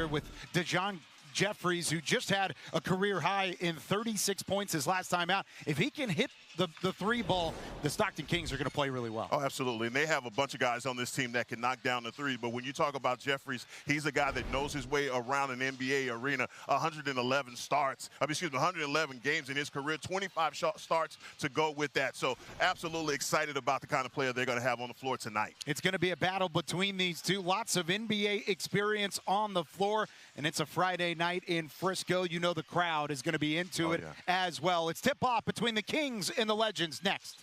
with DeJon Jeffries, who just had a career high in 36 points his last time out. If he can hit the three ball, the Stockton Kings are going to play really well. Oh, absolutely. And they have a bunch of guys on this team that can knock down the three. But when you talk about Jeffries, he's a guy that knows his way around an NBA arena. 111 games in his career, 25 starts to go with that. So absolutely excited about the kind of player they're going to have on the floor tonight. It's going to be a battle between these two. Lots of NBA experience on the floor. And it's a Friday night in Frisco. You know the crowd is going to be into it as well. It's tip-off between the Kings and the Legends next.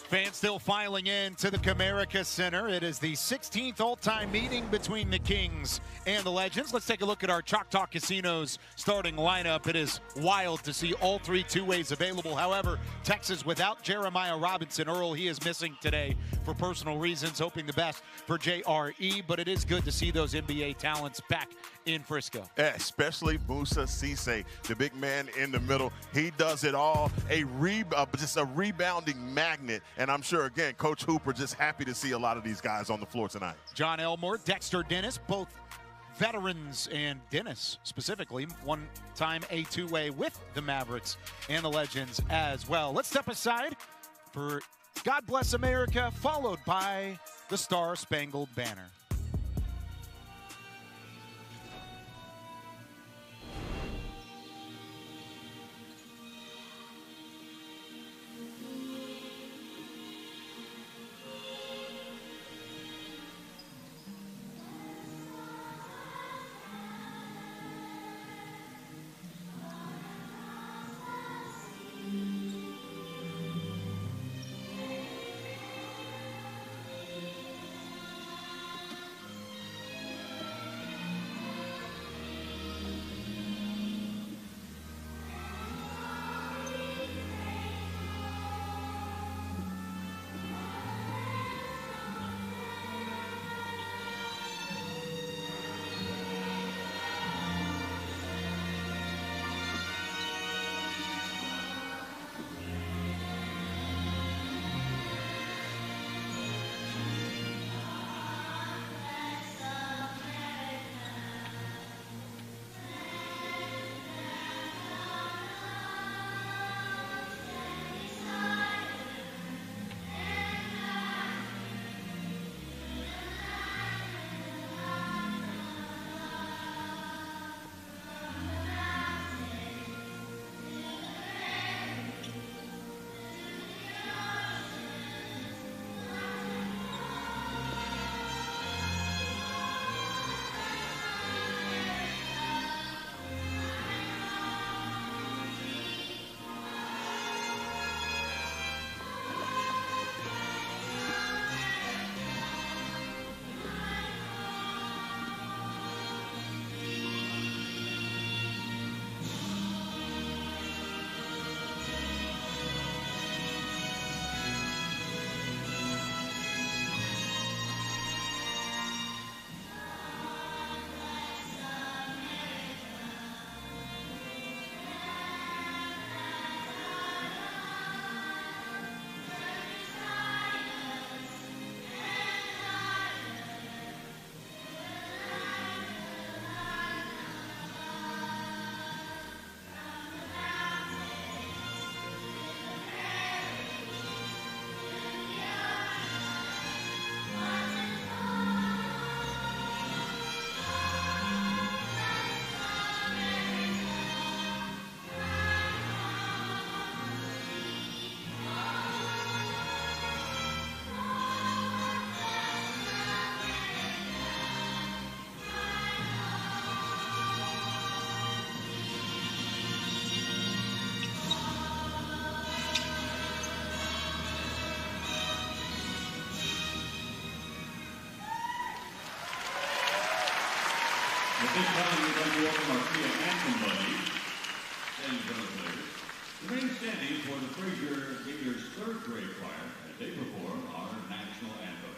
Fans still filing in to the Comerica Center. It is the 16th all-time meeting between the Kings and the Legends. Let's take a look at our Choctaw Casinos starting lineup. It is wild to see all three two-ways available. However, Texas without Jeremiah Robinson Earl, he is missing today for personal reasons, hoping the best for JRE, but it is good to see those NBA talents back in Frisco. Especially Musa Cisse, the big man in the middle. He does it all. Just a rebounding magnet. And I'm sure, again, Coach Hooper just happy to see a lot of these guys on the floor tonight. John Elmore, Dexter Dennis, both veterans, and Dennis specifically, one-time a two-way with the Mavericks and the Legends as well. Let's step aside for God Bless America, followed by the Star-Spangled Banner. At this time, we'd like to welcome our Kia Anthem buddies. Remain standing for the Fraser Figures third grade choir as they perform our national anthem.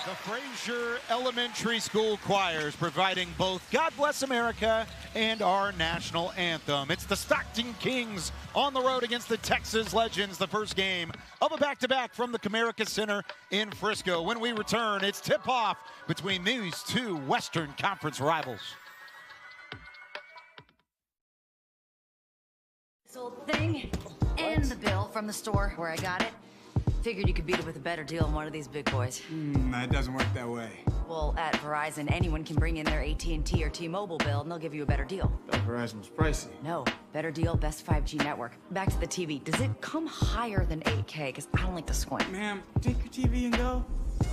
The Fraser Elementary School choirs providing both God Bless America and our national anthem. It's the Stockton Kings on the road against the Texas Legends, the first game of a back-to-back from the Comerica Center in Frisco. When we return, it's tip-off between these two Western Conference rivals. This old thing and the bill from the store where I got it. Figured you could beat it with a better deal than one of these big boys. That doesn't work that way. Well, at Verizon, anyone can bring in their AT&T or T-Mobile bill and they'll give you a better deal. But Verizon's pricey. No, better deal, best 5G network. Back to the TV. Does it come higher than 8K? Because I don't like to squint. Ma'am, take your TV and go.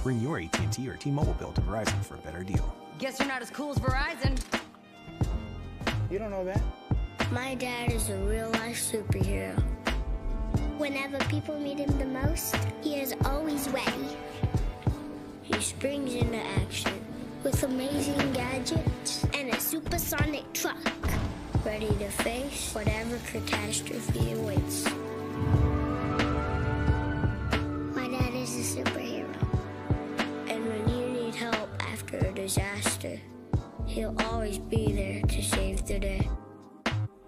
Bring your AT&T or T-Mobile bill to Verizon for a better deal. Guess you're not as cool as Verizon. You don't know that? My dad is a real-life superhero. Whenever people need him the most, he is always ready. He springs into action with amazing gadgets and a supersonic truck, ready to face whatever catastrophe awaits. My dad is a superhero, and when you need help after a disaster, he'll always be there to save the day.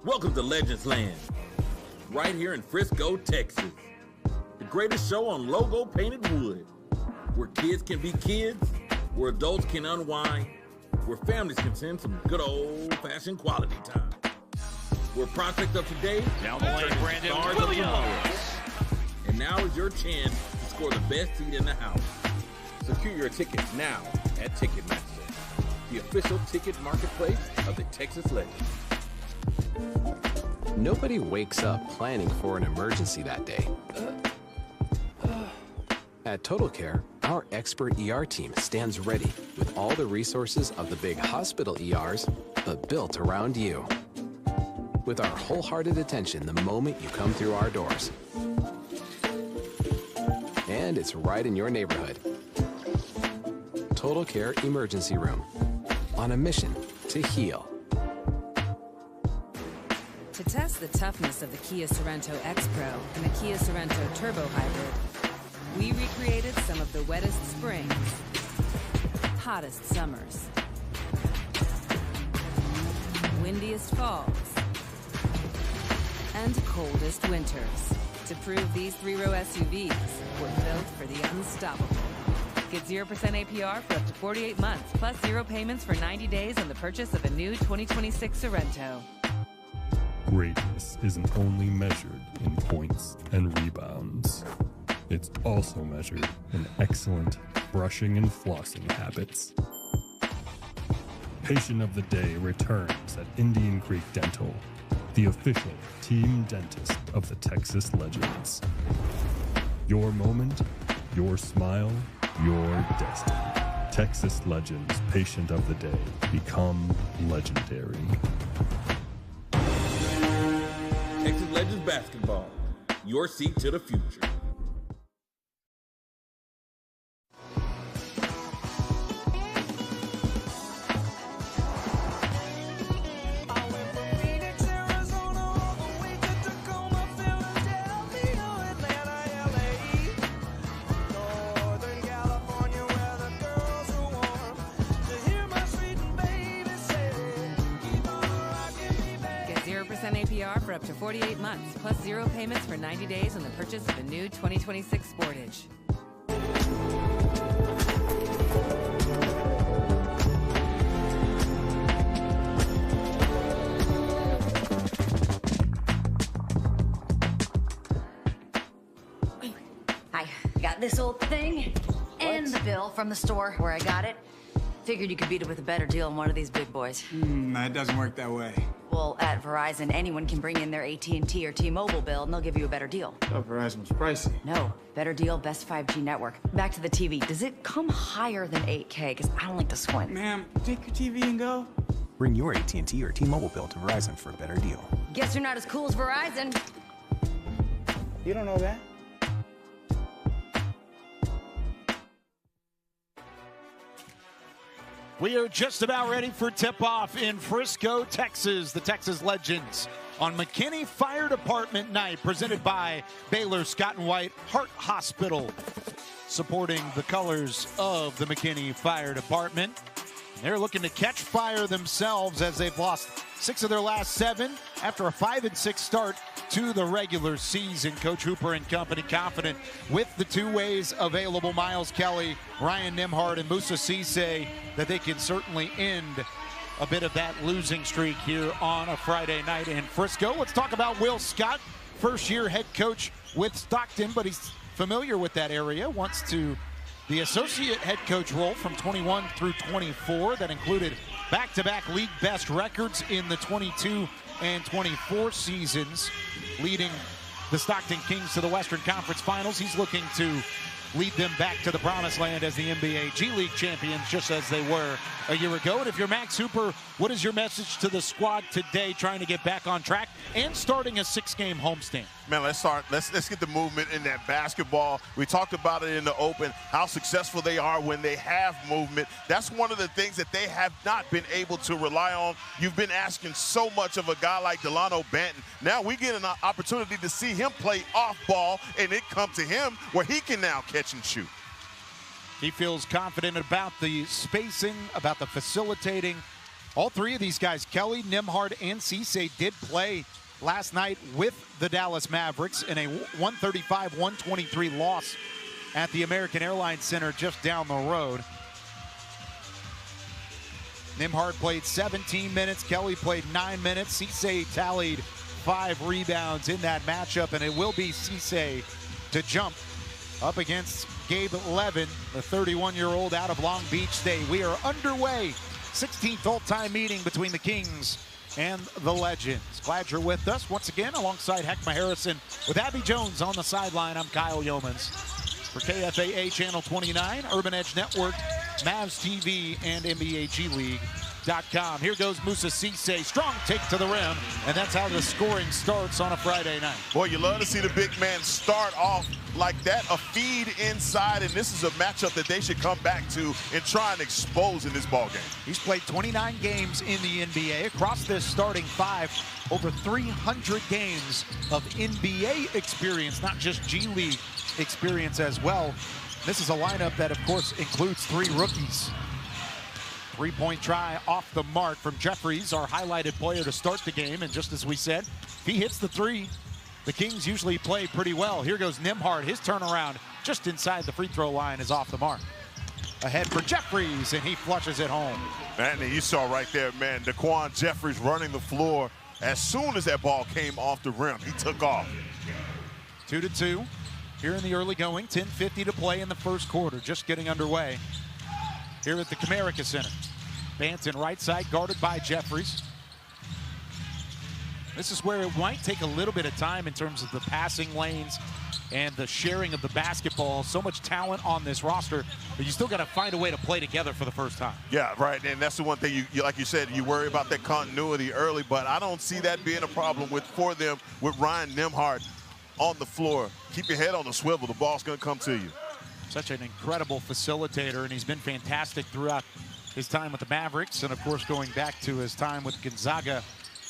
Welcome to Legends Land, right here in Frisco, Texas. The greatest show on logo painted wood, where kids can be kids, where adults can unwind, where families can spend some good old-fashioned quality time. Where prospects of today Down the lane, Brandon stars of Williams. tomorrow. And now is your chance to score the best seat in the house. Secure your tickets now at Ticketmaster, the official ticket marketplace of the Texas Legends. Nobody wakes up planning for an emergency that day. At Total Care, our expert ER team stands ready with all the resources of the big hospital ERs, but built around you. With our wholehearted attention the moment you come through our doors. And it's right in your neighborhood. Total Care Emergency Room. On a mission to heal. To test the toughness of the Kia Sorento X-Pro and the Kia Sorento Turbo Hybrid, we recreated some of the wettest springs, hottest summers, windiest falls, and coldest winters to prove these three-row SUVs were built for the unstoppable. Get 0% APR for up to 48 months, plus 0 payments for 90 days on the purchase of a new 2026 Sorento. Greatness isn't only measured in points and rebounds. It's also measured in excellent brushing and flossing habits. Patient of the Day returns at Indian Creek Dental, the official team dentist of the Texas Legends. Your moment, your smile, your destiny. Texas Legends Patient of the Day. Become legendary. Texas Legends Basketball, your seat to the future. APR for up to 48 months, plus 0 payments for 90 days on the purchase of a new 2026 Sportage. I got this old thing and the bill from the store where I got it. Figured you could beat it with a better deal than one of these big boys. That doesn't work that way. Well, at Verizon, anyone can bring in their AT&T or T-Mobile bill and they'll give you a better deal. Oh, Verizon was pricey. No, better deal, best 5G network. Back to the TV. Does it come higher than 8K? Because I don't like to squint. Ma'am, take your TV and go. Bring your AT&T or T-Mobile bill to Verizon for a better deal. Guess you're not as cool as Verizon. You don't know that? We are just about ready for tip-off in Frisco, Texas. The Texas Legends on McKinney Fire Department Night, presented by Baylor Scott & White Heart Hospital, supporting the colors of the McKinney Fire Department. They're looking to catch fire themselves as they've lost 6 of their last 7 after a 5-6 start to the regular season. Coach Hooper and company confident with the 2 ways available, Miles Kelly, Ryan Nimhard, and Musa Cisse, that they can certainly end a bit of that losing streak here on a Friday night in Frisco. Let's talk about Will Scott, first-year head coach with Stockton, but he's familiar with that area, wants to the associate head coach role from 21 through 24. That included back-to-back league best records in the 22 and 24 seasons, leading the Stockton Kings to the Western Conference Finals. He's looking to lead them back to the promised land as the NBA G League champions, just as they were a year ago. And if you're Max Hooper, what is your message to the squad today, trying to get back on track and starting a 6-game homestand? Man, let's get the movement in that basketball. We talked about it in the open, how successful they are when they have movement. That's one of the things that they have not been able to rely on. You've been asking so much of a guy like Delano Banton. Now we get an opportunity to see him play off ball, and it come to him where he can now catch and shoot. He feels confident about the spacing, about the facilitating. All 3 of these guys, Kelly, Nimhard, and Cisse, did play last night with the Dallas Mavericks in a 135-123 loss at the American Airlines Center just down the road. Nimhard played 17 minutes. Kelly played 9 minutes. Cisse tallied 5 rebounds in that matchup, and it will be Cisse to jump up against Gabe Levin, the 31-year-old out of Long Beach State. We are underway. 16th all-time meeting between the Kings and the Legends. Glad you're with us once again alongside Heckma Harrison with Abby Jones on the sideline. I'm Kyle Yeomans for KFAA Channel 29, Urban Edge Network, Mavs TV, and NBA G League.com. Here goes Musa Cisse, strong take to the rim, and that's how the scoring starts on a Friday night. Boy, you love to see the big man start off like that, a feed inside, and this is a matchup that they should come back to and try and expose in this ballgame. He's played 29 games in the NBA. Across this starting 5, over 300 games of NBA experience, not just G League experience as well. This is a lineup that, of course, includes 3 rookies. 3-point try off the mark from Jeffries, our highlighted player to start the game. And just as we said, if he hits the 3, the Kings usually play pretty well. Here goes Nimhard. His turnaround just inside the free throw line is off the mark. Ahead for Jeffries, and he flushes it home. Man, you saw right there, man, Daquan Jeffries running the floor. As soon as that ball came off the rim, he took off. 2-2 here in the early going. 10:50 to play in the first quarter. Just getting underway here at the Comerica Center. Banton right side, guarded by Jeffries. This is where it might take a little bit of time in terms of the passing lanes and the sharing of the basketball. So much talent on this roster, but you still got to find a way to play together for the first time. Yeah, right, and that's the one thing, you like you said, you worry about that continuity early, but I don't see that being a problem for them with Ryan Nimhard on the floor. Keep your head on the swivel. The ball's going to come to you. Such an incredible facilitator, and he's been fantastic throughout his time with the Mavericks, and of course going back to his time with Gonzaga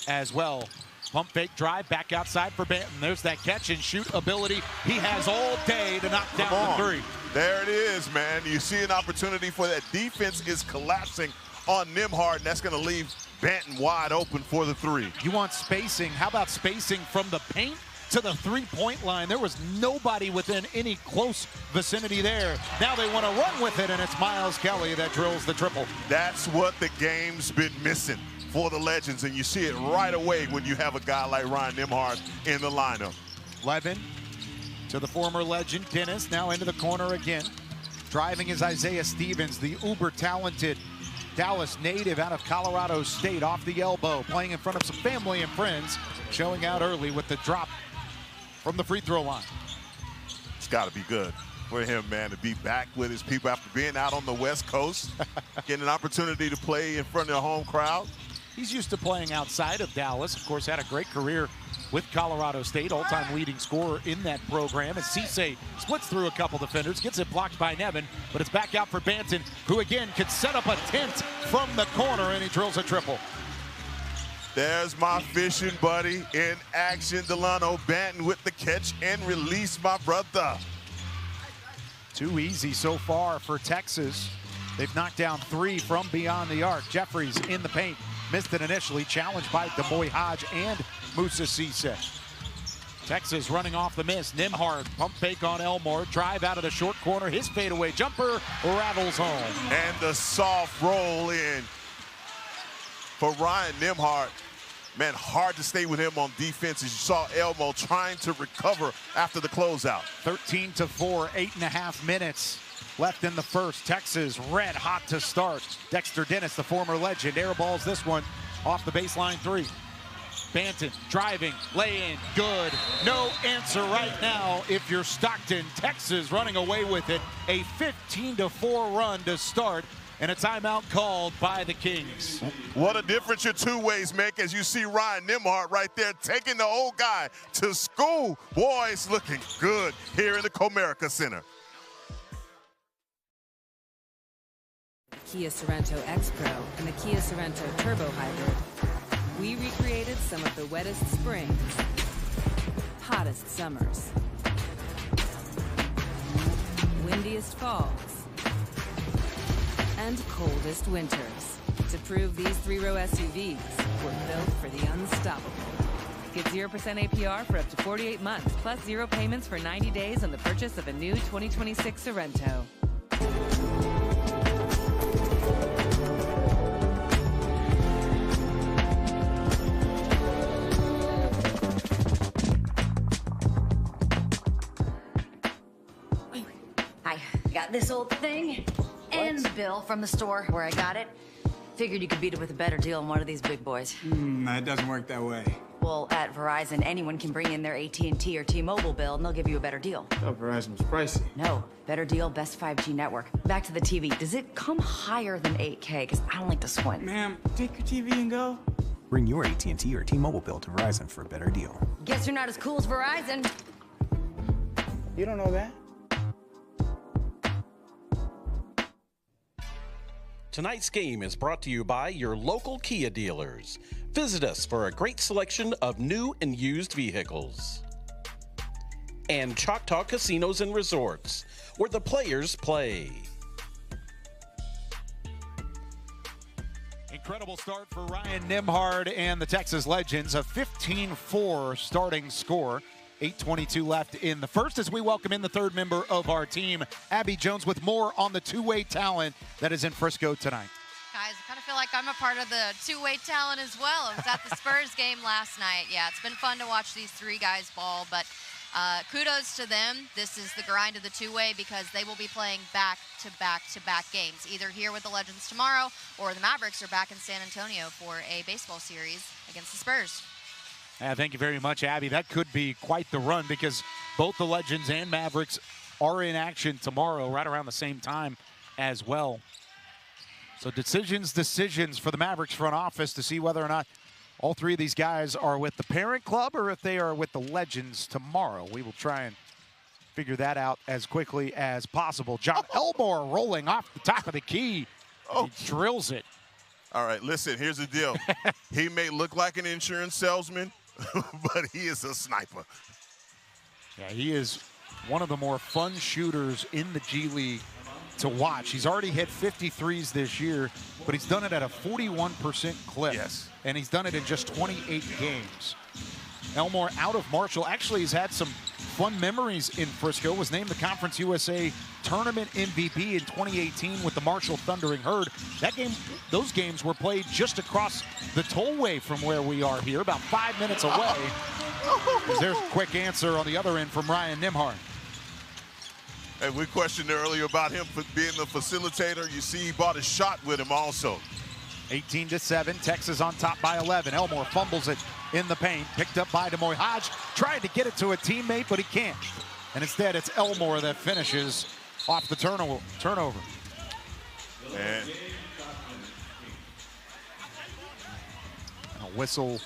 as well. Pump fake drive back outside for Banton. There's that catch and shoot ability he has all day to knock down the 3. There it is, man. You see an opportunity for that. Defense is collapsing on Nembhard, and that's going to leave Banton wide open for the three. You want spacing. How about spacing from the paint to the three-point line? There was nobody within any close vicinity there. Now they want to run with it, and it's Miles Kelly that drills the triple. That's what the game's been missing for the Legends, and you see it right away when you have a guy like Ryan Nembhard in the lineup. Levin to the former Legend, Dennis, now into the corner again. Driving is Isaiah Stevens, the uber-talented Dallas native out of Colorado State, off the elbow, playing in front of some family and friends, showing out early with the drop from the free throw line. It's got to be good for him, man, to be back with his people after being out on the West Coast, getting an opportunity to play in front of the home crowd. He's used to playing outside of Dallas. Of course, had a great career with Colorado State, all-time leading scorer in that program. As Cisse splits through a couple defenders, gets it blocked by Nevin, but it's back out for Banton, who again could set up a tent from the corner, and he drills a triple. There's my fishing buddy in action. Delano Banton with the catch and release, my brother. Too easy so far for Texas. They've knocked down 3 from beyond the arc. Jeffries in the paint. Missed it initially, challenged by DeBoy Hodge and Musa Cisse. Texas running off the miss. Nembhard, pump fake on Elmore, drive out of the short corner. His fadeaway jumper rattles home. And the soft roll in for Ryan Nembhard. Man, hard to stay with him on defense as you saw Elmo trying to recover after the closeout. 13-4, 8.5 minutes left in the first. Texas red hot to start. Dexter Dennis, the former Legend, airballs this one off the baseline 3. Banton driving, lay in, good. No answer right now if you're Stockton. Texas running away with it. A 15-4 run to start, and a timeout called by the Kings. What a difference your two ways make as you see Ryan Nembhard right there taking the old guy to school. Boy, it's looking good here in the Comerica Center. Kia Sorento X-Pro and the Kia Sorento Turbo Hybrid. We recreated some of the wettest springs, hottest summers, windiest falls, and coldest winters to prove these 3-row SUVs were built for the unstoppable. Get 0% APR for up to 48 months, plus 0 payments for 90 days on the purchase of a new 2026 Sorento. Got this old thing and the bill from the store where I got it. Figured you could beat it with a better deal than one of these big boys. That doesn't work that way. Well, at Verizon, anyone can bring in their AT&T or T-Mobile bill and they'll give you a better deal. I thought Verizon was pricey. No, better deal, best 5G network. Back to the TV. Does it come higher than 8K? Because I don't like to squint. Ma'am, take your TV and go. Bring your AT&T or T-Mobile bill to Verizon for a better deal. Guess you're not as cool as Verizon. You don't know that? Tonight's game is brought to you by your local Kia dealers. Visit us for a great selection of new and used vehicles. And Choctaw Casinos and Resorts, where the players play. Incredible start for Ryan Nembhard and the Texas Legends. A 15-4 starting score. 8:22 left in the first as we welcome in the third member of our team, Abby Jones, with more on the two-way talent that is in Frisco tonight. Guys, I kind of feel like I'm a part of the two-way talent as well. I was at the Spurs game last night. Yeah, it's been fun to watch these 3 guys ball, but kudos to them. This is the grind of the two-way because they will be playing back-to-back-to-back games, either here with the Legends tomorrow or the Mavericks are back in San Antonio for a baseball series against the Spurs. Thank you very much, Abby. That could be quite the run because both the Legends and Mavericks are in action tomorrow right around the same time as well. So decisions for the Mavericks front office to see whether or not all 3 of these guys are with the parent club or if they are with the Legends tomorrow. We will try and figure that out as quickly as possible. John Elmore rolling off the top of the key. He drills it. All right, listen, here's the deal. He may look like an insurance salesman, but he is a sniper. Yeah, he is one of the more fun shooters in the G League to watch. He's already hit 53s this year, but he's done it at a 41% clip. Yes. And he's done it in just 28 games. Elmore out of Marshall. Actually, he's had some fun memories in Frisco. Was named the Conference USA Tournament MVP in 2018 with the Marshall Thundering Herd. Those games were played just across the tollway from where we are here, about 5 minutes away. There's a quick answer on the other end from Ryan Nimhart. And we questioned earlier about him being the facilitator. You see, he bought a shot with him also. 18-7, Texas on top by 11. Elmore fumbles it in the paint, picked up by Demoy Hodge. Tried to get it to a teammate, but he can't. And instead, it's Elmore that finishes off the turnover. And a whistle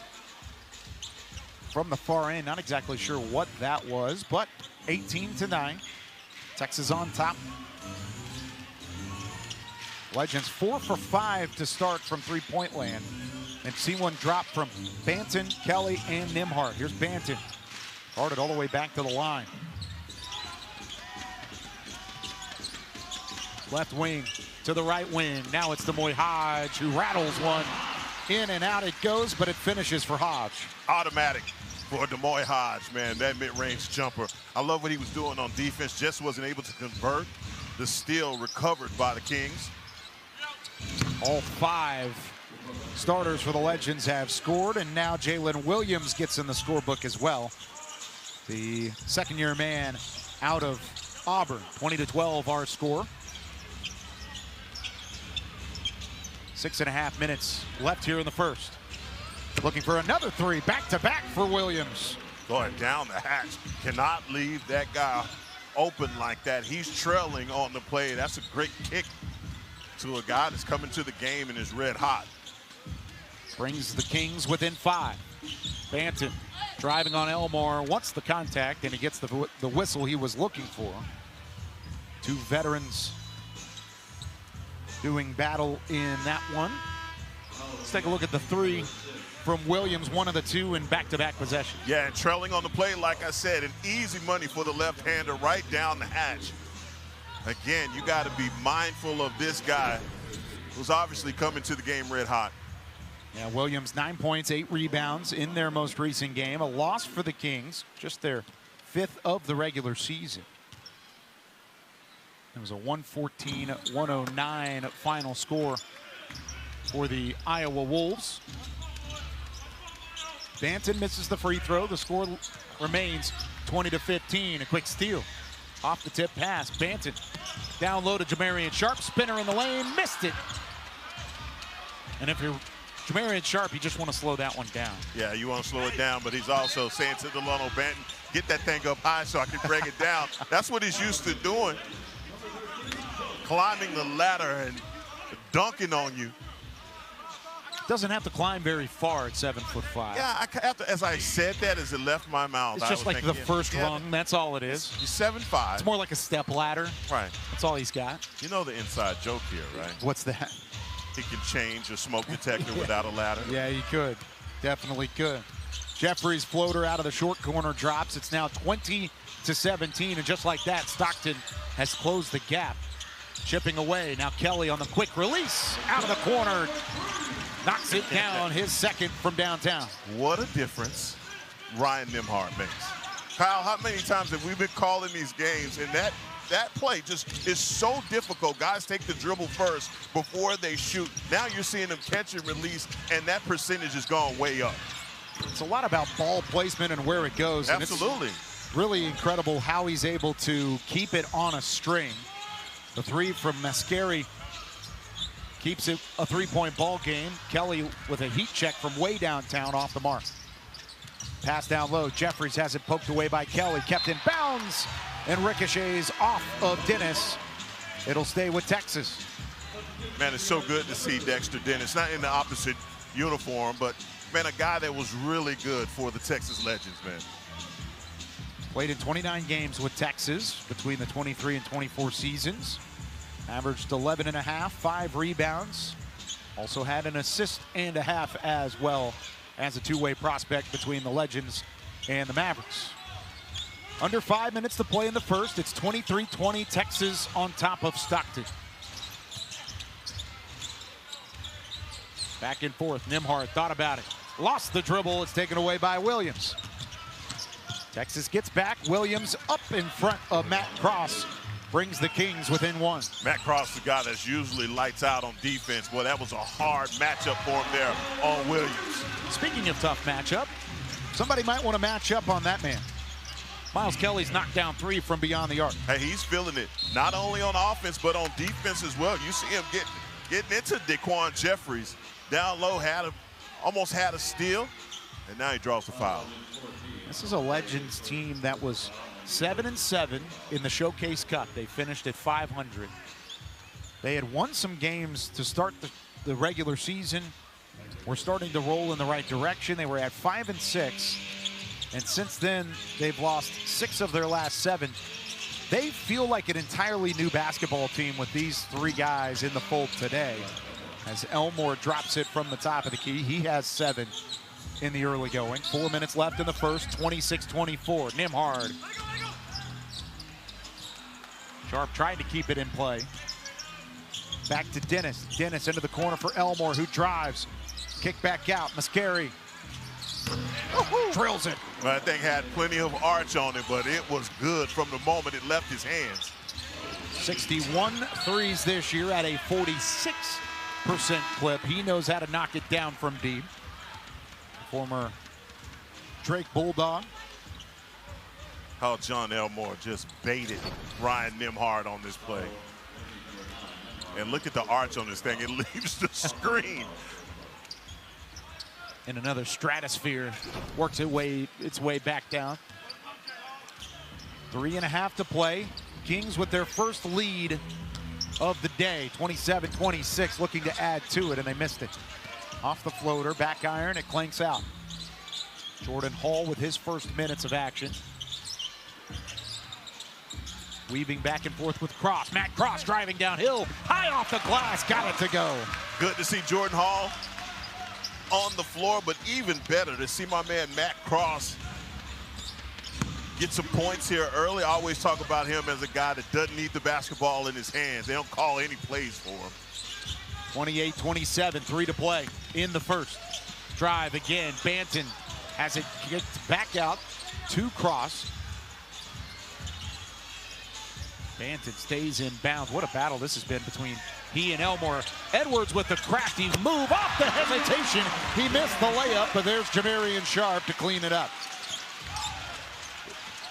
from the far end. Not exactly sure what that was, but 18-9. Texas on top. Legends 4 for 5 to start from three-point land. And see one drop from Banton, Kelly, and Nimhart. Here's Banton. Guarded all the way back to the line. Left wing to the right wing. Now it's Demoy Hodge who rattles one. In and out it goes, but it finishes for Hodge. Automatic for Demoy Hodge, man, that mid-range jumper. I love what he was doing on defense, just wasn't able to convert. The steal recovered by the Kings. All 5 starters for the Legends have scored, and now Jalen Williams gets in the scorebook as well. The second-year man out of Auburn. 20-12 our score. 6.5 minutes left here in the first. Looking for another 3, back-to-back for Williams. Going down the hatch. Cannot leave that guy open like that. He's trailing on the play. That's a great kick to a guy that's coming to the game and is red hot. Brings the Kings within 5. Banton driving on Elmore, wants the contact, and he gets the whistle he was looking for. 2 veterans doing battle in that one. Let's take a look at the 3 from Williams, one of the 2 in back-to-back possessions. Yeah, and trailing on the play, like I said, an easy money for the left-hander right down the hatch. Again, you got to be mindful of this guy who's obviously coming to the game red hot. Yeah, Williams 9 points, 8 rebounds in their most recent game. A loss for the Kings, just their 5th of the regular season. It was a 114-109 final score for the Iowa Wolves. Banton misses the free throw. The score remains 20-15. A quick steal off the tip pass. Banton down low to Jamarian Sharp. Spinner in the lane, missed it. And if you're Jamarian Sharp, you just want to slow that one down. Yeah, you want to slow it down, but he's also saying to Delano Banton, get that thing up high so I can bring it down. That's what he's used to doing. Climbing the ladder and dunking on you. Doesn't have to climb very far at 7'5". Yeah, as I said that, as it left my mouth, it's just like the first rung. That's all it is. He's 7'5". It's more like a step ladder. Right. That's all he's got. You know the inside joke here, right? What's that? He can change a smoke detector without a ladder. Yeah, he could. Definitely could. Jeffrey's floater out of the short corner drops. It's now 20-17, and just like that, Stockton has closed the gap. Chipping away. Now Kelly on the quick release. Out of the corner. Knocks it down, his second from downtown. What a difference Ryan Nimhart makes. Kyle, how many times have we been calling these games, and that play just is so difficult. Guys take the dribble first before they shoot. Now you're seeing them catch and release, and that percentage has gone way up. It's a lot about ball placement and where it goes. Absolutely. And it's really incredible how he's able to keep it on a string. The 3 from Mascari keeps it a 3-point ball game. Kelly with a heat check from way downtown off the mark. Pass down low. Jeffries has it poked away by Kelly. Kept in bounds and ricochets off of Dennis. It'll stay with Texas. Man, it's so good to see Dexter Dennis. Not in the opposite uniform, but, man, a guy that was really good for the Texas Legends, man. Played in 29 games with Texas between the 23 and 24 seasons. Averaged 11.5, 5 rebounds. Also had an assist and a half as well as a 2-way prospect between the Legends and the Mavericks. Under 5 minutes to play in the first. It's 23-20, Texas on top of Stockton. Back and forth, Nembhard thought about it. Lost the dribble, it's taken away by Williams. Texas gets back, Williams up in front of Matt Cross. Brings the Kings within 1. Matt Cross is the guy that's usually lights out on defense. Boy, that was a hard matchup for him there on Williams. Speaking of tough matchup, somebody might want to match up on that man. Miles Kelly's knocked down 3 from beyond the arc. Hey, he's feeling it, not only on offense, but on defense as well. You see him getting into Daquan Jeffries. Down low, almost had a steal, and now he draws the foul. This is a Legends team that was 7-7 in the Showcase Cup. They finished at 500. They had won some games to start the regular season. We're starting to roll in the right direction. They were at 5-6, and since then they've lost 6 of their last 7. They feel like an entirely new basketball team with these 3 guys in the fold today. As Elmore drops it from the top of the key, he has 7 in the early going. 4 minutes left in the first, 26-24. Nembhard. Sharp trying to keep it in play. Back to Dennis. Dennis into the corner for Elmore, who drives. Kick back out. Mascari drills it. Well, that thing had plenty of arch on it, but it was good from the moment it left his hands. 61 threes this year at a 46% clip. He knows how to knock it down from deep. Former Drake Bulldog. How John Elmore just baited Ryan Nembhard on this play. And look at the arch on this thing. It leaves the screen. In another stratosphere, works its way back down. 3.5 to play. Kings with their first lead of the day, 27-26, looking to add to it, and they missed it. Off the floater, back iron, it clanks out. Jordan Hall with his first minutes of action. Weaving back and forth with Cross. Matt Cross driving downhill, high off the glass, got it to go. Good to see Jordan Hall on the floor, but even better to see my man Matt Cross get some points here early. I always talk about him as a guy that doesn't need the basketball in his hands. They don't call any plays for him. 28-27, 3 to play in the first. Drive again, Banton has it kicked back out to Cross. Banton stays in bounds. What a battle this has been between he and Elmore. Edwards with the crafty move off the hesitation. He missed the layup, but there's Jamarian Sharp to clean it up.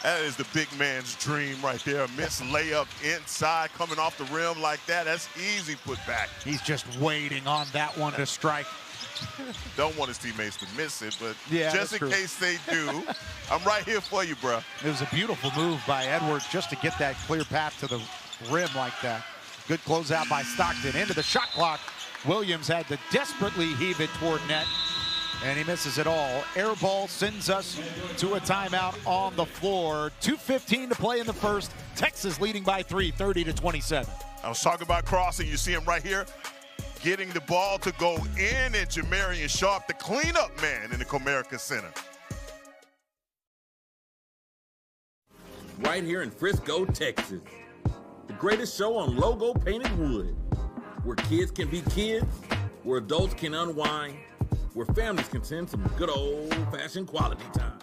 That is the big man's dream right there. A missed layup inside, coming off the rim like that. That's easy put back. He's just waiting on that one to strike. Don't want his teammates to miss it, but yeah, just in case they do, I'm right here for you, bro. It was a beautiful move by Edwards just to get that clear path to the rim like that. Good closeout by Stockton. Into the shot clock. Williams had to desperately heave it toward net, and he misses it all. Air ball sends us to a timeout on the floor. 2:15 to play in the first. Texas leading by 3, 30-27. I was talking about crossing. You see him right here, getting the ball to go in, and Jamarian Sharp, the cleanup man in the Comerica Center. Right here in Frisco, Texas. The greatest show on logo painted wood. Where kids can be kids, where adults can unwind, where families can spend some good old-fashioned quality time.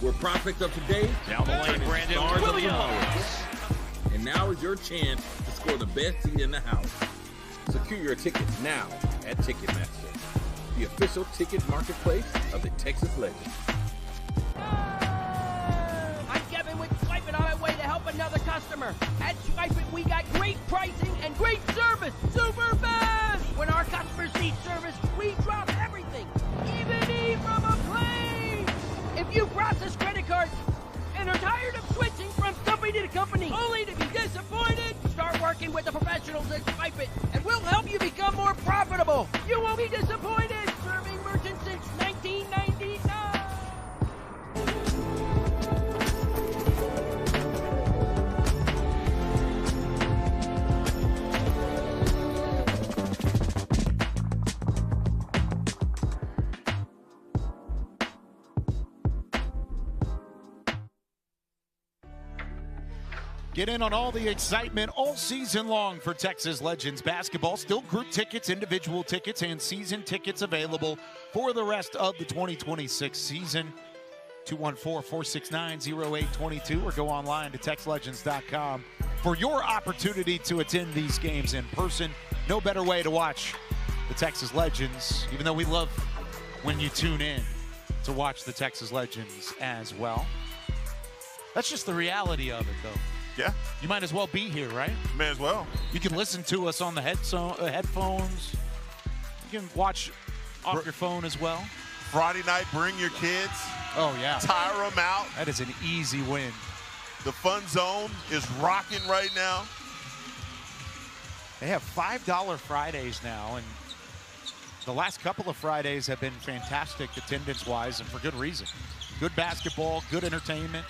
Where prospects of today down the lane, Brandon stars of Williams. tomorrow. And now is your chance to score the best seat in the house. Secure your tickets now at Ticketmaster, the official ticket marketplace of the Texas Legends. I'm Kevin with Swipe It on my way to help another customer. At Swipe It, we got great pricing and great service. Super fast! When our customers need service, we drop everything, even eat from a plane. If you process credit cards and are tired of switching from company to company only to be disappointed, start working with the professionals at Swipe It, and we'll help you become more profitable. You won't be disappointed. Serving merchants since 1999. Get in on all the excitement all season long for Texas Legends basketball. Still group tickets, individual tickets, and season tickets available for the rest of the 2026 season. 214-469-0822 or go online to texlegends.com for your opportunity to attend these games in person. No better way to watch the Texas Legends, even though we love when you tune in to watch the Texas Legends as well. That's just the reality of it, though. Yeah. You might as well be here, right? May as well. You can listen to us on the headphones. You can watch off your phone as well. Friday night, bring your kids. Oh, yeah. Tire them out. That is an easy win. The Fun Zone is rocking right now. They have $5 Fridays now, and the last couple of Fridays have been fantastic attendance-wise, and for good reason. Good basketball, good entertainment.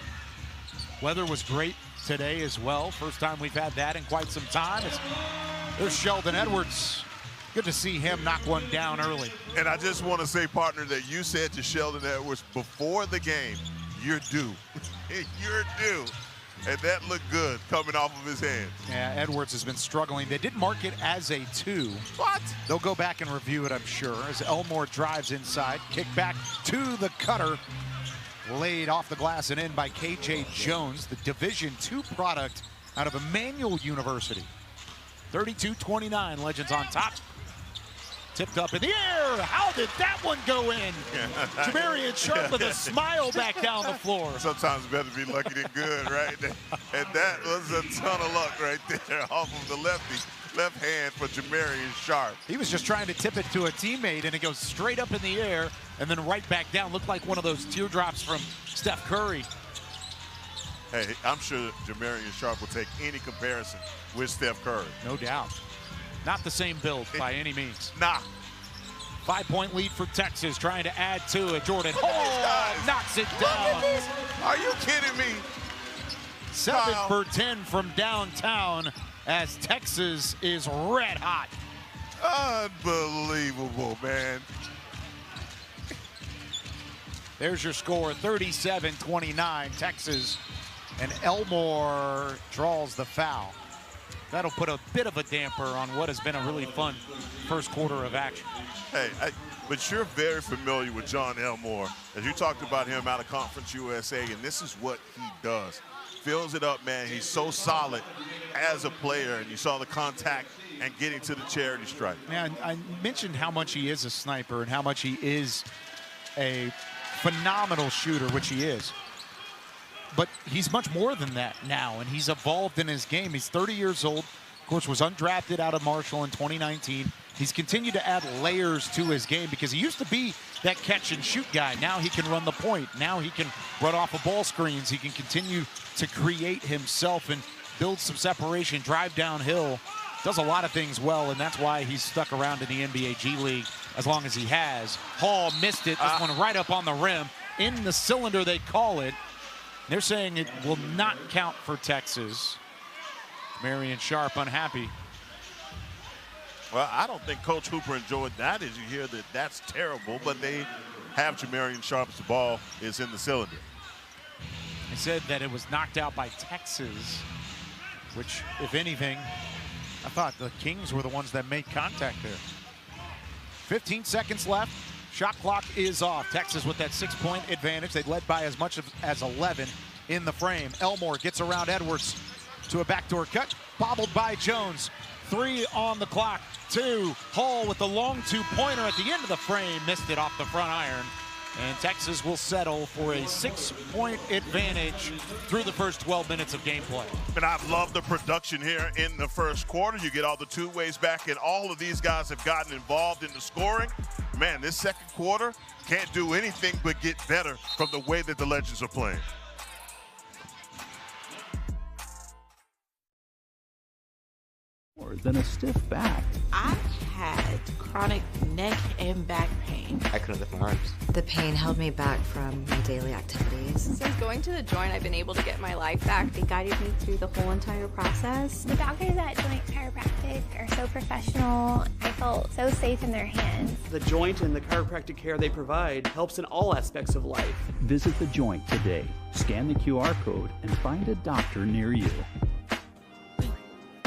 Weather was great today as well. First time we've had that in quite some time. There's Sheldon Edwards. Good to see him knock one down early. And I just want to say, partner, that you said to Sheldon Edwards before the game, you're due. You're due. And that looked good coming off of his hands. Yeah, Edwards has been struggling. They did mark it as a 2. What? They'll go back and review it, I'm sure, as Elmore drives inside. Kick back to the cutter. Laid off the glass and in by K.J. Jones, the Division II product out of Emmanuel University. 32-29, Legends on top. Tipped up in the air. How did that one go in? Jamarian Sharp with a smile back down the floor. Sometimes better be lucky than good, right? And that was a ton of luck right there off of the left hand for Jamarian Sharp. He was just trying to tip it to a teammate, and it goes straight up in the air and then right back down. Looked like one of those teardrops from Steph Curry. Hey, I'm sure Jamarian Sharp will take any comparison with Steph Curry. No doubt. Not the same build by any means. Nah. 5-point lead for Texas, trying to add to it. Jordan Hall knocks it down. Are you kidding me? 7 for 10 from downtown as Texas is red hot. Unbelievable, man. There's your score, 37-29, Texas. And Elmore draws the foul. That'll put a bit of a damper on what has been a really fun first quarter of action. Hey, but you're very familiar with John Elmore. As you talked about him out of Conference USA, and this is what he does. Fills it up, man. He's so solid as a player, and you saw the contact and getting to the charity stripe. Yeah, I mentioned how much he is a sniper and how much he is a phenomenal shooter, which he is. But he's much more than that now, and he's evolved in his game. He's 30 years old. Of course, was undrafted out of Marshall in 2019. He's continued to add layers to his game because he used to be that catch-and-shoot guy. Now he can run the point. Now he can run off of ball screens. He can continue to create himself and build some separation, drive downhill. Does a lot of things well, and that's why he's stuck around in the NBA G League as long as he has. Hall missed it. This one right up on the rim. In the cylinder, they call it. They're saying it will not count for Texas. Marion Sharp unhappy. Well, I don't think Coach Hooper enjoyed that as you hear that that's terrible, but they have Jamarian Sharp's ball is in the cylinder. They said that it was knocked out by Texas, which, if anything, I thought the Kings were the ones that made contact there. 15 seconds left. Shot clock is off. Texas with that 6-point advantage. They led by as much as 11 in the frame. Elmore gets around Edwards to a backdoor cut. Bobbled by Jones. 3 on the clock. 2. Hall with the long 2-pointer at the end of the frame. Missed it off the front iron. And Texas will settle for a 6-point advantage through the first 12 minutes of gameplay. And I love the production here in the first quarter. You get all the two ways back, and all of these guys have gotten involved in the scoring. Man, this second quarter can't do anything but get better from the way that the Legends are playing. Than a stiff back. I had chronic neck and back pain. I couldn't lift my arms. The pain held me back from my daily activities. Since going to the Joint, I've been able to get my life back. They guided me through the whole entire process. The doctors at Joint Chiropractic are so professional. I felt so safe in their hands. The Joint and the chiropractic care they provide helps in all aspects of life. Visit The Joint today. Scan the QR code and find a doctor near you.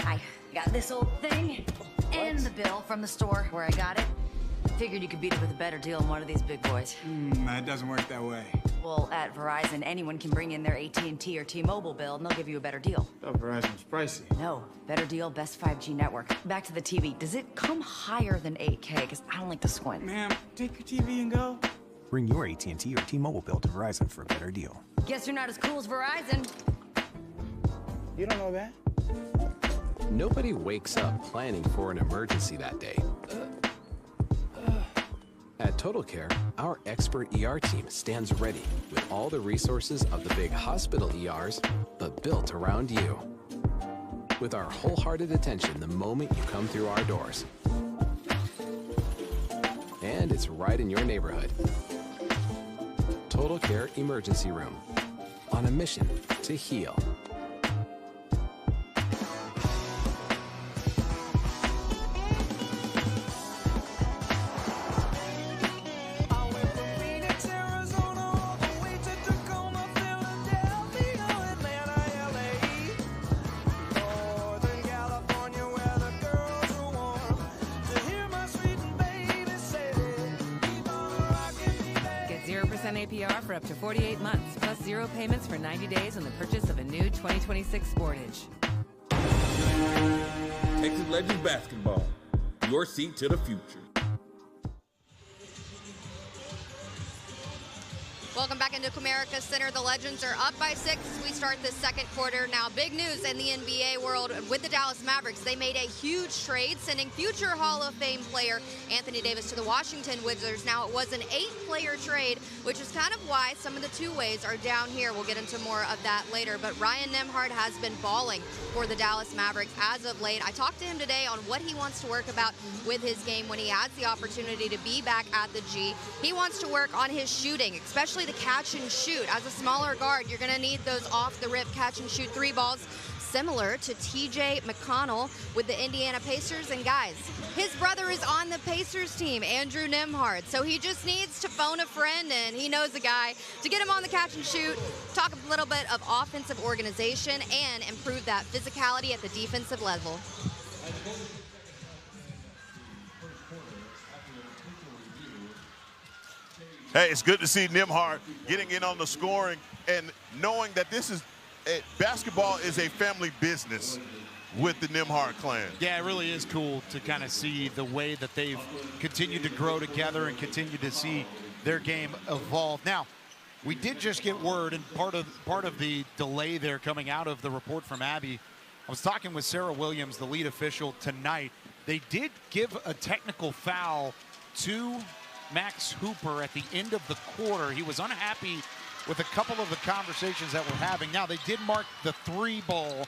I got this old thing and the bill from the store where I got it. Figured you could beat it with a better deal than one of these big boys. That doesn't work that way. Well, at Verizon, anyone can bring in their AT&T or T-Mobile bill and they'll give you a better deal. Oh, Verizon's pricey. No, better deal, best 5G network. Back to the TV. Does it come higher than 8K? Because I don't like to squint. Ma'am, take your TV and go. Bring your AT&T or T-Mobile bill to Verizon for a better deal. Guess you're not as cool as Verizon. You don't know that? Nobody wakes up planning for an emergency that day. At Total Care, our expert ER team stands ready with all the resources of the big hospital ERs, but built around you. With our wholehearted attention the moment you come through our doors. And it's right in your neighborhood. Total Care Emergency Room. On a mission to heal. APR for up to 48 months, plus 0 payments for 90 days on the purchase of a new 2026 Sportage. Texas Legends basketball, your seat to the future. Welcome back into Comerica Center. The Legends are up by 6 as we start this second quarter. Now, big news in the NBA world with the Dallas Mavericks. They made a huge trade, sending future Hall of Fame player Anthony Davis to the Washington Wizards. Now, it was an 8-player trade, which is kind of why some of the two-ways are down here. We'll get into more of that later. But Ryan Nembhard has been balling for the Dallas Mavericks as of late. I talked to him today on what he wants to work about with his game when he has the opportunity to be back at the G. He wants to work on his shooting, especially the catch and shoot. As a smaller guard, you're going to need those off-the-rip catch and shoot 3 balls, similar to TJ McConnell with the Indiana Pacers. And guys, his brother is on the Pacers team, Andrew Nembhard. So he just needs to phone a friend, and he knows a guy to get him on the catch and shoot, talk a little bit of offensive organization, and improve that physicality at the defensive level. Hey, it's good to see Nembhard getting in on the scoring and knowing that basketball is a family business with the Nembhard clan. Yeah, it really is cool to kind of see the way that they've continued to grow together and continue to see their game evolve. Now, we did just get word, and part of the delay there coming out of the report from Abby, I was talking with Sarah Williams, the lead official, tonight. They did give a technical foul to Max Hooper at the end of the quarter. He was unhappy with a couple of the conversations that we're having. Now, they did mark the 3 ball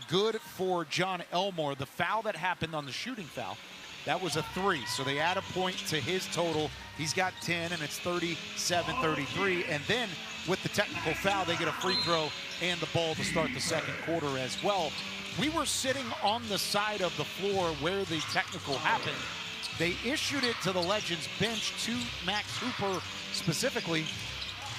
good for John Elmore. The foul that happened on the shooting foul, that was a 3. So they add a point to his total. He's got 10, and it's 37-33. And then with the technical foul, they get a free throw and the ball to start the second quarter as well. We were sitting on the side of the floor where the technical happened. They issued it to the Legends bench, to Max Hooper specifically.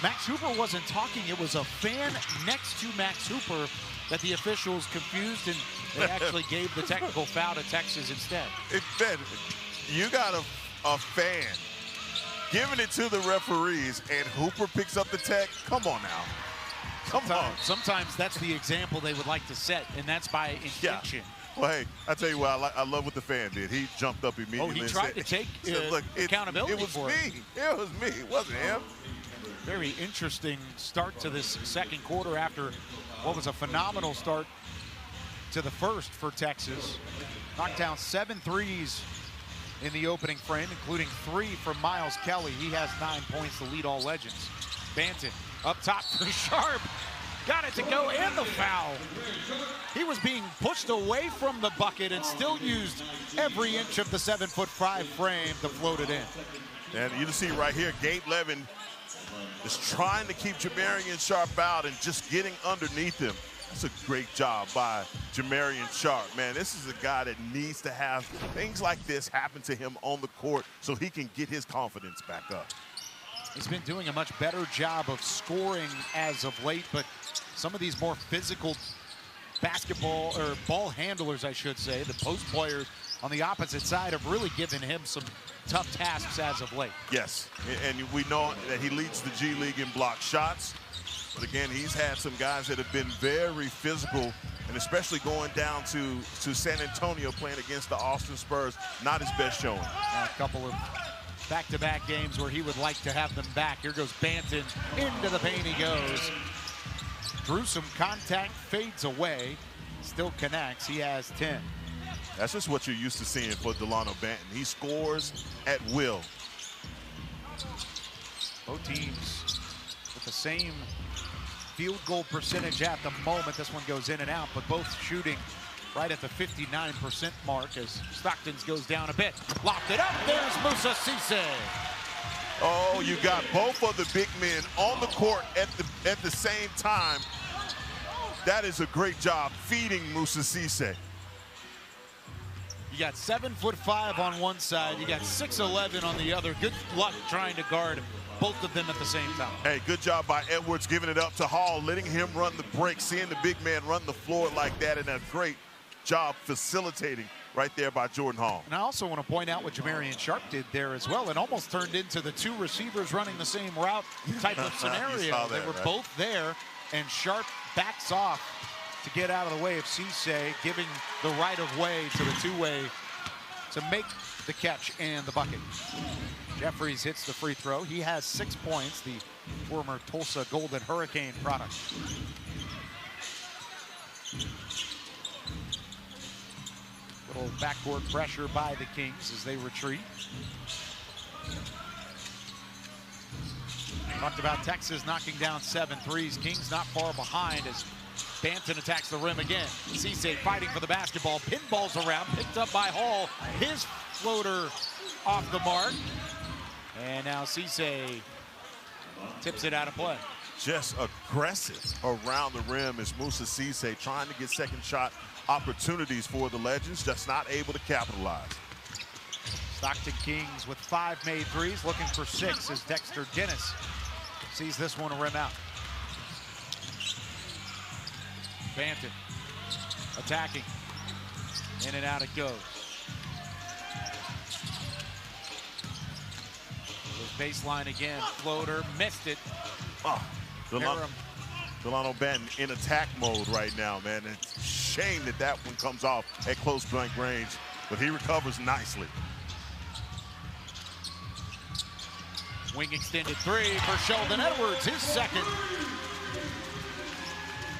Max Hooper wasn't talking. It was a fan next to Max Hooper that the officials confused, and they actually gave the technical foul to Texas instead. You got a fan giving it to the referees, and Hooper picks up the tech. Come on now. Come on. Sometimes that's the example they would like to set, and that's by intention. Yeah. Well, hey, I tell you what, I love what the fan did. He jumped up immediately. Oh, he tried to take accountability for it. It was me. It wasn't him. Very interesting start to this second quarter after what was a phenomenal start to the first for Texas. Knocked down 7 threes in the opening frame, including 3 from Miles Kelly. He has 9 points to lead all Legends. Banton up top for Sharp. Got it to go, and the foul. He was being pushed away from the bucket and still used every inch of the 7'5" frame to float it in. And you can see right here, Gabe Levin is trying to keep Jamarian Sharp out and just getting underneath him. That's a great job by Jamarian Sharp. Man, this is a guy that needs to have things like this happen to him on the court so he can get his confidence back up. He's been doing a much better job of scoring as of late, but some of these more physical basketball, or ball handlers, I should say, the post players on the opposite side have really given him some tough tasks as of late. Yes, and we know that he leads the G League in block shots. But again, he's had some guys that have been very physical, and especially going down to San Antonio playing against the Austin Spurs, not his best showing. A couple of back-to-back games where he would like to have them back. Here goes Banton, into the paint he goes. Drew some contact, fades away, still connects. He has 10. That's just what you're used to seeing for Delano Banton. He scores at will. Both teams with the same field goal percentage at the moment. This one goes in and out, but both shooting right at the 59% mark as Stockton's goes down a bit. Locked it up, there's Moussa Cisse. Oh, you got both of the big men on the court at the same time. That is a great job feeding Moussa Cisse. You got 7'5" on one side, you got 6'11" on the other. Good luck trying to guard both of them at the same time. Hey, good job by Edwards giving it up to Hall, letting him run the break, seeing the big man run the floor like that, and a great job facilitating right there by Jordan Hall. And I also want to point out what Jamarian Sharp did there as well. It almost turned into the two receivers running the same route type of scenario. They were both there, and Sharp backs off to get out of the way of Cisse, giving the right of way to the two-way to make the catch and the bucket. Jeffries hits the free throw. He has 6 points, the former Tulsa Golden Hurricane product. Little backcourt pressure by the Kings as they retreat. Talked about Texas knocking down 7 threes. Kings not far behind as Banton attacks the rim again. Cisse fighting for the basketball. Pinballs around, picked up by Hall. His floater off the mark. And now Cisse tips it out of play. Just aggressive around the rim is Moussa Cisse trying to get second shot opportunities for the Legends, just not able to capitalize. Stockton Kings with 5 made threes, looking for 6 as Dexter Dennis sees this one rim out. Banton attacking. In and out it goes. Baseline again, floater, missed it. Oh, Delano Banton in attack mode right now, man. It's a shame that that one comes off at close blank range, but he recovers nicely. Wing extended 3 for Sheldon Edwards, his second.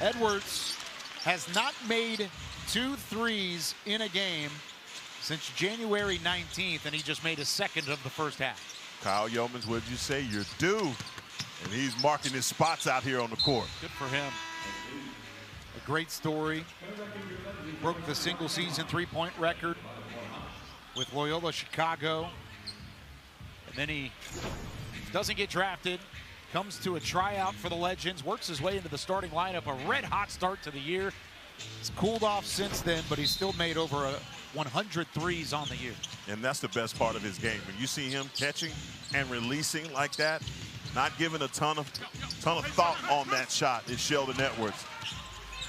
Edwards has not made 2 threes in a game since January 19th, and he just made his second of the first half. Kyle Yeomans, what did you say? You're due. And he's marking his spots out here on the court. Good for him. A great story. Broke the single season 3-point record with Loyola Chicago. And then he doesn't get drafted. Comes to a tryout for the Legends. Works his way into the starting lineup. A red hot start to the year. He's cooled off since then, but he's still made over 100 threes on the year. And that's the best part of his game. When you see him catching and releasing like that, not giving a ton of thought on that shot is Sheldon Edwards.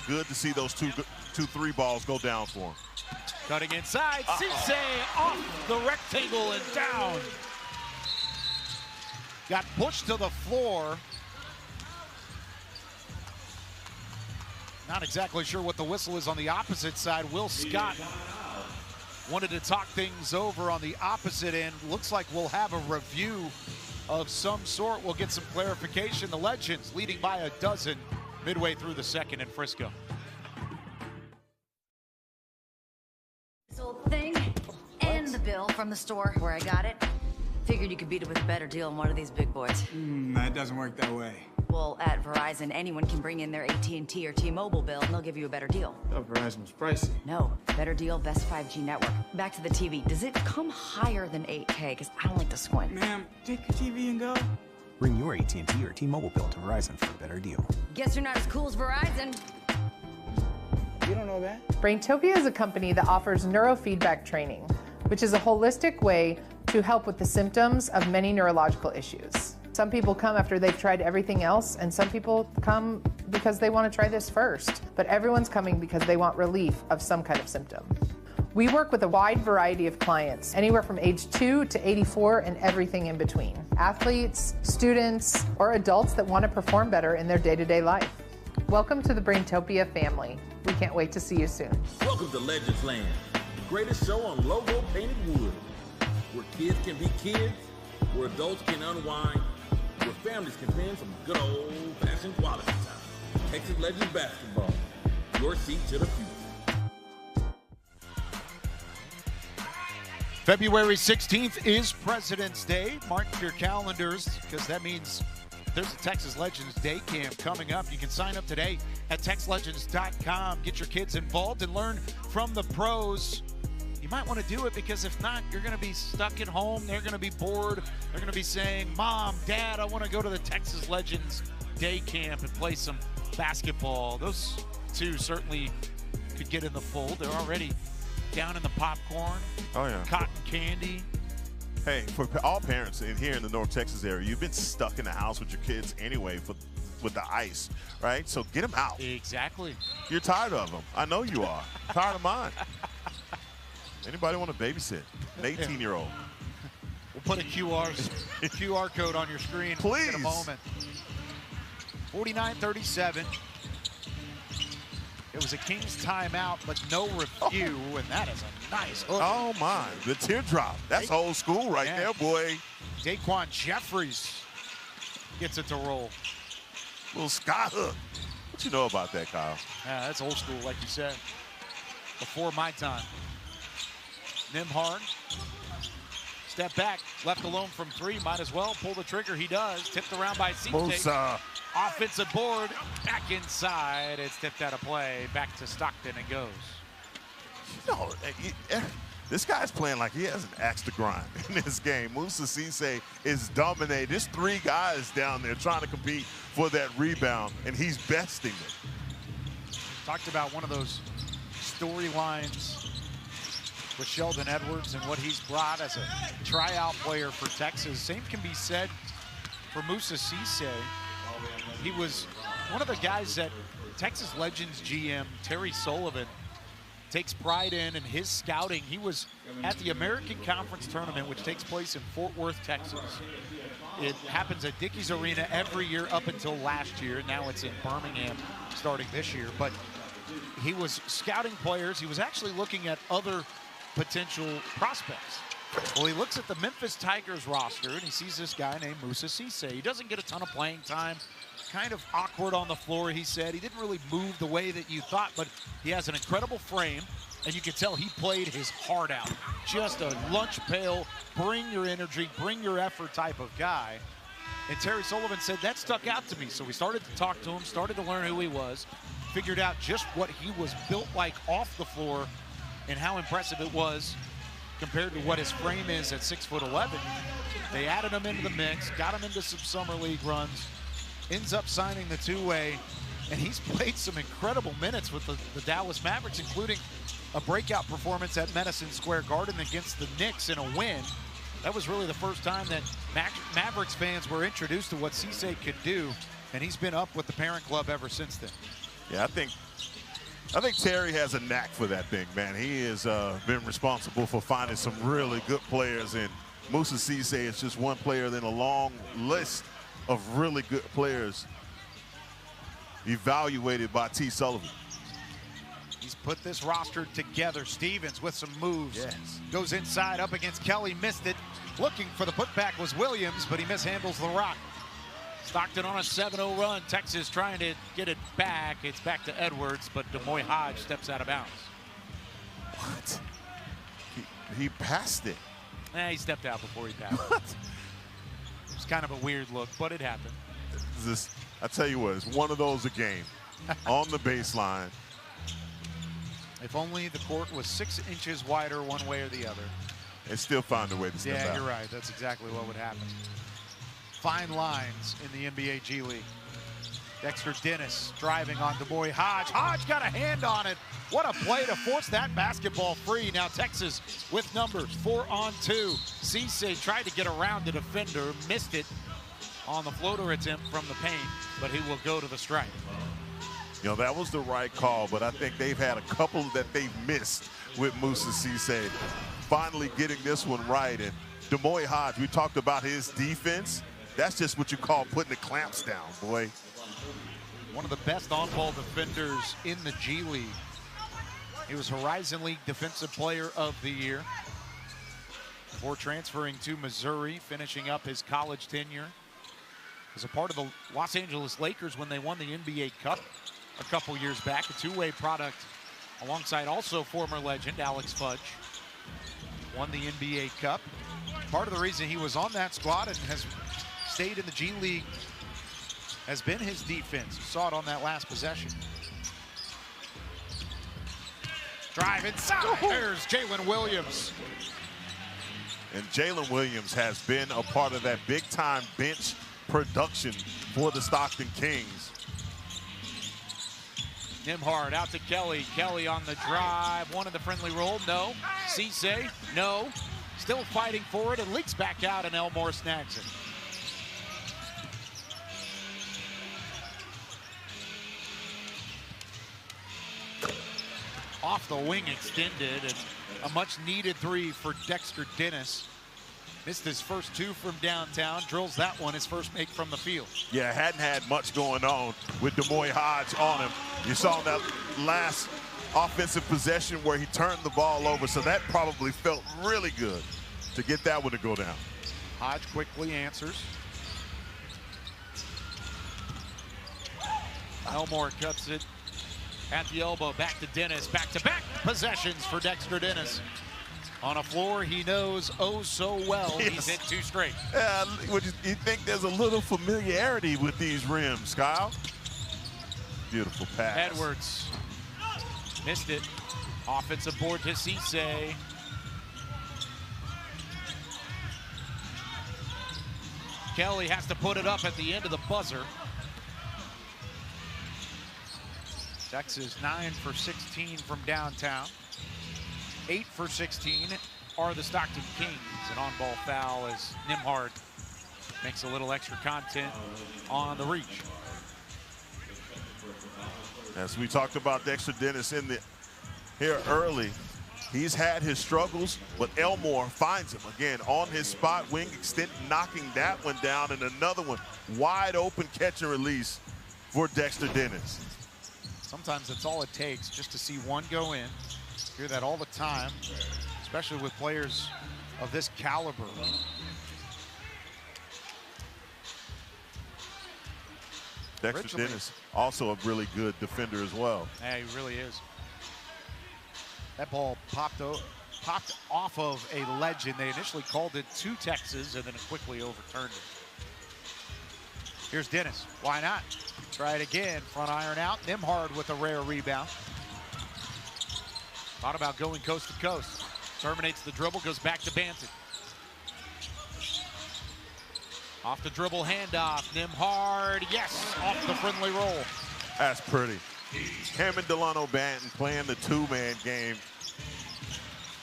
Good to see those two 3 balls go down for him. Cutting inside, Cisse off the rectangle and down. Got pushed to the floor. Not exactly sure what the whistle is on the opposite side. Will Scott wanted to talk things over on the opposite end. Looks like we'll have a review of some sort. We'll get some clarification. The Legends leading by a dozen midway through the second in Frisco. This old thing and the bill from the store where I got it. Figured you could beat it with a better deal than one of these big boys. That doesn't work that way. Well, at Verizon, anyone can bring in their AT&T or T-Mobile bill and they'll give you a better deal. Oh, Verizon's pricey. No, better deal, best 5G network. Back to the TV. Does it come higher than 8K? Because I don't like to squint. Ma'am, take your TV and go. Bring your AT&T or T-Mobile bill to Verizon for a better deal. Guess you're not as cool as Verizon. You don't know that? Braintopia is a company that offers neurofeedback training, which is a holistic way to help with the symptoms of many neurological issues. Some people come after they've tried everything else, and some people come because they want to try this first. But everyone's coming because they want relief of some kind of symptom. We work with a wide variety of clients, anywhere from age 2 to 84 and everything in between. Athletes, students, or adults that want to perform better in their day-to-day life. Welcome to the Braintopia family. We can't wait to see you soon. Welcome to Legends Land, the greatest show on logo painted wood, where kids can be kids, where adults can unwind, where families can spend some good old-fashioned quality time. Texas Legends basketball, your seat to the future. February 16th is President's Day. Mark your calendars, because that means there's a Texas Legends Day Camp coming up. You can sign up today at TexLegends.com. Get your kids involved and learn from the pros. You might want to do it, because if not, you're going to be stuck at home. They're going to be bored. They're going to be saying, Mom, Dad, I want to go to the Texas Legends Day Camp and play some basketball. Those two certainly could get in the fold. They're already down in the popcorn, cotton candy. Hey, for all parents in here in the North Texas area, you've been stuck in the house with your kids anyway with the ice, right? So get them out. Exactly. You're tired of them. I know you are. Tired of mine. Anybody want to babysit an 18-year-old? We'll put a QR code on your screen Please. in a moment. 49-37. It was a Kings timeout, but no review, and that is a nice hook. Oh, my. The teardrop. That's old school right there, boy. Daquan Jeffries gets it to roll. Little sky hook. What you know about that, Kyle? Yeah, that's old school, like you said. Before my time. Nimhard. Step back, left alone from three. Might as well pull the trigger. He does. Tipped around by Cisse. Offensive board, back inside. It's tipped out of play. Back to Stockton it goes. You know, this guy's playing like he has an axe to grind in this game. Musa Cisse is dominating. There's three guys down there trying to compete for that rebound, and he's besting it. Talked about one of those storylines with Sheldon Edwards and what he's brought as a tryout player for Texas. Same can be said for Musa Cisse. He was one of the guys that Texas Legends GM Terry Sullivan takes pride in his scouting. He was at the American Conference Tournament, which takes place in Fort Worth, Texas. It happens at Dickies Arena every year up until last year. Now it's in Birmingham starting this year. But he was scouting players. He was actually looking at other potential prospects. Well, he looks at the Memphis Tigers roster, and he sees this guy named Musa Cisse. He doesn't get a ton of playing time. Kind of awkward on the floor, he said. He didn't really move the way that you thought, but he has an incredible frame, and you can tell he played his heart out. Just a lunch pail, bring your energy, bring your effort type of guy. And Terry Sullivan said that stuck out to me. So we started to talk to him, started to learn who he was, figured out just what he was built like off the floor and how impressive it was compared to what his frame is at 6'11". They added him into the mix, got him into some summer league runs, ends up signing the two-way, and he's played some incredible minutes with the Dallas Mavericks, including a breakout performance at Madison Square Garden against the Knicks in a win. That was really the first time that Mavericks fans were introduced to what Cisse could do, and he's been up with the parent club ever since then. Yeah, I think Terry has a knack for that thing, man. He has been responsible for finding some really good players, and Musa Cisse is just one player in a long list of really good players evaluated by T. Sullivan. He's put this roster together. Stevens with some moves. Yes. Goes inside up against Kelly, missed it. Looking for the putback was Williams, but he mishandles the rock. Stockton on a 7-0 run. Texas trying to get it back. It's back to Edwards, but DeMoy Hodge steps out of bounds. What? He passed it. He stepped out before he passed. What? It was kind of a weird look, but it happened. I tell you what, it's one of those a game. On the baseline. If only the court was 6 inches wider one way or the other. And still find a way to step out. Yeah, you're right. That's exactly what would happen. Fine lines in the NBA G League. Dexter Dennis driving on DeMoy Hodge. Hodge got a hand on it. What a play to force that basketball free. Now Texas with numbers, 4-on-2. Cisse tried to get around the defender, missed it. on the floater attempt from the paint, but he will go to the stripe. You know, that was the right call, but I think they've had a couple that they've missed with Moussa Cisse. Finally getting this one right. And D'Moy Hodge, we talked about his defense. That's just what you call putting the clamps down, boy. One of the best on-ball defenders in the G League. He was Horizon League Defensive Player of the Year before transferring to Missouri, finishing up his college tenure as a part of the Los Angeles Lakers when they won the NBA Cup a couple years back, a two-way product alongside also former legend Alex Fudge. Won the NBA Cup. Part of the reason he was on that squad and has stayed in the G League has been his defense. You saw it on that last possession. Drive inside. There's Jalen Williams. And Jalen Williams has been a part of that big-time bench production for the Stockton Kings. Nembhard out to Kelly. Kelly on the drive. Wanted the friendly roll. No. Cisse. No. Still fighting for it and leaks back out, and Elmore snags it. Off the wing extended, and a much-needed three for Dexter Dennis. Missed his first two from downtown, drills that one, his first make from the field. Yeah, hadn't had much going on with D'Moy Hodge on him. You saw that last offensive possession where he turned the ball over, so that probably felt really good to get that one to go down. Hodge quickly answers. Elmore cuts it at the elbow, back to Dennis, back-to-back possessions for Dexter Dennis. On a floor he knows oh so well. Yes. He's hit two straight. You think there's a little familiarity with these rims, Kyle? Beautiful pass. Edwards missed it. Offensive board to Cisse. Kelly has to put it up at the end of the buzzer. Texas 9 for 16 from downtown. 8 for 16 are the Stockton Kings. An on-ball foul as Nembhard makes a little extra content on the reach. As we talked about Dexter Dennis here early, he's had his struggles, but Elmore finds him again on his spot, wing extent, knocking that one down, and another one wide open catch and release for Dexter Dennis. Sometimes that's all it takes, just to see one go in. Hear that all the time, especially with players of this caliber. Dexter Dennis, also a really good defender as well. Yeah, he really is. That ball popped off of a legend. They initially called it to Texas and then quickly overturned it. Here's Dennis. Why not? Try it again. Front iron out. Nembhard with a rare rebound. Thought about going coast to coast. Terminates the dribble, goes back to Banton. Off the dribble handoff. Nembhard, yes, off the friendly roll. That's pretty. Him and Delano Banton playing the two-man game.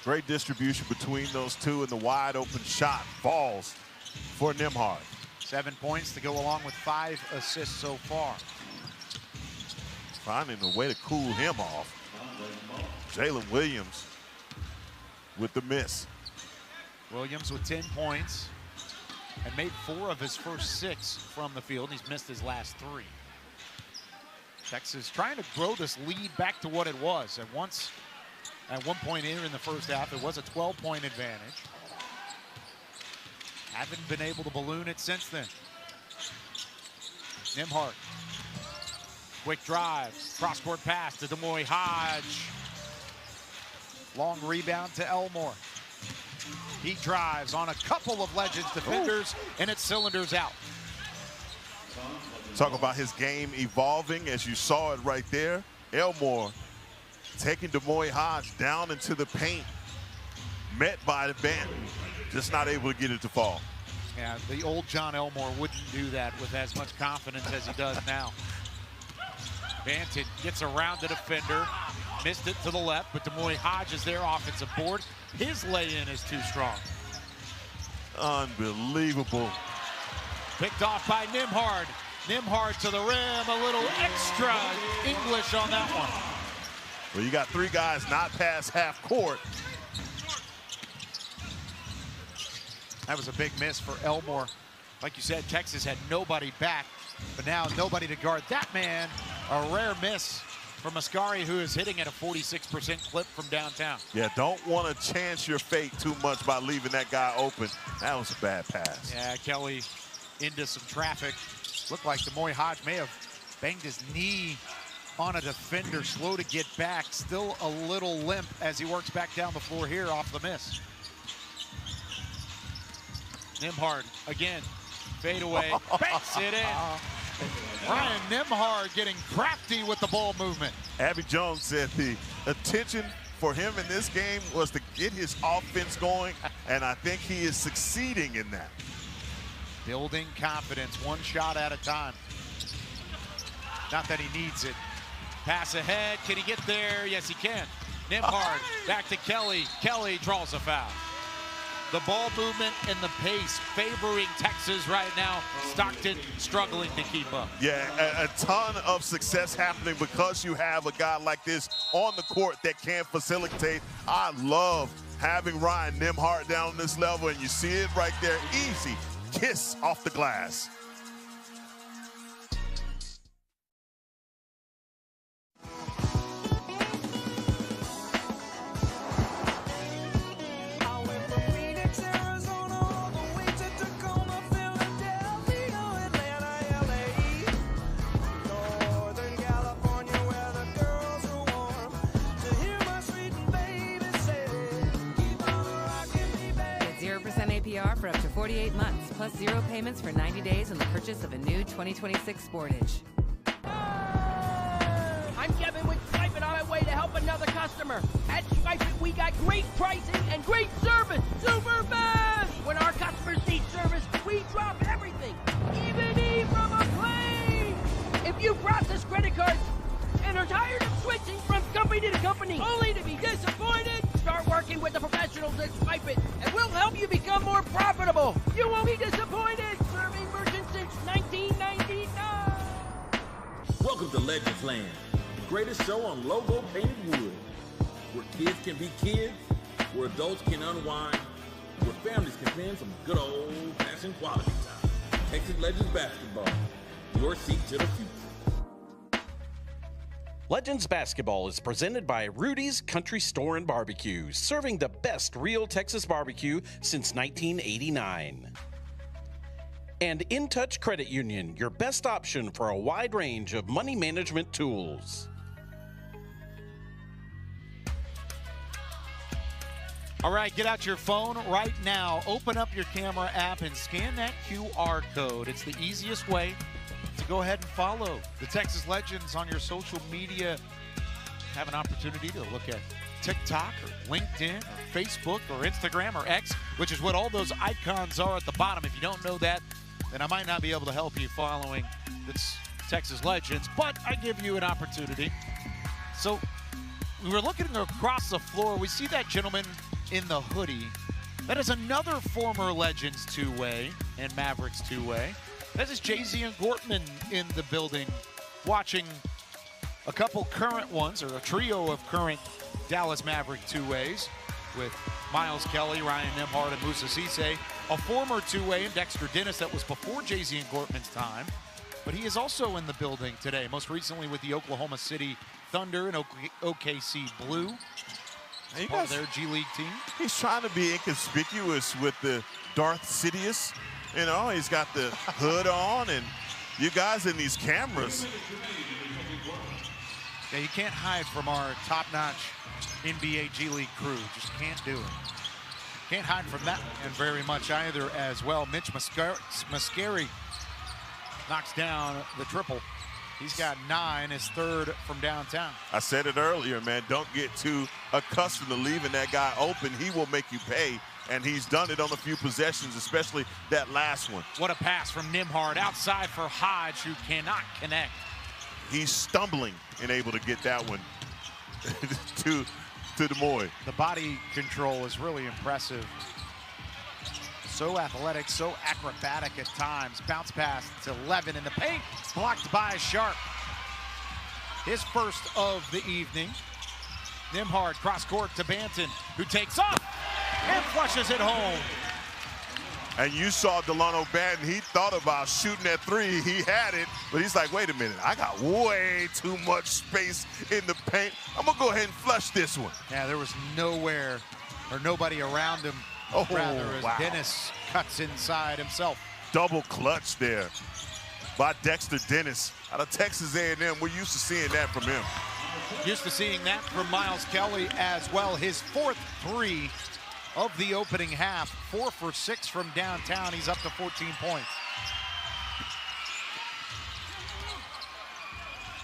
Great distribution between those two, and the wide open shot falls for Nembhard. 7 points to go along with 5 assists so far. Finding a way to cool him off. Jalen Williams with the miss. Williams with 10 points and made 4 of his first 6 from the field. He's missed his last 3. Texas trying to grow this lead back to what it was. And once, at one point here in the first half, it was a 12-point advantage. Haven't been able to balloon it since then. Nembhard. Quick drive, cross-court pass to D'Moy Hodge. Long rebound to Elmore. He drives on a couple of Legends defenders, and it cylinders out. Talk about his game evolving as you saw it right there. Elmore taking D'Moy Hodge down into the paint. Met by the Banton. Just not able to get it to fall. Yeah, the old John Elmore wouldn't do that with as much confidence as he does now. Banton gets around the defender. Missed it to the left, but D'Moy Hodge is there, offensive board. His lay-in is too strong. Unbelievable. Picked off by Nembhard. Nembhard to the rim, a little extra English on that one. Well, you got 3 guys not past half court. That was a big miss for Elmore. Like you said, Texas had nobody back, but now nobody to guard that man. A rare miss for Mascari, who is hitting at a 46% clip from downtown. Yeah, don't want to chance your fate too much by leaving that guy open. That was a bad pass. Yeah, Kelly into some traffic. Looked like Demoy Hodge may have banged his knee on a defender, slow to get back. Still a little limp as he works back down the floor here off the miss. Nembhard again, fade away, banks it in. Ryan Nembhard getting crafty with the ball movement. Abby Jones said the attention for him in this game was to get his offense going, and I think he is succeeding in that. Building confidence, one shot at a time. Not that he needs it. Pass ahead, can he get there? Yes, he can. Nembhard back to Kelly. Kelly draws a foul. The ball movement and the pace favoring Texas right now. Stockton struggling to keep up. Yeah, a ton of success happening because you have a guy like this on the court that can facilitate. I love having Ryan Nembhard down this level, and you see it right there. Easy kiss off the glass. APR for up to 48 months, plus 0 payments for 90 days on the purchase of a new 2026 Sportage. I'm Kevin with Swipe It on my way to help another customer. At Swipe It, we got great pricing and great service. Super fast! When our customers need service, we drop everything, even eat from a plane. If you process credit cards and are tired of switching from company to company only to be disappointed, start working with the professionals at Swipe It, and we'll help you become more profitable. You won't be disappointed. Serving merchants since 1999. Welcome to Legends Land, the greatest show on logo painted wood, where kids can be kids, where adults can unwind, where families can spend some good old-fashioned quality time. Texas Legends Basketball, your seat to the future. Legends Basketball is presented by Rudy's Country Store and Barbecue, serving the best real Texas barbecue since 1989. And In Touch Credit Union, your best option for a wide range of money management tools. All right, get out your phone right now. Open up your camera app and scan that QR code. It's the easiest way to go ahead and follow the Texas Legends on your social media. Have an opportunity to look at TikTok or LinkedIn or Facebook or Instagram or X, which is what all those icons are at the bottom. If you don't know that, then I might not be able to help you following the Texas Legends, but I give you an opportunity. So we were looking across the floor. We see that gentleman in the hoodie. That is another former Legends two-way and Mavericks two-way. That is Jay-Z and Gortman in the building, watching a couple current ones, or a trio of current Dallas Maverick two-ways with Miles Kelly, Ryan Nembhard, and Musa Cisse. A former two-way, Dexter Dennis, that was before Jay-Z and Gortman's time. But he is also in the building today, most recently with the Oklahoma City Thunder and OKC Blue. Part of their G League team. He's trying to be inconspicuous with the Darth Sidious. You know, he's got the hood on, and you guys in these cameras. Yeah, you can't hide from our top-notch NBA G League crew. Just can't do it. Can't hide from that and very much either as well. Mitch Mascari knocks down the triple. He's got 9, his third from downtown. I said it earlier, man, don't get too accustomed to leaving that guy open. He will make you pay, and he's done it on a few possessions, especially that last one. What a pass from Nembhard outside for Hodge, who cannot connect. He's stumbling and able to get that one to Demoy. The body control is really impressive. So athletic, so acrobatic at times. Bounce pass to Levin in the paint, blocked by Sharp. His first of the evening. Nimhard cross court to Banton, who takes off and flushes it home. And you saw Delano Banton, he thought about shooting that three. He had it, but he's like, wait a minute, I got way too much space in the paint. I'm gonna go ahead and flush this one. Yeah, there was nowhere or nobody around him. Oh, rather, as wow. Dennis cuts inside himself. Double clutch there by Dexter Dennis out of Texas A&M. We're used to seeing that from him. Used to seeing that from Miles Kelly as well. His fourth three of the opening half. 4 for 6 from downtown. He's up to 14 points.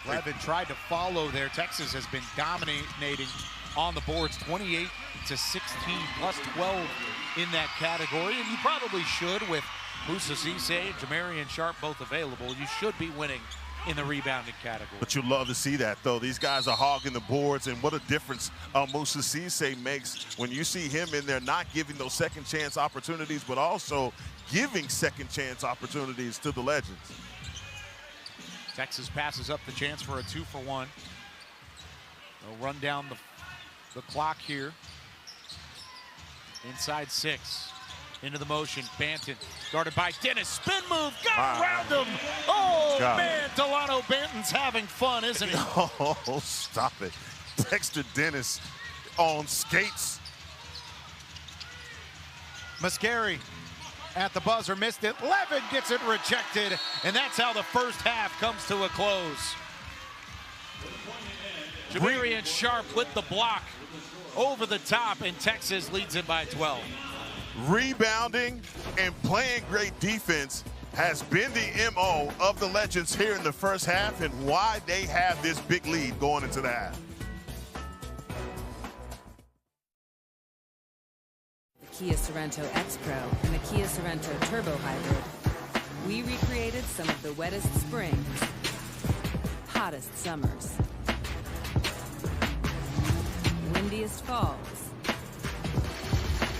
Levin tried to follow there. Texas has been dominating on the boards, 28 to 16, plus 12 in that category. And you probably should, with Moussa Cisse and Jamarian Sharp both available. You should be winning in the rebounding category. But you love to see that, though. These guys are hogging the boards, and what a difference Moussa Cisse makes when you see him in there not giving those second chance opportunities, but also giving second chance opportunities to the Legends. Texas passes up the chance for a 2-for-1. They'll run down the clock here. Inside 6. Into the motion, Banton, guarded by Dennis, spin move, got around him. Oh, man, Delano Banton's having fun, isn't he? Oh, stop it. Dexter Dennis on skates. Mascari at the buzzer, missed it. Levin gets it rejected, and that's how the first half comes to a close. Jamarian Sharp with the block over the top, and Texas leads it by 12. Rebounding and playing great defense has been the MO of the Legends here in the first half, and why they have this big lead going into the half. The Kia Sorento X-Pro and the Kia Sorento Turbo Hybrid. We recreated some of the wettest springs, hottest summers, windiest falls,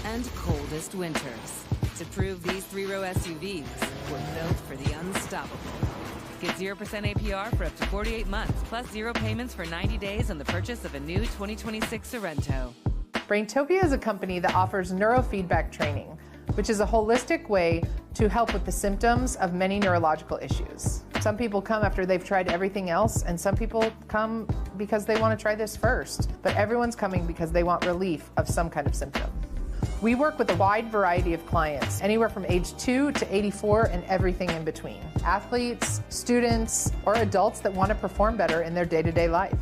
and coldest winters to prove these three-row SUVs were built for the unstoppable. Get 0% APR for up to 48 months, plus 0 payments for 90 days on the purchase of a new 2026 Sorento. Braintopia is a company that offers neurofeedback training, which is a holistic way to help with the symptoms of many neurological issues. Some people come after they've tried everything else, and some people come because they want to try this first. But everyone's coming because they want relief of some kind of symptom. We work with a wide variety of clients, anywhere from age 2 to 84 and everything in between. Athletes, students, or adults that want to perform better in their day-to-day life.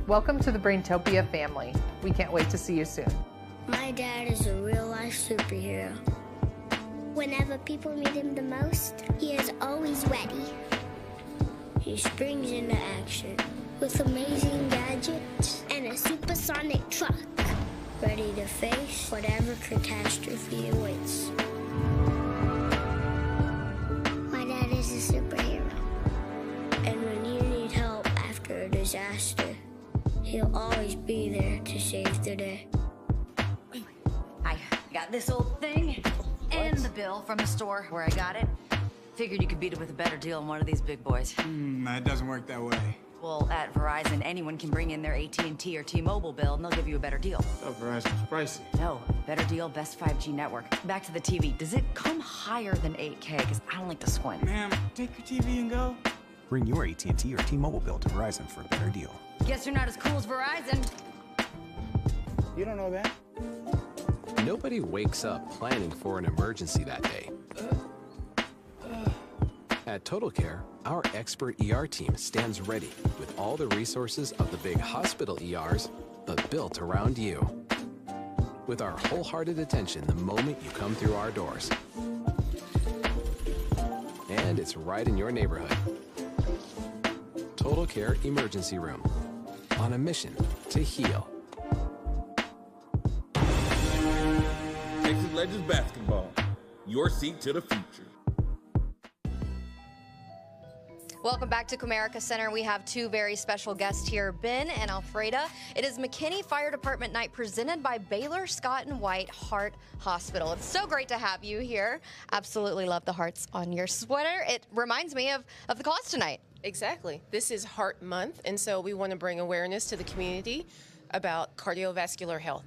Welcome to the Braintopia family. We can't wait to see you soon. My dad is a real-life superhero. Whenever people need him the most, he is always ready. He springs into action with amazing gadgets and a supersonic truck, ready to face whatever catastrophe awaits. My dad is a superhero. And when you need help after a disaster, he'll always be there to save the day. I got this old thing and the bill from the store where I got it. Figured you could beat it with a better deal than one of these big boys. That doesn't work that way. Well, at Verizon, anyone can bring in their AT&T or T-Mobile bill and they'll give you a better deal. Oh, Verizon's pricey. No, better deal, best 5G network. Back to the TV. Does it come higher than 8K? Because I don't like to squint. Ma'am, take your TV and go. Bring your AT&T or T-Mobile bill to Verizon for a better deal. Guess you're not as cool as Verizon. You don't know that? Nobody wakes up planning for an emergency that day. At TotalCare, our expert ER team stands ready with all the resources of the big hospital ERs, but built around you. With our wholehearted attention the moment you come through our doors. And it's right in your neighborhood. TotalCare Emergency Room. On a mission to heal. Texas Legends basketball. Your seat to the future. Welcome back to Comerica Center. We have two very special guests here, Ben and Alfreda. It is McKinney Fire Department Night presented by Baylor Scott and White Heart Hospital. It's so great to have you here. Absolutely love the hearts on your sweater. It reminds me of the cause tonight. Exactly. This is Heart Month, and so we want to bring awareness to the community about cardiovascular health.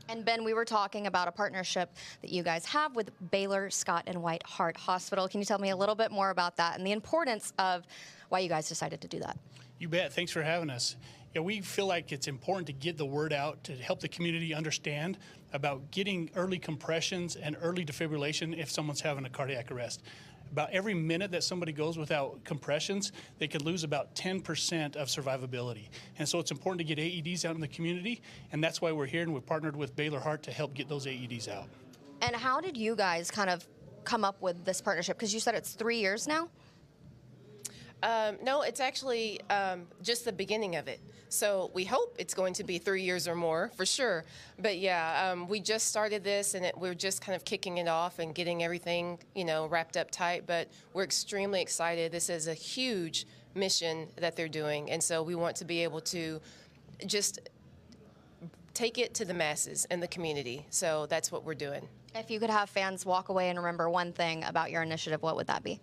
And Ben, we were talking about a partnership that you guys have with Baylor Scott and White Heart Hospital. Can you tell me a little bit more about that and the importance of why you guys decided to do that? You bet. Thanks for having us. Yeah, we feel like it's important to get the word out to help the community understand about getting early compressions and early defibrillation if someone's having a cardiac arrest. About every minute that somebody goes without compressions, they can lose about 10% of survivability. And so it's important to get AEDs out in the community, and that's why we're here, and we've partnered with Baylor Heart to help get those AEDs out. And how did you guys kind of come up with this partnership? Because you said it's 3 years now? No, it's actually just the beginning of it. So we hope it's going to be 3 years or more, for sure. But yeah, we just started this, and we're just kind of kicking it off and getting everything, wrapped up tight. But we're extremely excited. This is a huge mission that they're doing, and so we want to be able to just take it to the masses and the community. So that's what we're doing. If you could have fans walk away and remember one thing about your initiative, what would that be?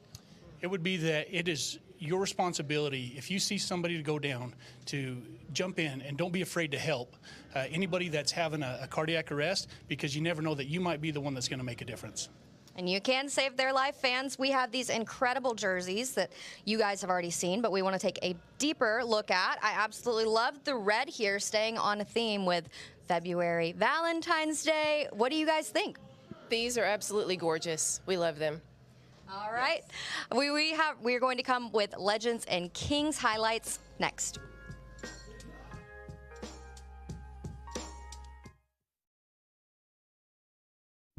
It would be that it is your responsibility, if you see somebody to go down, to jump in and don't be afraid to help anybody that's having a cardiac arrest, because you never know that you might be the one that's going to make a difference. And you can save their life, fans. We have these incredible jerseys that you guys have already seen, but we want to take a deeper look at. I absolutely love the red here, staying on a theme with February Valentine's Day. What do you guys think? These are absolutely gorgeous. We love them. All right. Yes. We're going to come with Legends and Kings highlights next.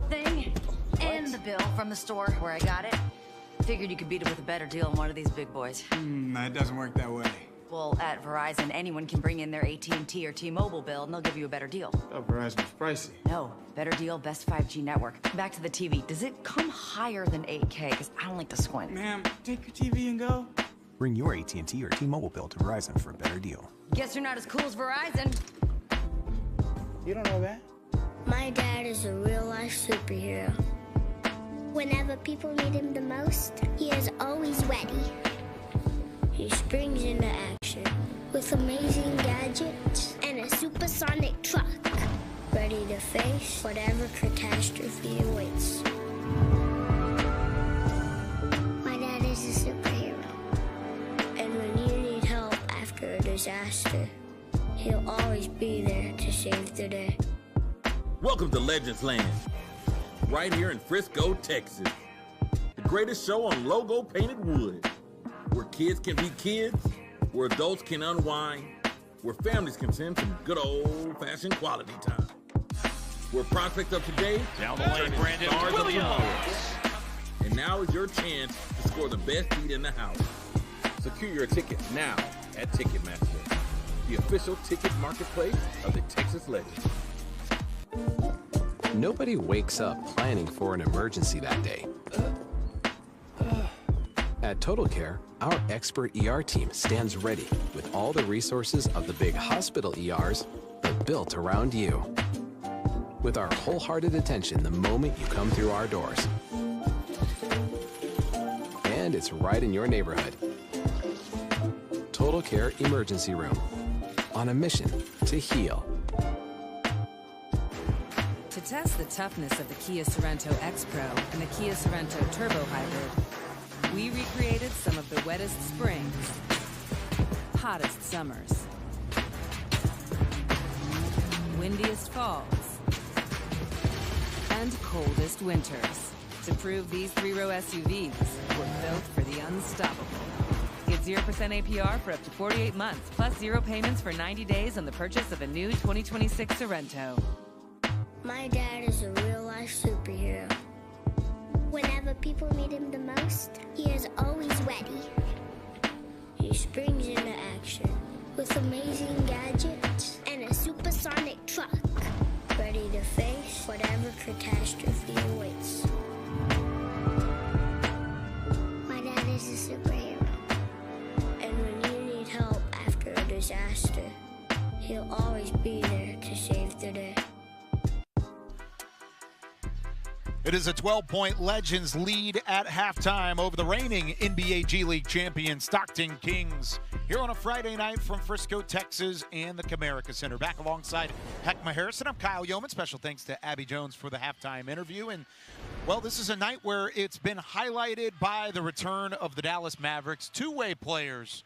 Thing and the bill from the store where I got it. Figured you could beat it with a better deal than one of these big boys. It doesn't work that way. Well, at Verizon, anyone can bring in their AT&T or T-Mobile bill, and they'll give you a better deal. Oh, Verizon's pricey. No, better deal, best 5G network. Back to the TV. Does it come higher than 8K? Because I don't like to squint. Ma'am, take your TV and go. Bring your AT&T or T-Mobile bill to Verizon for a better deal. Guess you're not as cool as Verizon. You don't know that? My dad is a real-life superhero. Whenever people need him the most, he is always ready. He springs into action with amazing gadgets and a supersonic truck, ready to face whatever catastrophe awaits. My dad is a superhero, and when you need help after a disaster, he'll always be there to save the day. Welcome to Legends Land, right here in Frisco, Texas. The greatest show on logo painted wood. Where kids can be kids, where adults can unwind, where families can spend some good old-fashioned quality time. Where prospects of today down the lane, Brandon Williams. And now is your chance to score the best seat in the house. Secure your ticket now at Ticketmaster, the official ticket marketplace of the Texas Legends. Nobody wakes up planning for an emergency that day. At Total Care, our expert ER team stands ready with all the resources of the big hospital ERs, but built around you. With our wholehearted attention the moment you come through our doors. And it's right in your neighborhood. Total Care Emergency Room. On a mission to heal. To test the toughness of the Kia Sorento X-Pro and the Kia Sorento Turbo Hybrid, we recreated some of the wettest springs, hottest summers, windiest falls, and coldest winters to prove these three-row SUVs were built for the unstoppable. Get 0% APR for up to 48 months, plus 0 payments for 90 days on the purchase of a new 2026 Sorento. My dad is a real-life superhero. Whenever people need him the most, he is always ready. He springs into action with amazing gadgets and a supersonic truck, ready to face whatever catastrophe awaits. My dad is a superhero. It is a 12-point Legends lead at halftime over the reigning NBA G League champion Stockton Kings here on a Friday night from Frisco, Texas and the Comerica Center. Back alongside Heckma Harrison, I'm Kyle Yeoman. Special thanks to Abby Jones for the halftime interview. And, well, this is a night where it's been highlighted by the return of the Dallas Mavericks two-way players.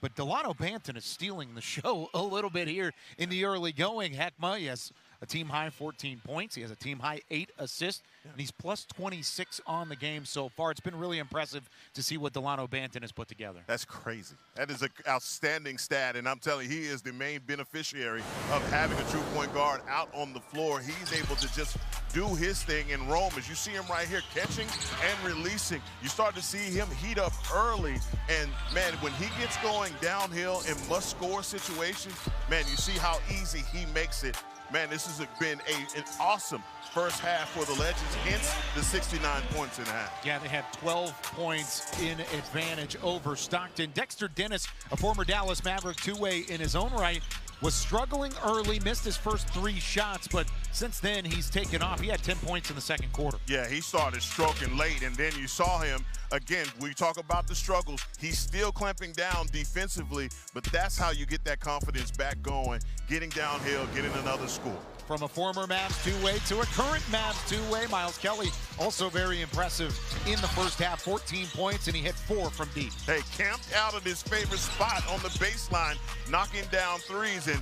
But Delano Banton is stealing the show a little bit here in the early going. Heckma, he has a team-high 14 points. He has a team-high 8 assists, and he's plus 26 on the game so far. It's been really impressive to see what Delano Banton has put together. That's crazy. That is an outstanding stat, and I'm telling you, he is the main beneficiary of having a true point guard out on the floor. He's able to just do his thing in Rome. As you see him right here, catching and releasing. You start to see him heat up early, and, man, when he gets going downhill in must-score situations, man, you see how easy he makes it. Man, this has been an awesome first half for the Legends, hence the 69 points in a half. Yeah, they have 12 points in advantage over Stockton. Dexter Dennis, a former Dallas Maverick two-way in his own right, was struggling early, missed his first 3 shots, but since then he's taken off. He had 10 points in the second quarter. Yeah, he started stroking late, and then you saw him, again, we talk about the struggles, he's still clamping down defensively, but that's how you get that confidence back going, getting downhill, getting another score. From a former Mavs two-way to a current Mavs two-way, Miles Kelly also very impressive in the first half, 14 points, and he hit 4 from deep. Hey, camped out of his favorite spot on the baseline, knocking down threes, and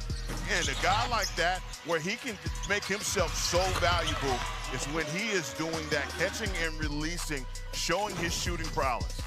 a guy like that, where he can make himself so valuable, is when he is doing that, catching and releasing, showing his shooting prowess.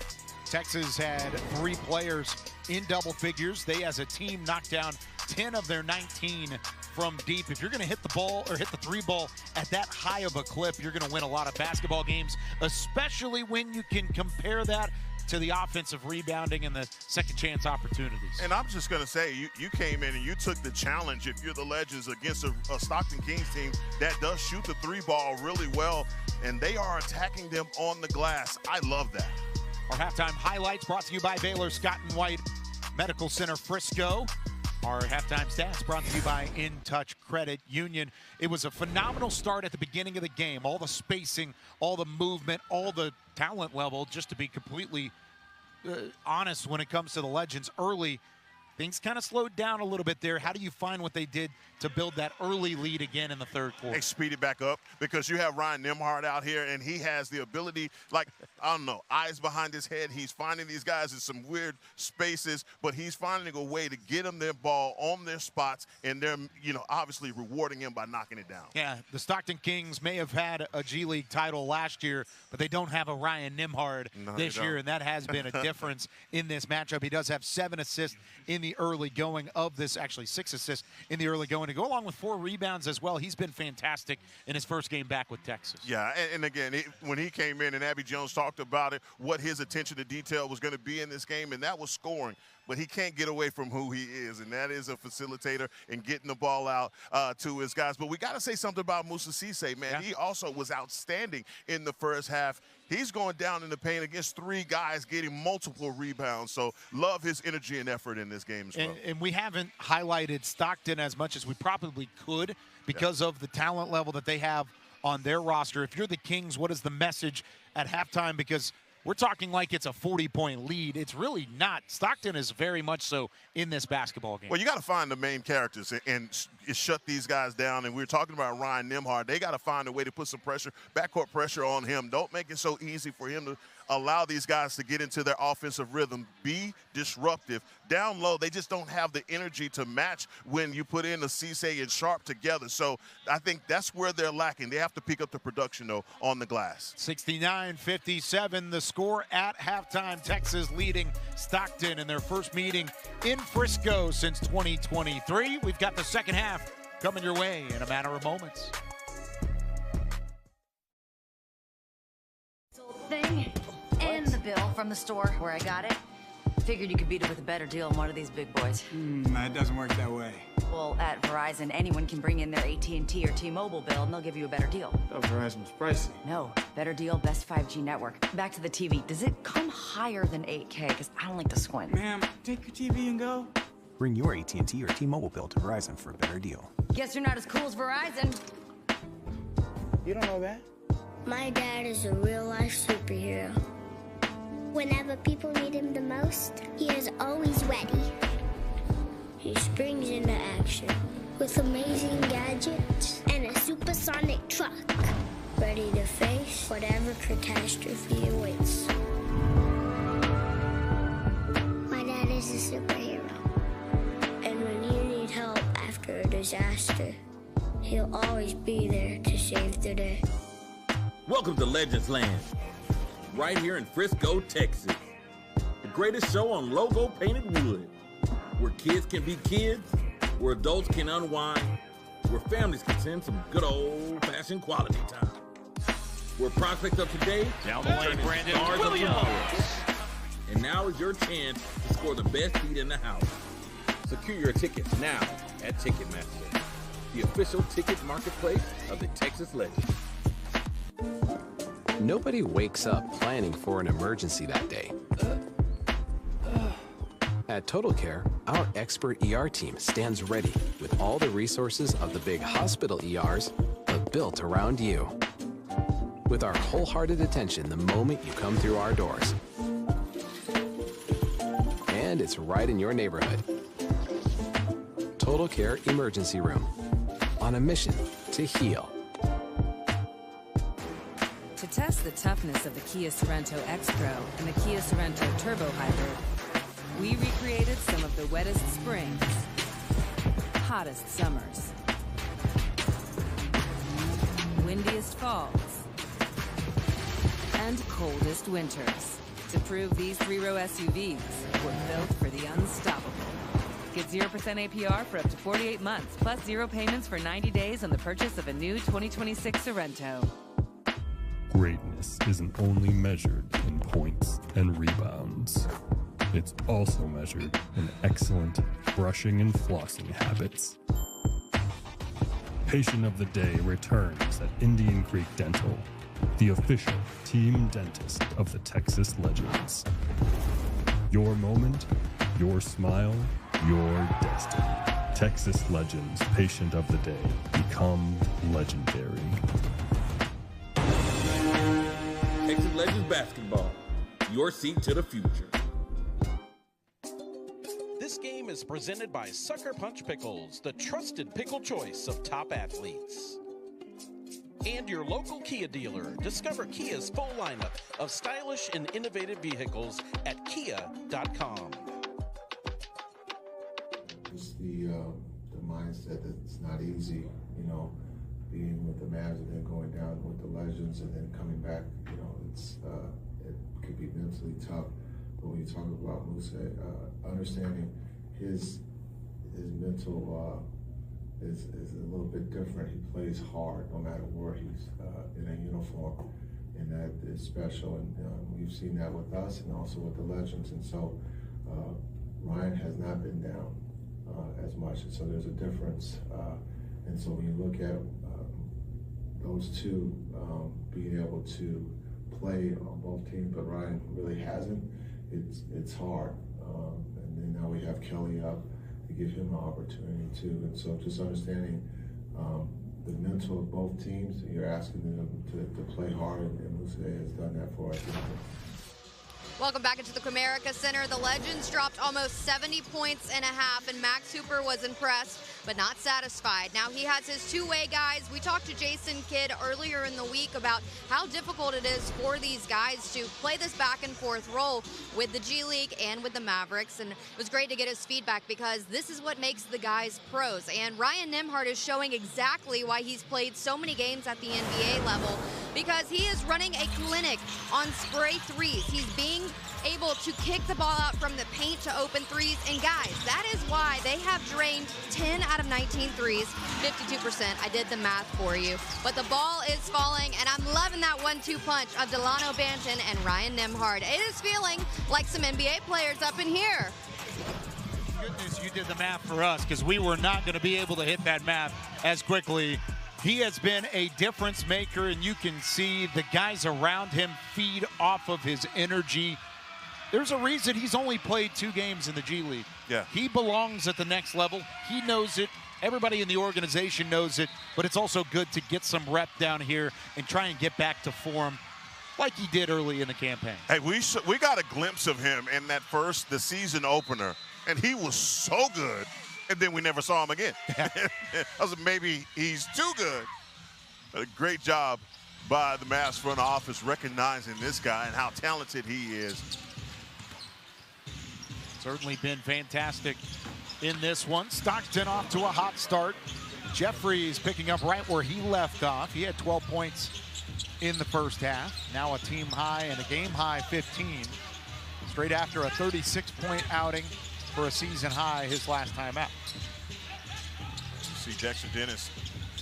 Texas had 3 players in double figures. They, as a team, knocked down 10 of their 19 from deep. If you're going to hit the ball or hit the 3 ball at that high of a clip, you're going to win a lot of basketball games, especially when you can compare that to the offensive rebounding and the second chance opportunities. And I'm just going to say, you came in and you took the challenge, if you're the Legends, against a Stockton Kings team that does shoot the 3 ball really well, and they are attacking them on the glass. I love that. Our halftime highlights brought to you by Baylor Scott & White Medical Center Frisco. Our halftime stats brought to you by In Touch Credit Union. It was a phenomenal start at the beginning of the game. All the spacing, all the movement, all the talent level, just to be completely honest when it comes to the Legends early. Things kind of slowed down a little bit there. How do you find what they did to build that early lead again in the third quarter? They speed it back up because you have Ryan Nembhard out here, and he has the ability, like, I don't know, eyes behind his head. He's finding these guys in some weird spaces, but he's finding a way to get them their ball on their spots, and they're, obviously rewarding him by knocking it down. Yeah, the Stockton Kings may have had a G League title last year, but they don't have a Ryan Nembhard this year, and that has been a difference in this matchup. He does have 7 assists in the early going of this, actually 6 assists in the early going, to go along with 4 rebounds as well. He's been fantastic in his first game back with Texas. Yeah, and again, when he came in, and Abby Jones talked about it, what his attention to detail was going to be in this game, and that was scoring. But he can't get away from who he is, and that is a facilitator and getting the ball out to his guys. But we got to say something about Moussa Cisse, man. Yeah. He also was outstanding in the first half. He's going down in the paint against 3 guys, getting multiple rebounds. So love his energy and effort in this game as well. And we haven't highlighted Stockton as much as we probably could because of the talent level that they have on their roster. If you're the Kings, what is the message at halftime? Because we're talking like it's a 40-point lead. It's really not. Stockton is very much so in this basketball game. Well, you got to find the main characters and shut these guys down. And we were talking about Ryan Nembhard. They got to find a way to put some pressure, backcourt pressure on him. Don't make it so easy for him to allow these guys to get into their offensive rhythm. Be disruptive. Down low, they just don't have the energy to match when you put in a Cisse and Sharp together. So I think that's where they're lacking. They have to pick up the production, though, on the glass. 69-57, the score at halftime. Texas leading Stockton in their first meeting in Frisco since 2023. We've got the second half coming your way in a matter of moments. Thing and the bill from the store where I got it. Figured you could beat it with a better deal than one of these big boys. It doesn't work that way. Well, at Verizon, anyone can bring in their AT&T or T-Mobile bill and they'll give you a better deal. Oh, Verizon's pricey. No, better deal, best 5G network. Back to the TV. Does it come higher than 8K? Because I don't like to squint. Ma'am, take your TV and go. Bring your AT&T or T-Mobile bill to Verizon for a better deal. Guess you're not as cool as Verizon. You don't know that. My dad is a real-life superhero. Whenever people need him the most, he is always ready. He springs into action with amazing gadgets and a supersonic truck, ready to face whatever catastrophe awaits. My dad is a superhero. And when you need help after a disaster, he'll always be there to save the day. Welcome to Legends Land, right here in Frisco, Texas. The greatest show on logo painted wood, where kids can be kids, where adults can unwind, where families can spend some good old-fashioned quality time. Where prospects of today down the lane, Brandon Williams. And now is your chance to score the best seat in the house. Secure your tickets now at Ticketmaster, the official ticket marketplace of the Texas Legends. Nobody wakes up planning for an emergency that day. At Total Care, our expert ER team stands ready with all the resources of the big hospital ERs, but built around you. With our wholehearted attention the moment you come through our doors. And it's right in your neighborhood. Total Care Emergency Room. On a mission to heal. To test the toughness of the Kia Sorento X-Pro and the Kia Sorento Turbo Hybrid, we recreated some of the wettest springs, hottest summers, windiest falls, and coldest winters to prove these three-row SUVs were built for the unstoppable. Get 0% APR for up to 48 months, plus 0 payments for 90 days on the purchase of a new 2026 Sorento. Greatness isn't only measured in points and rebounds. It's also measured in excellent brushing and flossing habits. Patient of the Day returns at Indian Creek Dental, the official team dentist of the Texas Legends. Your moment, your smile, your destiny. Texas Legends Patient of the Day. Become legendary. Texas Legends Basketball, your seat to the future. This game is presented by Sucker Punch Pickles, the trusted pickle choice of top athletes. And your local Kia dealer. Discover Kia's full lineup of stylish and innovative vehicles at kia.com. Just the mindset that it's not easy, you know, being with the Mavs and then going down with the Legends and then coming back, you know, it could be mentally tough. But when you talk about Musa, understanding his mental is a little bit different. He plays hard no matter where he's in a uniform, and that is special. And we've seen that with us and also with the Legends. And so Ryan has not been down as much, and so there's a difference. And so when you look at those two being able to play on both teams, but Ryan really hasn't, it's hard. And then now we have Kelly up to give him an opportunity too. And so just understanding the mental of both teams, you're asking them to play hard, and Musa has done that for us. Welcome back into the Comerica Center. The Legends dropped almost 70 points and a half, and Max Hooper was impressed, but not satisfied. Now he has his two-way guys. We talked to Jason Kidd earlier in the week about how difficult it is for these guys to play this back and forth role with the G League and with the Mavericks, and it was great to get his feedback because this is what makes the guys pros. And Ryan Nembhard is showing exactly why he's played so many games at the NBA level, because he is running a clinic on spray threes. He's being able to kick the ball out from the paint to open threes. And guys, that is why they have drained 10 out of 19 threes, 52%. I did the math for you. But the ball is falling, and I'm loving that 1-2 punch of Delano Banton and Ryan Nembhard. It is feeling like some NBA players up in here. Goodness, you did the math for us, because we were not going to be able to hit that math as quickly. He has been a difference maker, and you can see the guys around him feed off of his energy. There's a reason he's only played 2 games in the G League. Yeah. He belongs at the next level. He knows it. Everybody in the organization knows it, but it's also good to get some rep down here and try and get back to form like he did early in the campaign. Hey, we got a glimpse of him in the season opener, and he was so good, and then we never saw him again. I was maybe he's too good. A great job by the Mavs front office recognizing this guy and how talented he is. Certainly been fantastic in this one. Stockton off to a hot start. Jeffries picking up right where he left off. He had 12 points in the first half. Now a team high and a game high 15. Straight after a 36-point outing for a season high his last time out. You see Dexter Dennis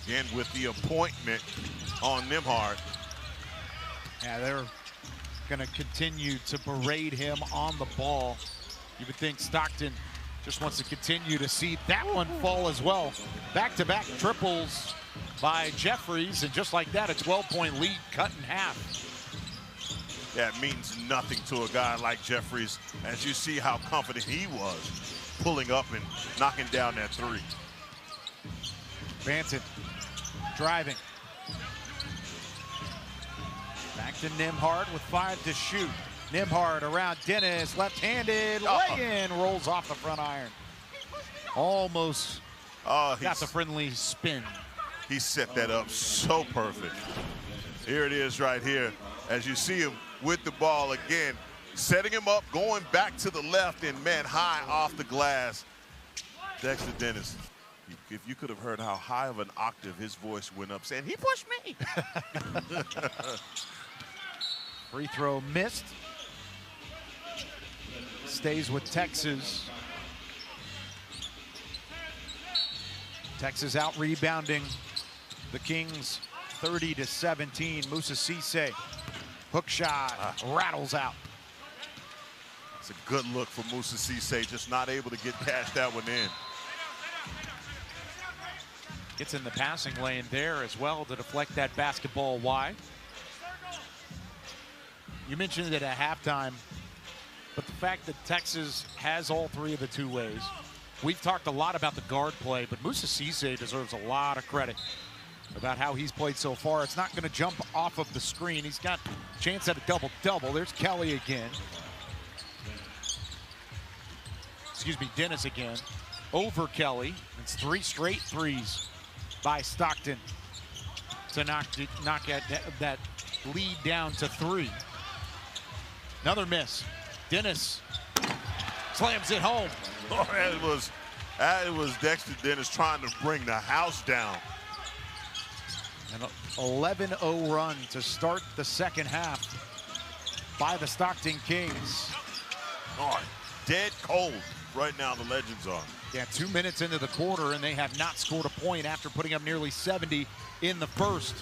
again with the appointment on Nembhard. Yeah, they're going to continue to berate him on the ball. You would think Stockton just wants to continue to see that one fall as well. Back-to-back triples by Jeffries, and just like that, a 12-point lead cut in half. Yeah, it means nothing to a guy like Jeffries, as you see how confident he was pulling up and knocking down that three. Banton driving. Back to Nembhard with 5 to shoot. Nembhard around Dennis, left-handed, lay-in, rolls off the front iron. Almost got the friendly spin. He set that up so perfect. Here it is right here, as you see him with the ball again, setting him up, going back to the left, and man, high off the glass. Dexter Dennis, if you could have heard how high of an octave his voice went up, saying, he pushed me. Free throw missed. Stays with Texas. Texas out rebounding the Kings 30-17. Moussa Cisse, hook shot, rattles out. It's a good look for Moussa Cisse, just not able to get past that one in. Gets in the passing lane there as well to deflect that basketball wide. You mentioned it at halftime, but the fact that Texas has all three of the two ways. We've talked a lot about the guard play, but Moussa Cisse deserves a lot of credit about how he's played so far. It's not going to jump off of the screen. He's got a chance at a double-double. There's Kelly again. Excuse me, Dennis again. Over Kelly. It's 3 straight threes by Stockton to knock that lead down to 3. Another miss. Dennis slams it home. Oh, that was Dexter Dennis trying to bring the house down. An 11-0 run to start the second half by the Stockton Kings. Oh, dead cold right now the Legends are. Yeah, 2 minutes into the quarter, and they have not scored a point after putting up nearly 70 in the first.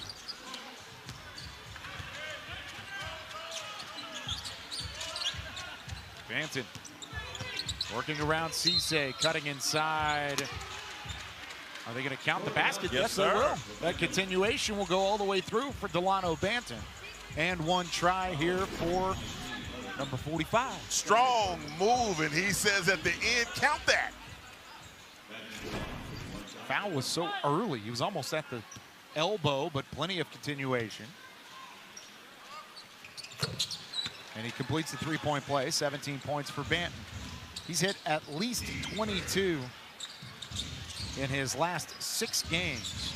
Banton working around Cisse, cutting inside. Are they going to count the basket? Yes, they sir. will. That continuation will go all the way through for Delano Banton. And one try here for number 45. Strong move, and he says at the end, count that. Foul was so early. He was almost at the elbow, but plenty of continuation. And he completes the three-point play, 17 points for Banton. He's hit at least 22 in his last 6 games.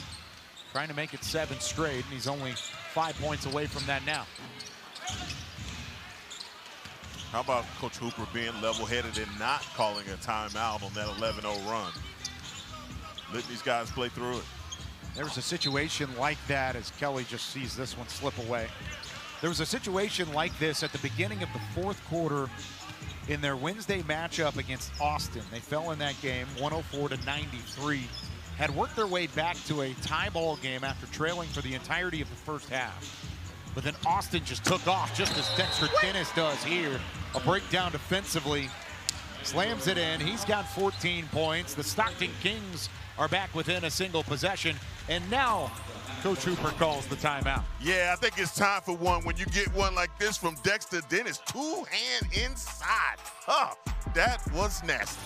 Trying to make it 7 straight, and he's only 5 points away from that now. How about Coach Hooper being level-headed and not calling a timeout on that 11-0 run? Letting these guys play through it. There was a situation like that as Kelly just sees this one slip away. There was a situation like this at the beginning of the fourth quarter in their Wednesday matchup against Austin. They fell in that game 104-93. Had worked their way back to a tie ball game after trailing for the entirety of the first half. But then Austin just took off, just as Dexter Dennis does here. A breakdown defensively. Slams it in. He's got 14 points. The Stockton Kings are back within a single possession. And now Coach Hooper calls the timeout. Yeah, I think it's time for one. When you get one like this from Dexter Dennis, 2-hand inside. That was nasty.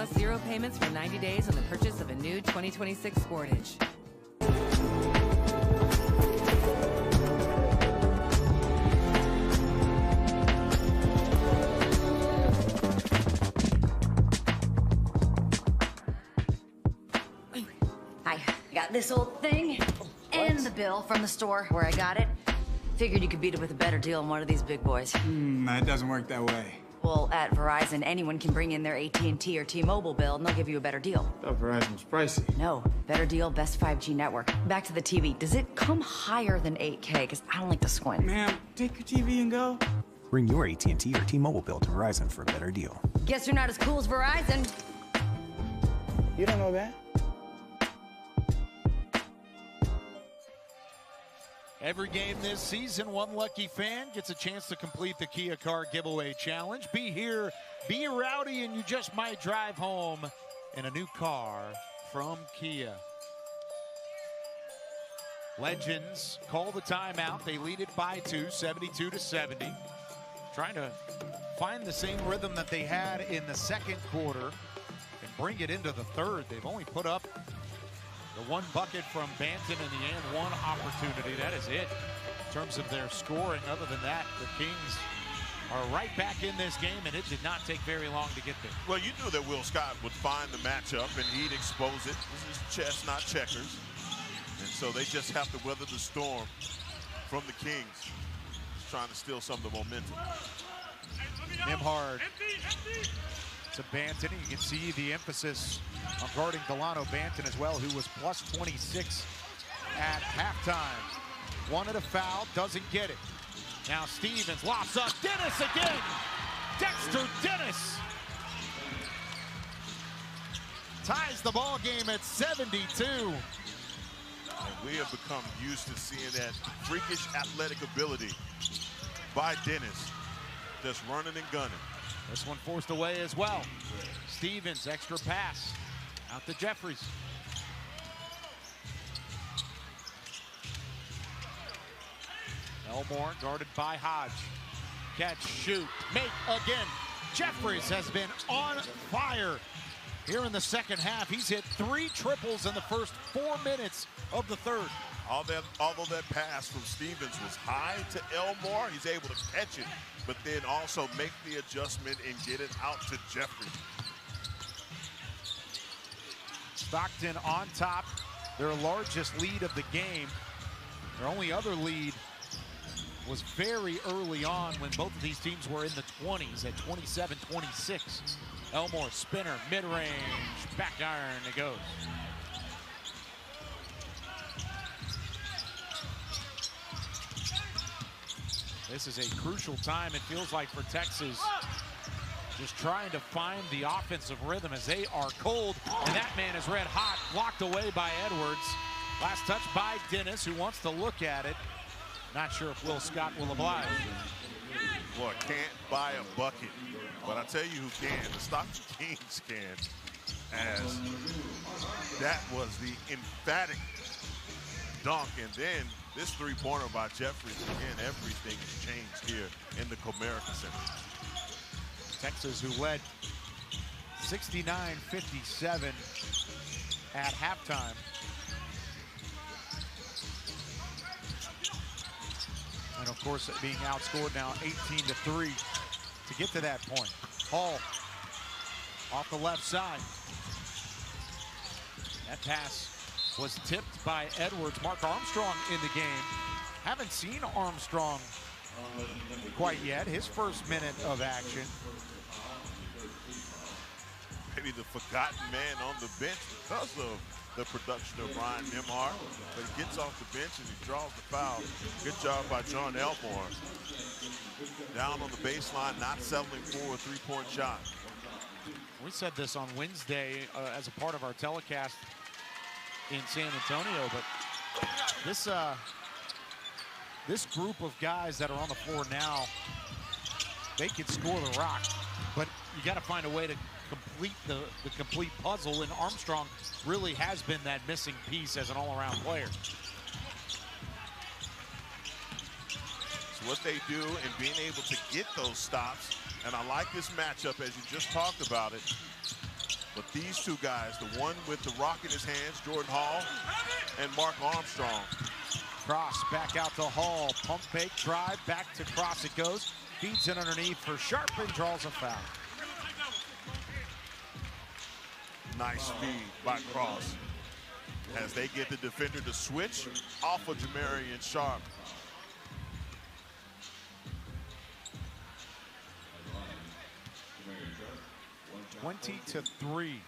plus 0 payments for 90 days on the purchase of a new 2026 Sportage. I got this old thing and the bill from the store where I got it. Figured you could beat it with a better deal than one of these big boys. That doesn't work that way. Well, at Verizon, anyone can bring in their AT&T or T-Mobile bill and they'll give you a better deal. I thought Verizon was pricey. No, better deal, best 5G network. Back to the TV. Does it come higher than 8K? Because I don't like to squint. Ma'am, take your TV and go. Bring your AT&T or T-Mobile bill to Verizon for a better deal. Guess you're not as cool as Verizon. You don't know that? Every game this season, one lucky fan gets a chance to complete the Kia Car Giveaway Challenge. Be here, be rowdy, and you just might drive home in a new car from Kia. Legends call the timeout. They lead it by 2, 72-70. Trying to find the same rhythm that they had in the second quarter and bring it into the third. They've only put up the one bucket from Banton in the end, one opportunity. That is it in terms of their scoring. Other than that, the Kings are right back in this game, and it did not take very long to get there. Well, you knew that Will Scott would find the matchup, and he'd expose it. This is chess, not checkers. And so they just have to weather the storm from the Kings, just trying to steal some of the momentum. Nembhard to Banton. You can see the emphasis on guarding Delano Banton as well, who was plus 26 at halftime. Wanted a foul, doesn't get it. Now Stevens lofts up. Dennis again. Dexter Dennis ties the ball game at 72. And we have become used to seeing that freakish athletic ability by Dennis, just running and gunning. This one forced away as well. Stevens, extra pass out to Jeffries. Elmore guarded by Hodge. Catch, shoot, make again. Jeffries has been on fire here in the second half. He's hit 3 triples in the first 4 minutes of the third. Although that pass from Stevens was high to Elmore, he's able to catch it, but then also make the adjustment and get it out to Jeffries. Stockton on top, their largest lead of the game. Their only other lead was very early on when both of these teams were in the 20s at 27-26. Elmore spinner, mid-range, back iron, it goes. This is a crucial time, it feels like, for Texas. Just trying to find the offensive rhythm as they are cold. And that man is red hot, blocked away by Edwards. Last touch by Dennis, who wants to look at it. Not sure if Will Scott will oblige. Boy, can't buy a bucket. But I tell you who can, the Stockton Kings can. As that was the emphatic dunk. And then this three-pointer by Jeffries, again, everything has changed here in the Comerica Center. Texas, who led 69-57 at halftime. And of course, being outscored now 18-3 to get to that point. Hall off the left side. That pass was tipped by Edwards. Mark Armstrong in the game. Haven't seen Armstrong quite yet. His first minute of action. Maybe the forgotten man on the bench because of the production of Ryan Nembhard. But he gets off the bench and he draws the foul. Good job by John Elmore. Down on the baseline, not settling for a three-point shot. We said this on Wednesday as a part of our telecast in San Antonio, but this group of guys that are on the floor now, they can score the rock, but you got to find a way to complete the complete puzzle, and Armstrong really has been that missing piece as an all-around player. So what they do in being able to get those stops, and I like this matchup as you just talked about it. But these two guys, the one with the rock in his hands, Jordan Hall, and Mark Armstrong. Cross back out to Hall. Pump fake drive. Back to Cross it goes. Feeds it underneath for Sharp and draws a foul. Nice speed by Cross as they get the defender to switch off of Jamarian Sharp. (20-3).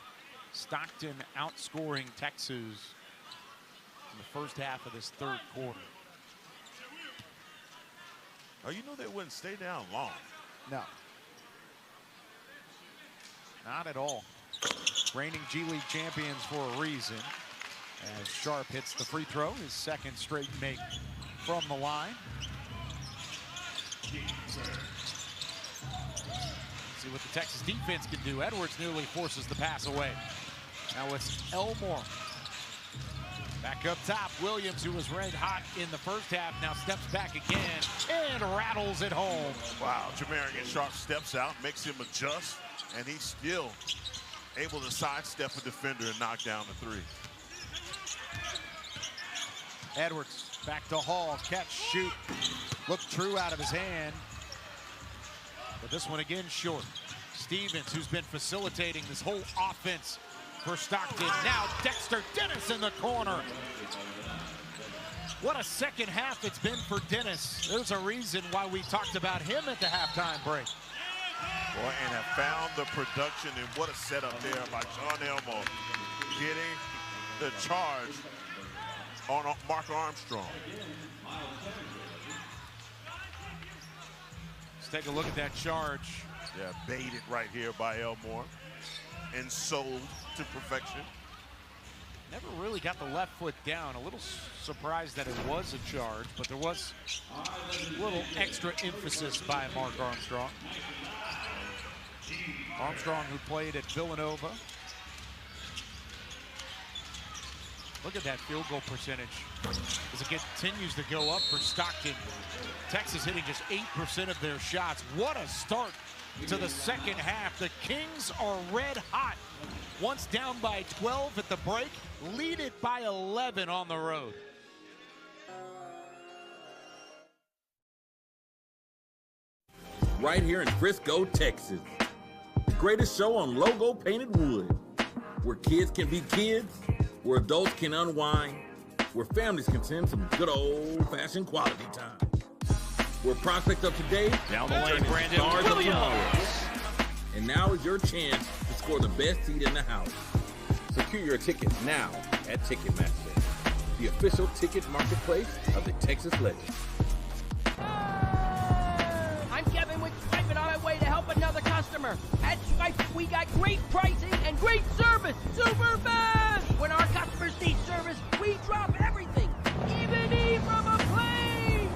Stockton outscoring Texas in the first half of this third quarter. Oh, you know they wouldn't stay down long. No. Not at all. Reigning G League champions for a reason. As Sharp hits the free throw, his second straight make from the line. See what the Texas defense can do. Edwards nearly forces the pass away. Now it's Elmore. Back up top, Williams, who was red hot in the first half, now steps back again and rattles it home. Wow, Jamarian Sharp steps out, makes him adjust, and he's still able to sidestep a defender and knock down the three. Edwards back to Hall, catch, shoot. Looked true out of his hand. But this one again short. Stevens, who's been facilitating this whole offense for Stockton. Now Dexter Dennis in the corner. What a second half it's been for Dennis. There's a reason why we talked about him at the halftime break. Boy, and have found the production, and what a setup there by John Elmo. Getting the charge on Mark Armstrong. Let's take a look at that charge. Yeah, baited right here by Elmore and sold to perfection. Never really got the left foot down. A little surprised that it was a charge, but there was a little extra emphasis by Mark Armstrong. Armstrong, who played at Villanova. Look at that field goal percentage as it continues to go up for Stockton. Texas hitting just 8% of their shots. What a start to the second half. The Kings are red hot. Once down by 12 at the break, lead it by 11 on the road. Right here in Frisco, Texas. The greatest show on logo painted wood. Where kids can be kids, where adults can unwind, where families can spend some good old-fashioned quality time. Where prospects of today down the lane, Brandon stars of Williams. tomorrow. And now is your chance to score the best seat in the house. Secure your tickets now at Ticketmaster, the official ticket marketplace of the Texas Legends. I'm Kevin with Swipe It on my way to help another customer. At Swipe It, we got great pricing and great service. Super fast! When our customers need service, we drop everything, even eat from a plane.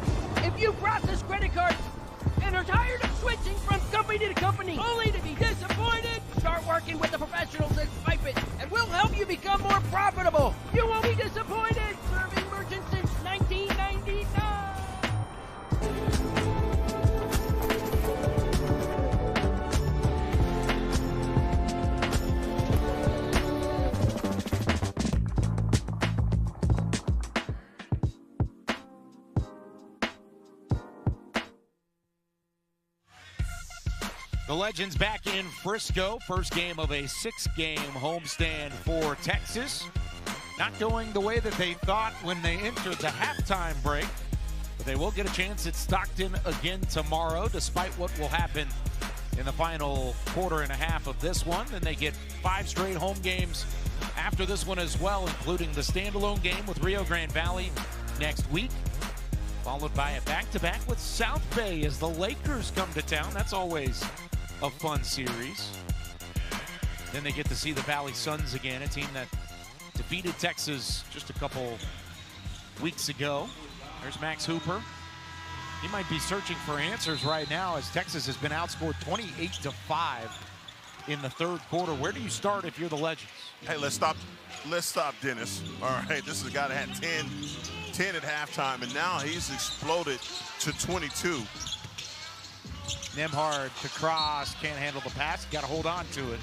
If you process credit cards and are tired of switching from company to company only to be disappointed, start working with the professionals at Swipe It, and we'll help you become more profitable. You won't be disappointed. Serving merchants since 1999. The Legends back in Frisco. First game of a 6-game homestand for Texas. Not going the way that they thought when they entered the halftime break. But they will get a chance at Stockton again tomorrow, despite what will happen in the final quarter and a half of this one. Then they get 5 straight home games after this one as well, including the standalone game with Rio Grande Valley next week, followed by a back-to-back with South Bay as the Lakers come to town. That's always a fun series. Then they get to see the Valley Suns again, a team that defeated Texas just a couple weeks ago. There's Max Hooper. He might be searching for answers right now as Texas has been outscored 28-5 in the third quarter. Where do you start if you're the Legends? Hey, let's stop Dennis. All right, this is a guy that had 10 at halftime, and now he's exploded to 22. Nembhard to Cross, can't handle the pass, got to hold on to it.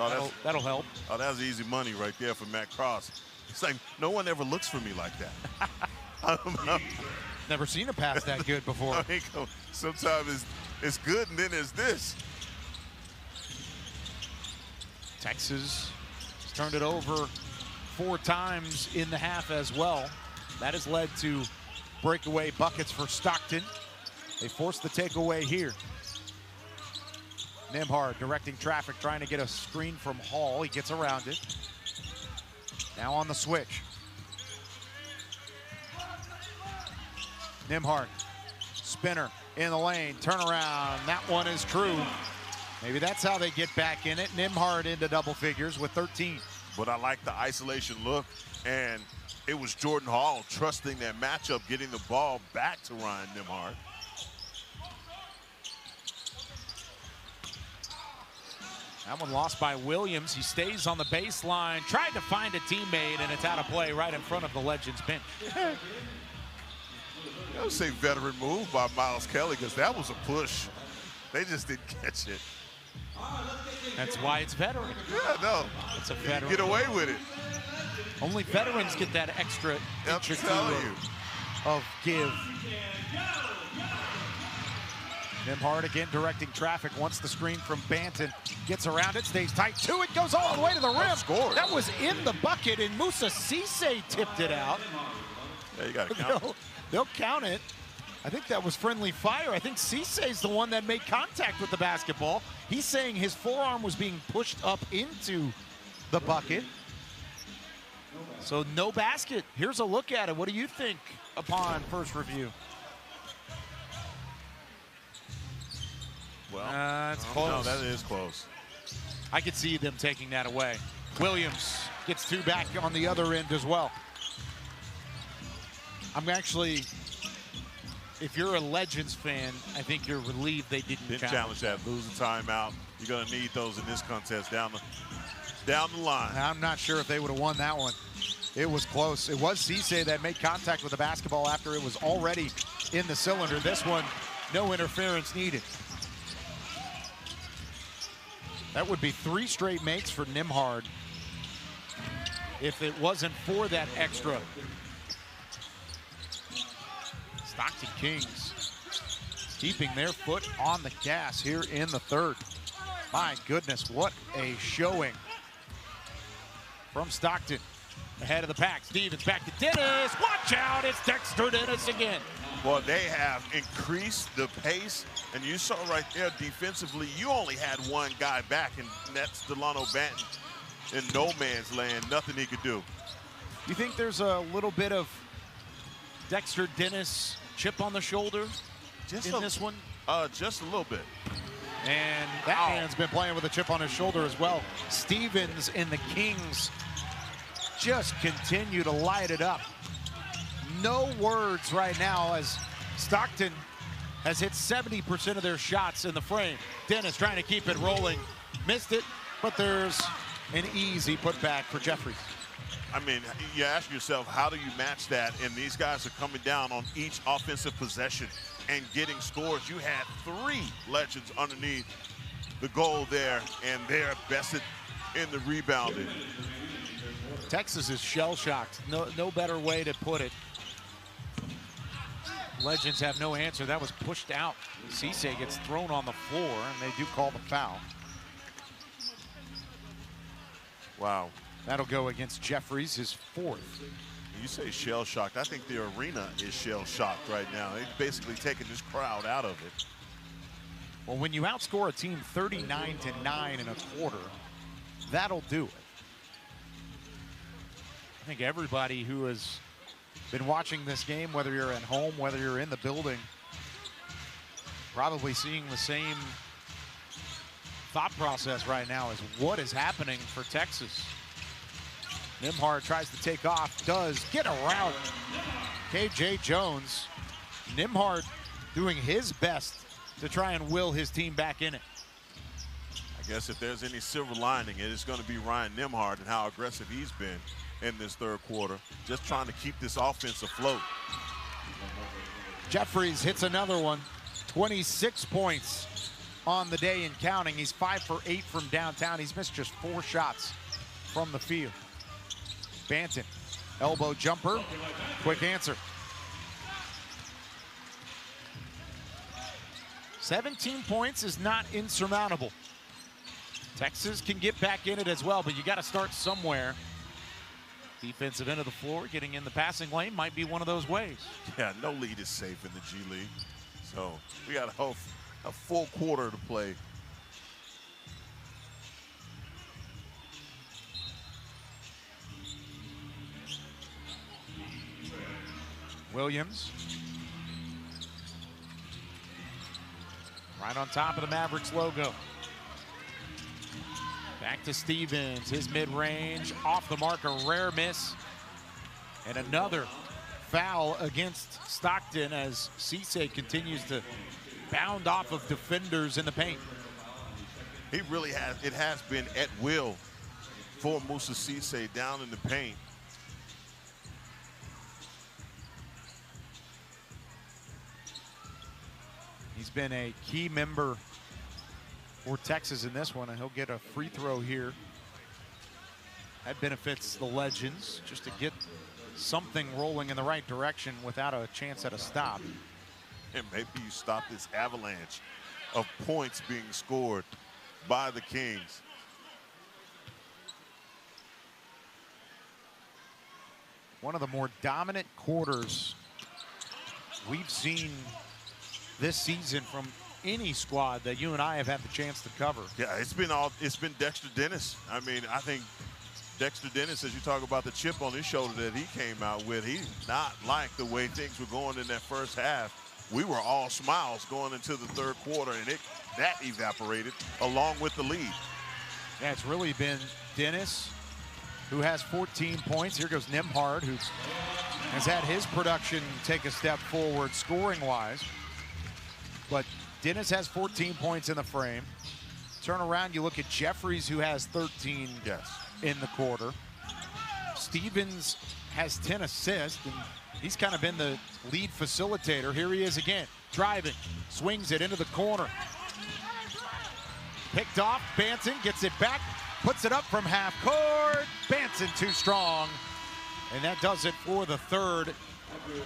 Oh, that'll help. Oh, that was easy money right there for Matt Cross. It's like no one ever looks for me like that. Never seen a pass that good before. I mean, sometimes it's good, and then there's this. Texas has turned it over 4 times in the half as well. That has led to breakaway buckets for Stockton. They forced the takeaway here. Nembhard directing traffic, trying to get a screen from Hall. He gets around it. Now on the switch. Nembhard, spinner in the lane, turnaround. That one is true. Maybe that's how they get back in it. Nembhard into double figures with 13. But I like the isolation look, and it was Jordan Hall trusting that matchup, getting the ball back to Ryan Nembhard. That one lost by Williams. He stays on the baseline, tried to find a teammate, and it's out of play right in front of the Legends bench. I would say veteran move by Miles Kelly, because that was a push. They just didn't catch it. That's why it's veteran. Yeah, no. It's a veteran. Get away with it. Only veterans get that extra inch or two of give. Nembhard again directing traffic. Once the screen from Banton gets around it, stays tight to it, goes all the way to the rim. Scored. That was in the bucket, and Musa Cisse tipped it out. Yeah, you got to count it. They'll count it. I think that was friendly fire. I think Cisse's the one that made contact with the basketball. He's saying his forearm was being pushed up into the bucket. So no basket. Here's a look at it. What do you think upon first review? Well, it's close. No, that is close. I could see them taking that away. Williams gets 2 back on the other end as well. I'm actually, if you're a Legends fan, I think you're relieved they didn't challenge that. Lose a timeout. You're going to need those in this contest down the line. I'm not sure if they would have won that one. It was close. It was Cisse that made contact with the basketball after it was already in the cylinder. This one, no interference needed. That would be 3 straight makes for Nembhard if it wasn't for that extra. Stockton Kings keeping their foot on the gas here in the third. My goodness, what a showing from Stockton. Ahead of the pack, Stevens back to Dennis. Watch out, it's Dexter Dennis again. Well, they have increased the pace, and you saw right there defensively, you only had one guy back, and that's Delano Banton in no man's land, nothing he could do. You think there's a little bit of Dexter Dennis chip on the shoulder in this one? Just a little bit. And that man's been playing with a chip on his shoulder as well. Stevens and the Kings just continue to light it up. No words right now as Stockton has hit 70% of their shots in the frame. Dennis trying to keep it rolling. Missed it, but there's an easy putback for Jeffries. I mean, you ask yourself, how do you match that? And these guys are coming down on each offensive possession and getting scores. You had 3 Legends underneath the goal there, and they're bested in the rebounding. Texas is shell-shocked. No better way to put it. Legends have no answer. That was pushed out. Cisse gets thrown on the floor, and they do call the foul. Wow. That'll go against Jeffries, his 4th. You say shell-shocked. I think the arena is shell-shocked right now. They've basically taken this crowd out of it. Well, when you outscore a team 39-9 in a quarter, that'll do it. I think everybody who has been watching this game, whether you're at home, whether you're in the building, probably seeing the same thought process right now is what is happening for Texas. Nembhard tries to take off, does get around KJ Jones. Nembhard doing his best to try and will his team back in it. I guess if there's any silver lining, it is going to be Ryan Nembhard and how aggressive he's been in this third quarter, just trying to keep this offense afloat. Jeffries hits another one, 26 points on the day and counting. He's 5 for 8 from downtown. He's missed just 4 shots from the field. Banton, elbow jumper, quick answer. 17 points is not insurmountable. Texas can get back in it as well, but you got to start somewhere. Defensive end of the floor, getting in the passing lane might be one of those ways. Yeah, no lead is safe in the G League. So we got a full quarter to play. Williams. Right on top of the Mavericks logo. Back to Stevens, his mid-range, off the mark, a rare miss. And another foul against Stockton as Cisse continues to bound off of defenders in the paint. He really has, it has been at will for Moussa Cisse down in the paint. He's been a key member for Texas in this one, and he'll get a free throw here. That benefits the Legends just to get something rolling in the right direction without a chance at a stop. And maybe you stop this avalanche of points being scored by the Kings. One of the more dominant quarters we've seen this season from any squad that you and I have had the chance to cover. Yeah, it's been Dexter Dennis. I mean, I think Dexter Dennis, as you talk about the chip on his shoulder that he came out with, he not like the way things were going in that first half. We were all smiles going into the third quarter, and that evaporated along with the lead. Yeah, it's really been Dennis, who has 14 points. Here goes Nembhard, who has had his production take a step forward scoring-wise. But Dennis has 14 points in the frame. Turn around, you look at Jeffries, who has 13 in the quarter. Stevens has 10 assists, and he's kind of been the lead facilitator. Here he is again, driving, swings it into the corner. Picked off, Banton gets it back, puts it up from half court. Banton too strong, and that does it for the third.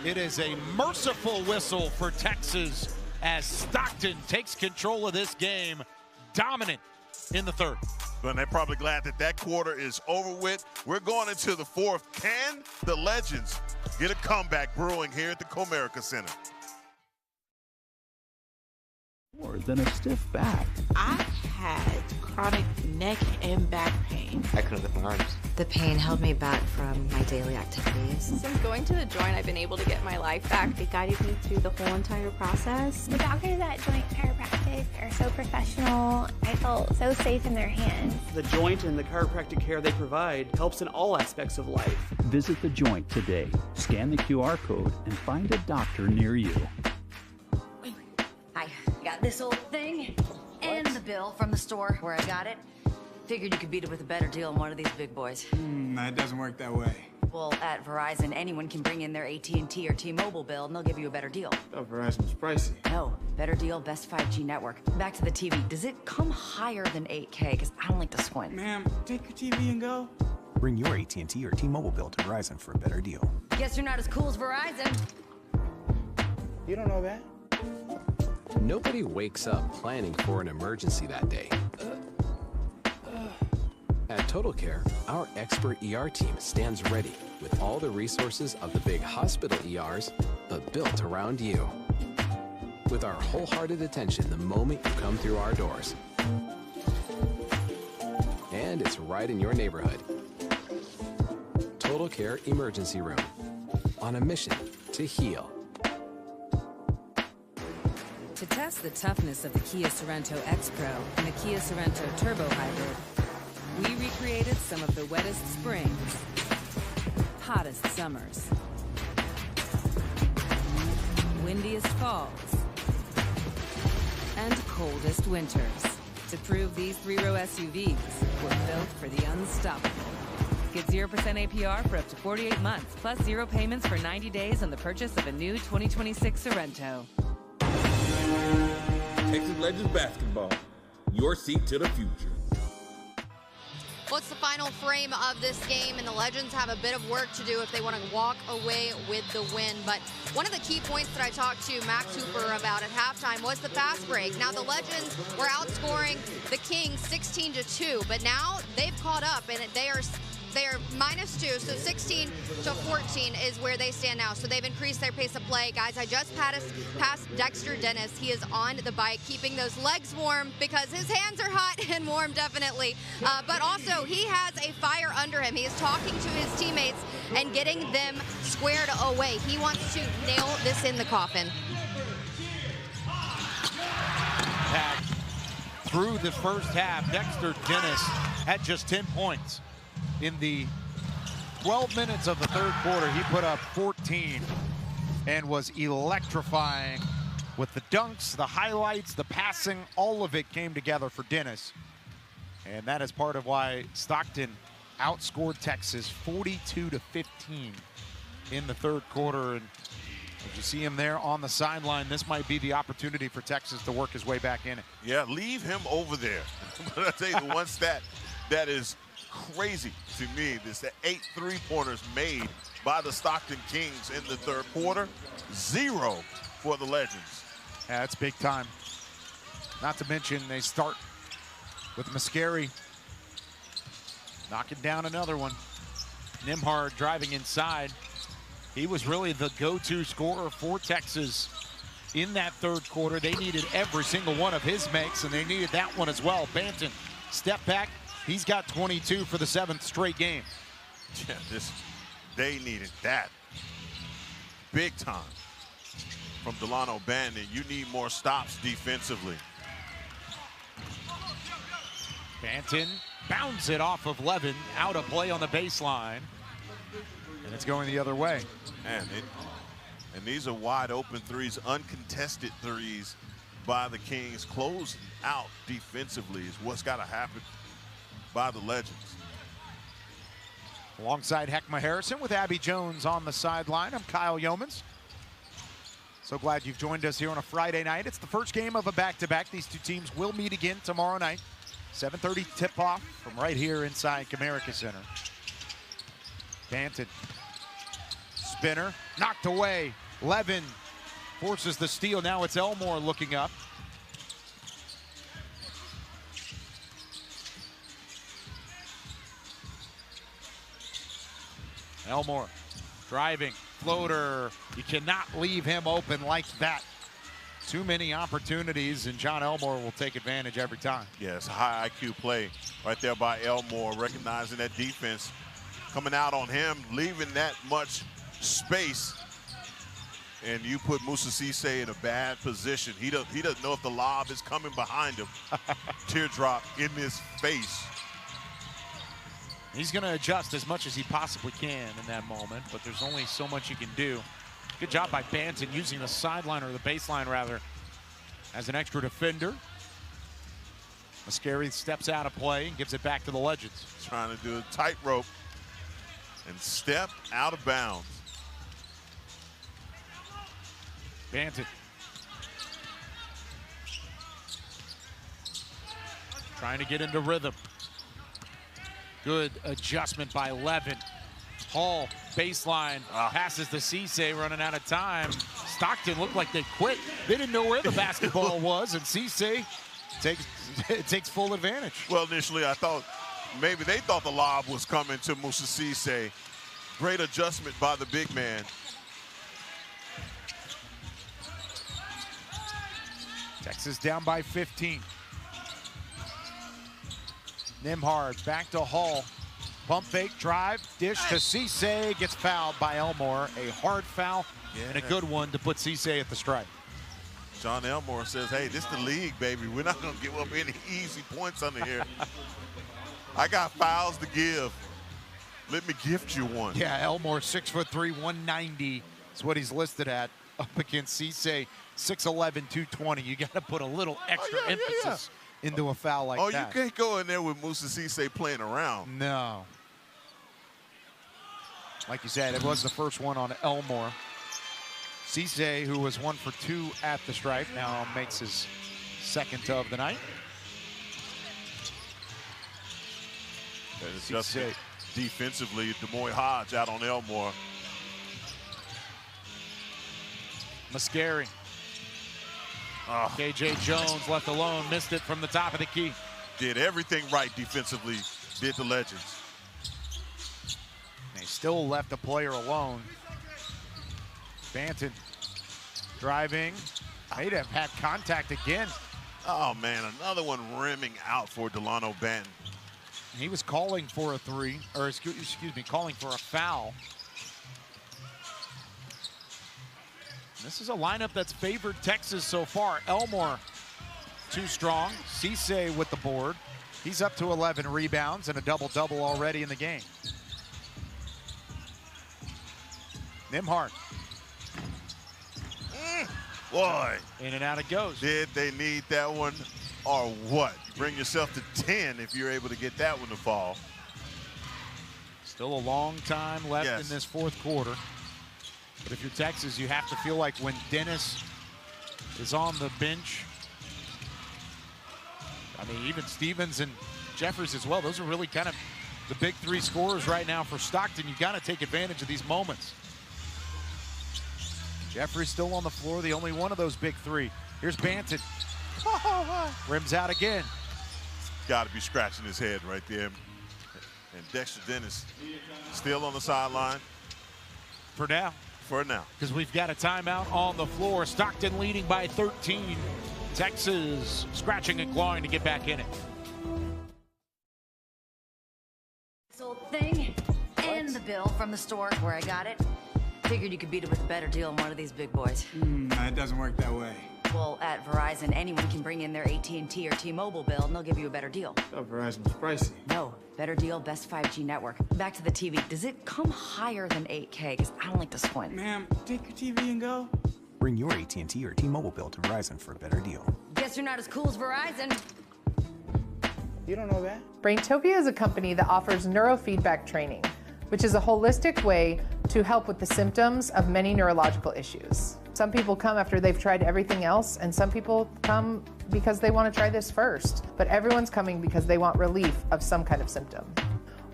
It is a merciful whistle for Texas as Stockton takes control of this game, dominant in the third. And they're probably glad that that quarter is over with. We're going into the fourth. Can the Legends get a comeback brewing here at the Comerica Center? More than a stiff back. I had chronic neck and back pain. I couldn't lift my arms. The pain held me back from my daily activities. Since going to the joint, I've been able to get my life back. They guided me through the whole entire process. The doctors at Joint Chiropractic are so professional. I felt so safe in their hands. The Joint and the chiropractic care they provide helps in all aspects of life. Visit The Joint today. Scan the QR code and find a doctor near you. I got this old thing and the bill from the store where I got it. Figured you could beat it with a better deal than one of these big boys. That doesn't work that way. Well, at Verizon, anyone can bring in their AT&T or T-Mobile bill and they'll give you a better deal. Oh, Verizon's pricey. No, better deal, best 5G network. Back to the TV. Does it come higher than 8K? Because I don't like to squint. Ma'am, take your TV and go. Bring your AT&T or T-Mobile bill to Verizon for a better deal. Guess you're not as cool as Verizon. You don't know that? Nobody wakes up planning for an emergency that day. At Total Care, our expert ER team stands ready with all the resources of the big hospital ERs, but built around you. With our wholehearted attention the moment you come through our doors. And it's right in your neighborhood. Total Care Emergency Room. On a mission to heal. To test the toughness of the Kia Sorento X-Pro and the Kia Sorento Turbo Hybrid, we recreated some of the wettest springs, hottest summers, windiest falls, and coldest winters to prove these three-row SUVs were built for the unstoppable. Get 0% APR for up to 48 months, plus 0 payments for 90 days on the purchase of a new 2026 Sorento. Texas Legends basketball, your seat to the future. What's the final frame of this game? And the Legends have a bit of work to do if they want to walk away with the win. But one of the key points that I talked to Max Hooper about at halftime was the fast break. Now the Legends were outscoring the Kings 16-2, but now they've caught up and they are -2, so 16-14 is where they stand now. So they've increased their pace of play. Guys, I just passed Dexter Dennis. He is on the bike, keeping those legs warm because his hands are hot and warm, definitely. But also, he has a fire under him. He is talking to his teammates and getting them squared away. He wants to nail this in the coffin. Through the first half, Dexter Dennis had just 10 points. In the 12 minutes of the third quarter, he put up 14 and was electrifying with the dunks, the highlights, the passing. All of it came together for Dennis. And that is part of why Stockton outscored Texas 42-15 in the third quarter. And as you see him there on the sideline, this might be the opportunity for Texas to work his way back in it. Yeah, leave him over there. But I'll tell you the one stat that is crazy to me, this that 8 3-pointers made by the Stockton Kings in the third quarter, 0 for the Legends. Yeah, that's big time. Not to mention they start with Mascari knocking down another one. Nembhard driving inside. He was really the go-to scorer for Texas in that third quarter. They needed every single one of his makes, and they needed that one as well. Banton, step back. He's got 22 for the 7th straight game. Yeah, they needed that big time from Delano Banton. You need more stops defensively. Banton bounds it off of Levin, out of play on the baseline, and it's going the other way. And these are wide open threes, uncontested threes by the Kings. Closing out defensively is what's got to happen by the Legends. Alongside Heckma Harrison with Abby Jones on the sideline, I'm Kyle Yeomans. So glad you've joined us here on a Friday night. It's the first game of a back-to-back. These two teams will meet again tomorrow night. 7:30 tip-off from right here inside Comerica Center. Banton, spinner, knocked away. Levin forces the steal. Now it's Elmore looking up. Elmore driving, floater. You cannot leave him open like that. Too many opportunities, and John Elmore will take advantage every time. Yeah, it's a high IQ play right there by Elmore, recognizing that defense coming out on him, leaving that much space. And you put Moussa Cisse in a bad position. He doesn't know if the lob is coming behind him. Teardrop in his face. He's going to adjust as much as he possibly can in that moment, but there's only so much you can do. Good job by Banton using the sideline, or the baseline rather, as an extra defender. Mascari steps out of play and gives it back to the Legends. Trying to do a tightrope and step out of bounds. Banton. Trying to get into rhythm. Good adjustment by Levin. Hall, baseline, passes to Cisse, running out of time. Stockton looked like they quit. They didn't know where the basketball was, and Cisse takes full advantage. Well, initially I thought maybe they thought the lob was coming to Moussa Cisse. Great adjustment by the big man. Texas down by 15. Nembhard back to Hall. Pump fake, drive, dish to Cisse, gets fouled by Elmore. A hard foul and a good one to put Cisse at the stripe. John Elmore says, hey, this the league, baby. We're not going to give up any easy points under here. I got fouls to give. Let me gift you one. Yeah, Elmore, 6'3", 190 is what he's listed at, up against Cisse, 6'11", 220. You got to put a little extra emphasis into a foul like that. Oh, you can't go in there with Moussa Cisse playing around. No. Like you said, it was the first one on Elmore. Cisse, who was 1 for 2 at the stripe, now makes his second of the night. And it's just defensively, Demoy Hodge out on Elmore. Mascari. KJ Jones left alone, missed it from the top of the key. Did everything right defensively, did the Legends. They still left a player alone. Banton driving, might have had contact again. Oh man, another one rimming out for Delano Banton. He was calling for a three, or excuse me, calling for a foul. This is a lineup that's favored Texas so far. Elmore, too strong. Cisse with the board. He's up to 11 rebounds and a double-double already in the game. Nimhard. Boy. In and out it goes. Did they need that one or what? You bring yourself to 10 if you're able to get that one to fall. Still a long time left in this fourth quarter. But if you're Texas, you have to feel like when Dennis is on the bench, I mean, even Stevens and Jeffries as well, those are really kind of the big three scorers right now for Stockton. You got to take advantage of these moments. Jeffries still on the floor, the only one of those big three. Here's Banton. Rims out again. Got to be scratching his head right there. And Dexter Dennis still on the sideline. For now. For now. Because we've got a timeout on the floor. Stockton leading by 13. Texas scratching and clawing to get back in it. This old thing and the bill from the store where I got it. Figured you could beat it with a better deal than one of these big boys. It doesn't work that way. Well, at Verizon, anyone can bring in their AT&T or T-Mobile bill and they'll give you a better deal. Oh, Verizon's pricey. No, better deal, best 5G network. Back to the TV. Does it come higher than 8K? Because I don't like to squint. Ma'am, take your TV and go. Bring your AT&T or T-Mobile bill to Verizon for a better deal. Guess you're not as cool as Verizon. You don't know that? Braintopia is a company that offers neurofeedback training, which is a holistic way to help with the symptoms of many neurological issues. Some people come after they've tried everything else, and some people come because they want to try this first. But everyone's coming because they want relief of some kind of symptom.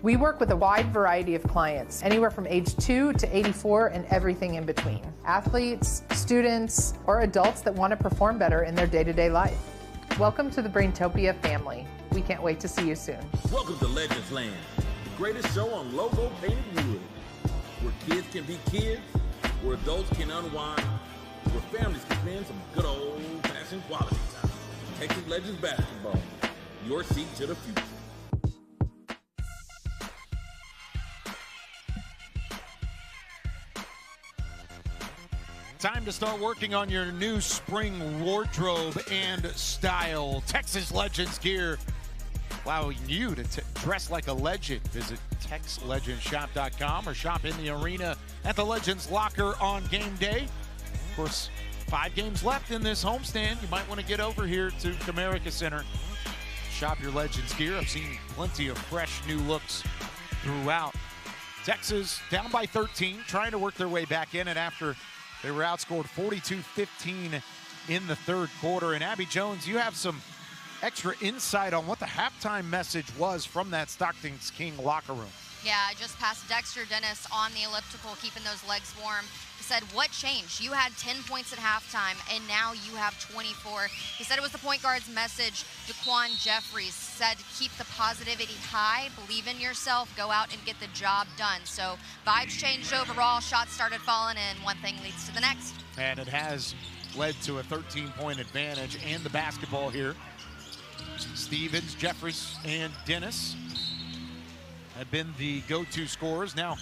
We work with a wide variety of clients, anywhere from age 2 to 84 and everything in between. Athletes, students, or adults that want to perform better in their day-to-day life. Welcome to the Braintopia family. We can't wait to see you soon. Welcome to Legends Land, the greatest show on logo painted wood, where kids can be kids, where adults can unwind, where families can spend some good old-fashioned quality time. Texas Legends basketball, your seat to the future. Time to start working on your new spring wardrobe and style. Texas Legends gear, allowing you to dress like a legend. Visit TexLegendsShop.com or shop in the arena at the Legends Locker on game day. Of course, 5 games left in this homestand. You might want to get over here to Comerica Center. Shop your Legends gear. I've seen plenty of fresh new looks throughout. Texas down by 13, trying to work their way back in, and after they were outscored 42-15 in the third quarter. And Abby Jones, you have some extra insight on what the halftime message was from that Stockton's King locker room. Yeah, I just passed Dexter Dennis on the elliptical, keeping those legs warm. He said, what changed? You had 10 points at halftime, and now you have 24. He said it was the point guard's message. Daquan Jeffries said, keep the positivity high, believe in yourself, go out and get the job done. So vibes changed overall, shots started falling, and one thing leads to the next. And it has led to a 13-point advantage and the basketball here. Stevens, Jeffries, and Dennis have been the go-to scorers. Now,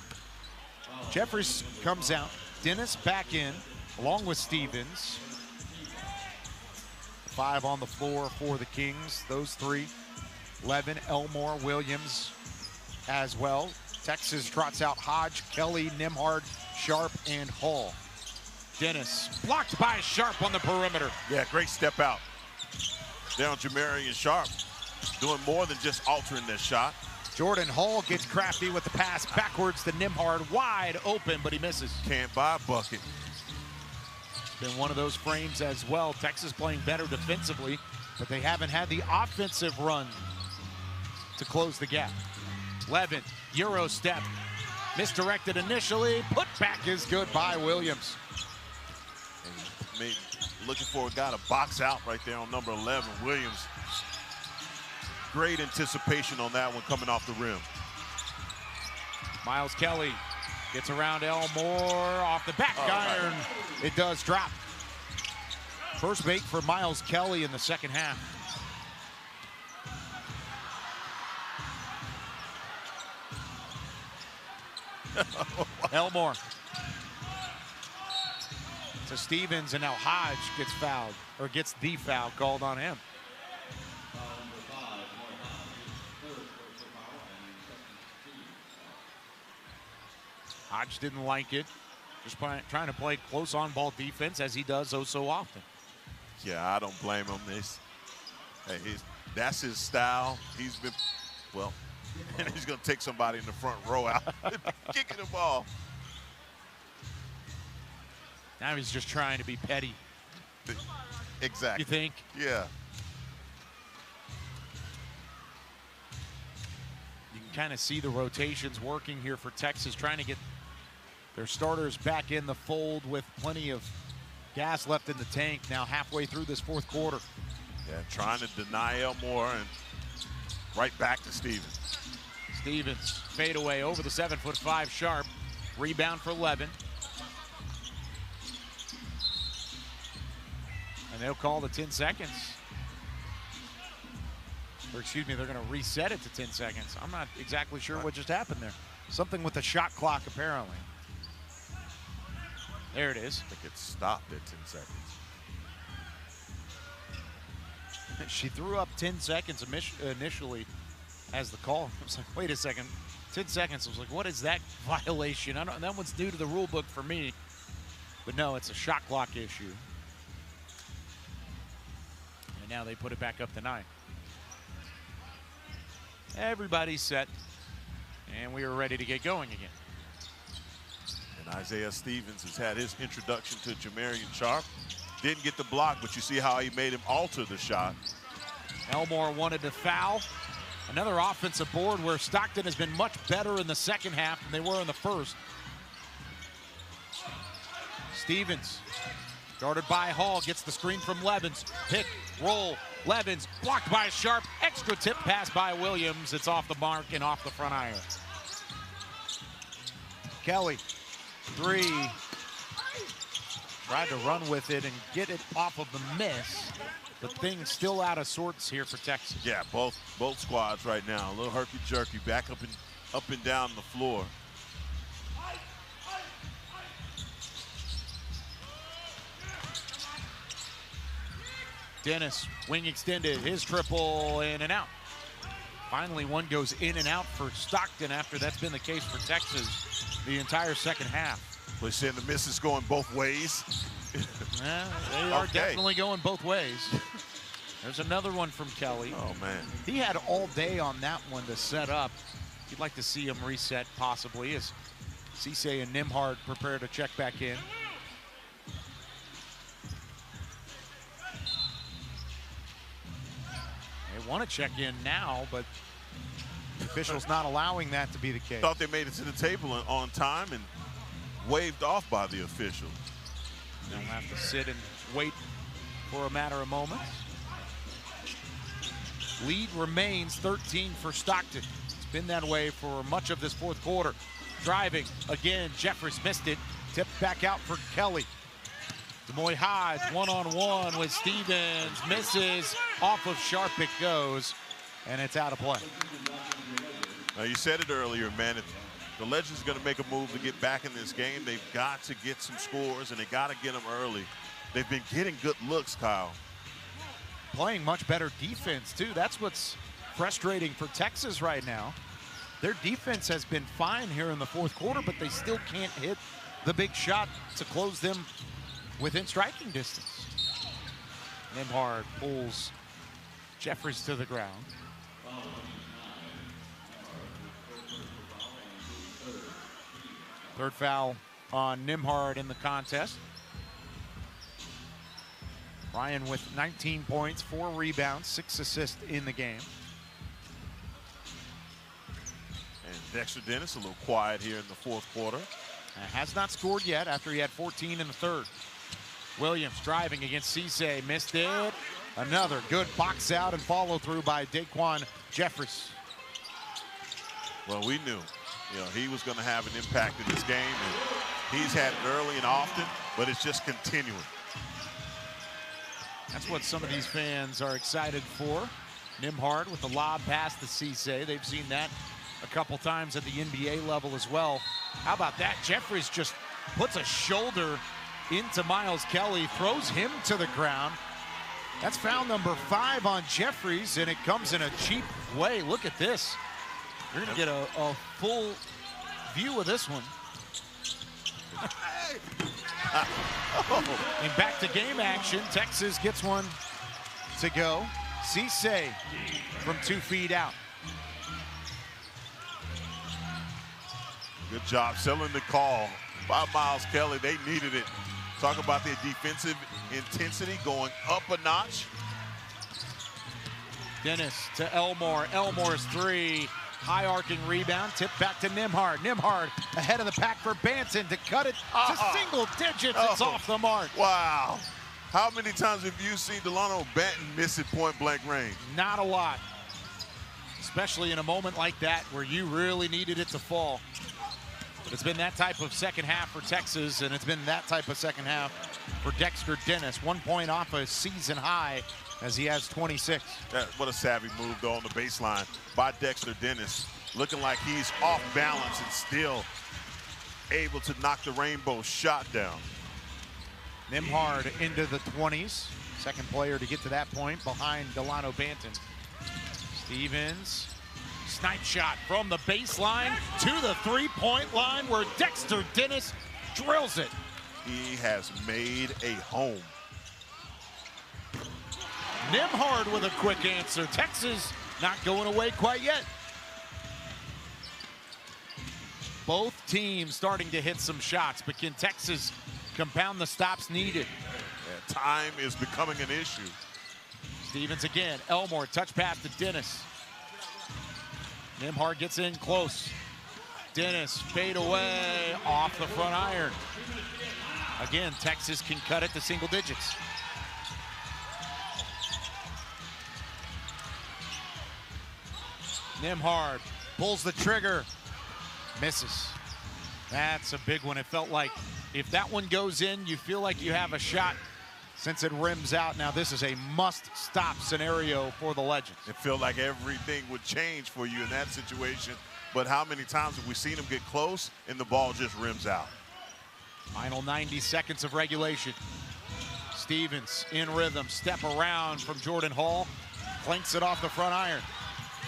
Jeffries comes out, Dennis back in, along with Stevens. 5 on the floor for the Kings. Those 3, Levin, Elmore, Williams as well. Texas trots out Hodge, Kelly, Nimhard, Sharp, and Hall. Dennis blocked by Sharp on the perimeter. Yeah, great step out. Down Jamarian Sharp, doing more than just altering their shot. Jordan Hall gets crafty with the pass backwards to Nimhard, wide open, but he misses. Can't buy a bucket. Been one of those frames as well. Texas playing better defensively. but they haven't had the offensive run to close the gap. Levin, Euro step, misdirected initially, put back is good by Williams. And looking for a guy to box out right there on number 11, Williams. Great anticipation on that one coming off the rim. Miles Kelly gets around Elmore off the back iron. Right. It does drop. First bait for Miles Kelly in the second half. Elmore to Stevens, and now Hodge gets fouled, or gets the foul called on him. Hodge didn't like it. Just trying to play close on-ball defense, as he does so often. Yeah, I don't blame him. That's his style. He's been, well, and he's going to take somebody in the front row out, kicking the ball. Now he's just trying to be petty. Exactly. You think? Yeah. You can kind of see the rotations working here for Texas, trying to get their starters back in the fold with plenty of gas left in the tank now halfway through this fourth quarter. Yeah, trying to deny Elmore, and right back to Stevens. Stevens, fade away over the 7'5" Sharp. Rebound for Levin. And they'll call the 10 seconds. Or excuse me, they're going to reset it to 10 seconds. I'm not exactly sure what just happened there. Something with the shot clock, apparently. There it is. I think it stopped at 10 seconds. She threw up 10 seconds initially as the call. I was like, wait a second, 10 seconds. I was like, what is that violation? That one's new to the rule book for me. But no, it's a shot clock issue. And now they put it back up to 9. Everybody's set, and we are ready to get going again. And Isaiah Stevens has had his introduction to Jamarian Sharp. Didn't get the block, but you see how he made him alter the shot. Elmore wanted to foul. Another offensive board where Stockton has been much better in the second half than they were in the first. Stevens, guarded by Hall, gets the screen from Levins. Pick, roll, Levins, blocked by Sharp. Extra tip pass by Williams. It's off the mark and off the front iron. Kelly, 3. Tried to run with it and get it off of the miss. But things still out of sorts here for Texas. Yeah, both squads right now. A little herky-jerky, back up and down the floor. Dennis, wing extended, his triple in and out. Finally, one goes in and out for Stockton after that's been the case for Texas the entire second half. They're saying the miss is going both ways. Yeah, they are definitely going both ways. There's another one from Kelly. Oh, man. He had all day on that one to set up. You'd like to see him reset possibly as Cisse and Nembhard prepare to check back in. They want to check in now, but the official's not allowing that to be the case. Thought they made it to the table on time and waved off by the official. They'll have to sit and wait for a matter of moments. Lead remains 13 for Stockton. It's been that way for much of this fourth quarter. Driving again, Jeffries missed it. Tipped back out for Kelly. Demoy Hodge one-on-one with Stevens. Misses. Off of Sharp it goes, and it's out of play. Now, you said it earlier, man. If the Legends are going to make a move to get back in this game, they've got to get some scores, and they got to get them early. They've been getting good looks, Kyle. Playing much better defense, too. That's what's frustrating for Texas right now. Their defense has been fine here in the fourth quarter, but they still can't hit the big shot to close them within striking distance. Nembhard pulls Jeffries to the ground. Third foul on Nembhard in the contest. Ryan with 19 points, 4 rebounds, 6 assists in the game. And Dexter Dennis a little quiet here in the fourth quarter. Has not scored yet after he had 14 in the third. Williams driving against Cisse, missed it. Another good box out and follow through by Daquan Jeffries. Well, we knew, he was going to have an impact in this game, and he's had it early and often, but it's just continuing. That's what some of these fans are excited for. Nembhard with the lob pass to Cisse. They've seen that a couple times at the NBA level as well. How about that? Jeffries just puts a shoulder into Miles Kelly, throws him to the ground. That's foul number 5 on Jeffries, and it comes in a cheap way. Look at this. You're going to get a full view of this one. In back-to-game action, Texas gets one to go. Cisse from 2 feet out. Good job selling the call by Miles Kelly. They needed it. Talk about their defensive intensity going up a notch. Dennis to Elmore. Elmore's 3. High arcing rebound. Tip back to Nembhard. Nembhard ahead of the pack for Banton to cut it to single digits. It's off the mark. Wow. How many times have you seen Delano Banton miss at point-blank range? Not a lot. Especially in a moment like that where you really needed it to fall. But it's been that type of second half for Texas, and it's been that type of second half for Dexter Dennis. 1 point off a season high as he has 26. What a savvy move, though, on the baseline by Dexter Dennis. Looking like he's off balance and still able to knock the rainbow shot down. Nembhard into the 20s. Second player to get to that point behind Delano Banton. Stevens. Snipe shot from the baseline to the 3-point line where Dexter Dennis drills it. He has made a home. Nembhard with a quick answer. Texas not going away quite yet. Both teams starting to hit some shots, but can Texas compound the stops needed? Yeah, time is becoming an issue. Stevens again. Elmore, touch pass to Dennis. Nembhard gets in close. Dennis fade away off the front iron. Again, Texas can cut it to single digits. Nembhard pulls the trigger, misses. That's a big one. It felt like if that one goes in, you feel like you have a shot since it rims out. Now this is a must-stop scenario for the Legends. It felt like everything would change for you in that situation, but how many times have we seen them get close and the ball just rims out? Final 90 seconds of regulation. Stevens in rhythm, step around from Jordan Hall, clanks it off the front iron.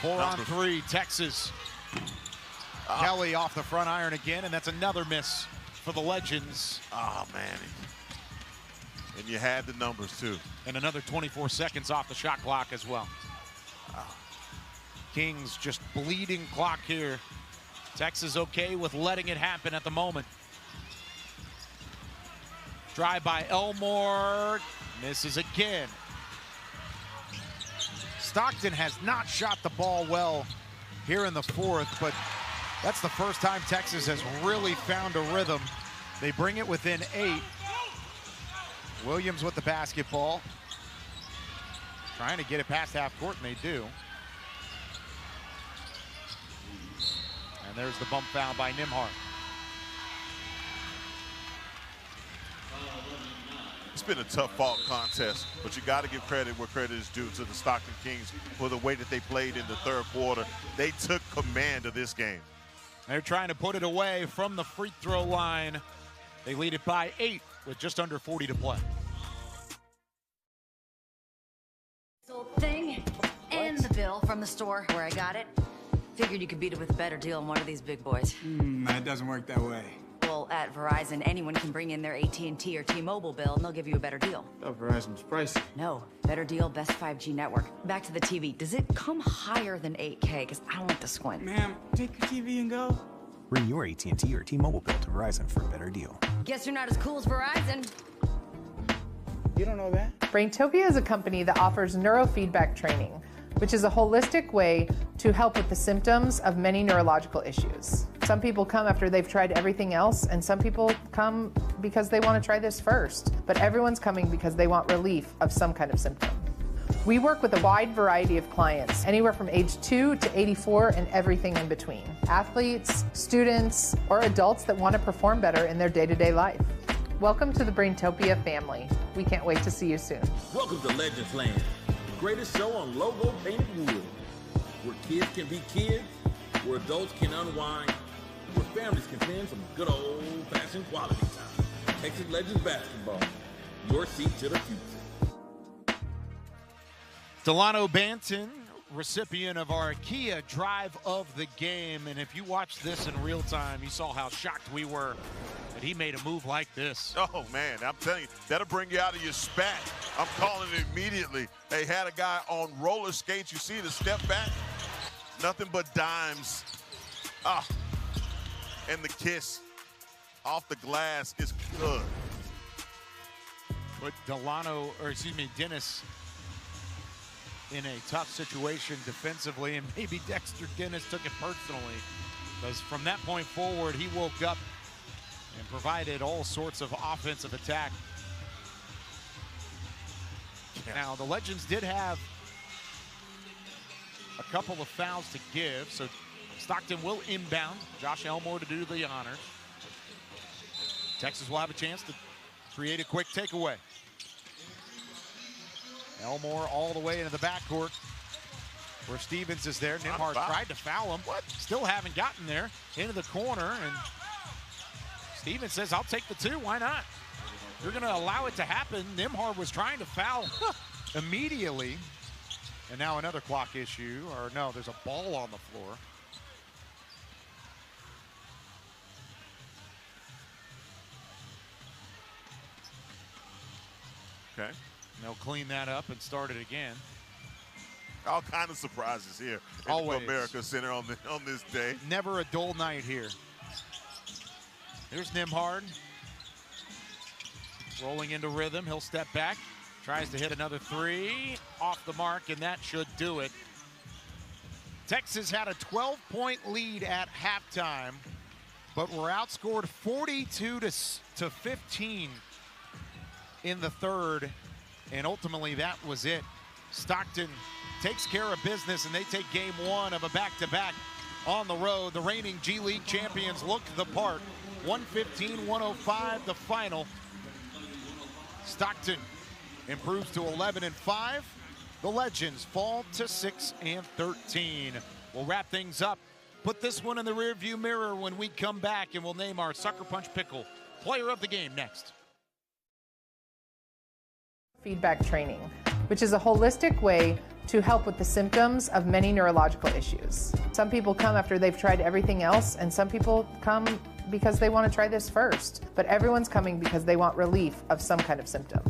4 on 3, Texas. Kelly off the front iron again, and that's another miss for the Legends. Oh, man. And you had the numbers, too. And another 24 seconds off the shot clock as well. Kings just bleeding clock here. Texas okay with letting it happen at the moment. Drive by Elmore. Misses again. Stockton has not shot the ball well here in the fourth, but that's the first time Texas has really found a rhythm. They bring it within 8. Williams with the basketball. Trying to get it past half court, and they do. And there's the bump foul by Nembhard. It's been a tough fought contest, but you got to give credit where credit is due to the Stockton Kings for the way that they played in the third quarter. They took command of this game. They're trying to put it away from the free throw line. They lead it by 8 with just under 40 to play. Thing and the bill from the store where I got it. Figured you could beat it with a better deal than one of these big boys. It doesn't work that way. Well, at Verizon, anyone can bring in their AT&T or T-Mobile bill and they'll give you a better deal. Oh, Verizon's pricey. No, better deal, best 5G network. Back to the TV. Does it come higher than 8K? Because I don't like to squint. Ma'am, take your TV and go. Bring your AT&T or T-Mobile bill to Verizon for a better deal. Guess you're not as cool as Verizon. You don't know that? Braintopia is a company that offers neurofeedback training, which is a holistic way to help with the symptoms of many neurological issues. Some people come after they've tried everything else, and some people come because they want to try this first. But everyone's coming because they want relief of some kind of symptom. We work with a wide variety of clients, anywhere from age 2 to 84 and everything in between. Athletes, students, or adults that want to perform better in their day-to-day life. Welcome to the Braintopia family. We can't wait to see you soon. Welcome to Legends Land, the greatest show on logo painted wood, where kids can be kids, where adults can unwind, where families can spend some good old-fashioned quality time. Texas Legends basketball, your seat to the future. Delano Banton, recipient of our Kia Drive of the Game. And if you watched this in real time, you saw how shocked we were that he made a move like this. Oh, man, I'm telling you, that'll bring you out of your spat. I'm calling it immediately. They had a guy on roller skates. You see the step back? Nothing but dimes. Ah, and the kiss off the glass is good. But Dennis in a tough situation defensively, and maybe Dexter Dennis took it personally, because from that point forward, he woke up and provided all sorts of offensive attack. Yeah. Now, the Legends did have a couple of fouls to give, so Stockton will inbound. Josh Elmore to do the honors. Texas will have a chance to create a quick takeaway. Elmore all the way into the backcourt where Stevens is there. Nimhard tried to foul him. What? Still haven't gotten there. Into the corner, and Stevens says, I'll take the two. Why not? You're going to allow it to happen. Nimhard was trying to foul immediately. And now another clock issue. Or no, there's a ball on the floor. Okay. They'll clean that up and start it again. All kind of surprises here Always. at the America Center on this day. Never a dull night here. Here's Nimhard. Rolling into rhythm. He'll step back. Tries to hit another three. Off the mark, and that should do it. Texas had a 12-point lead at halftime, but were outscored 42 to 15 in the third. And ultimately, that was it. Stockton takes care of business, and they take game one of a back-to-back on the road. The reigning G League champions look the part. 115-105, the final. Stockton improves to 11-5. The Legends fall to 6-13. We'll wrap things up. Put this one in the rearview mirror when we come back, and we'll name our Sucker Punch Pickle player of the game next. Feedback training, which is a holistic way to help with the symptoms of many neurological issues. Some people come after they've tried everything else, and some people come because they want to try this first. But everyone's coming because they want relief of some kind of symptom.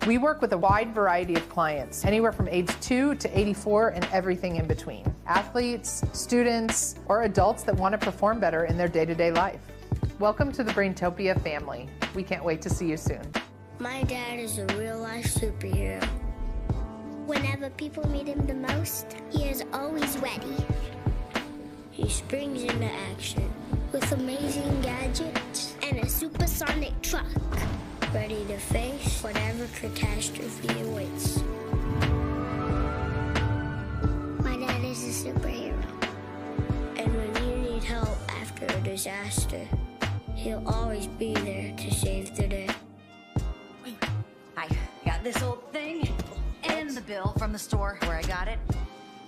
We work with a wide variety of clients, anywhere from age 2 to 84 and everything in between. Athletes, students, or adults that want to perform better in their day-to-day life. Welcome to the Braintopia family. We can't wait to see you soon. My dad is a real-life superhero. Whenever people need him the most, he is always ready. He springs into action with amazing gadgets and a supersonic truck, ready to face whatever catastrophe awaits. My dad is a superhero. And when you need help after a disaster, he'll always be there to save the day. I got this old thing and the bill from the store where I got it.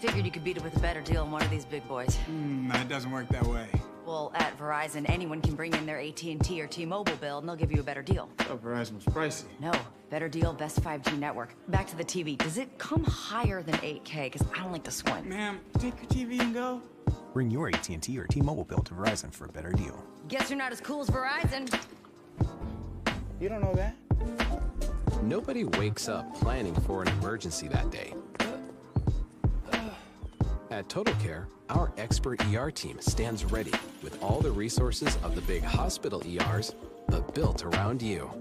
Figured you could beat it with a better deal than one of these big boys. That doesn't work that way. Well, at Verizon, anyone can bring in their AT&T or T-Mobile bill and they'll give you a better deal. Oh, Verizon was pricey. No, better deal, best 5G network. Back to the TV. Does it come higher than 8K? Because I don't like to squint. Ma'am, take your TV and go. Bring your AT&T or T-Mobile bill to Verizon for a better deal. Guess you're not as cool as Verizon. You don't know that? Nobody wakes up planning for an emergency that day. At Total Care, our expert ER team stands ready with all the resources of the big hospital ERs, but built around you.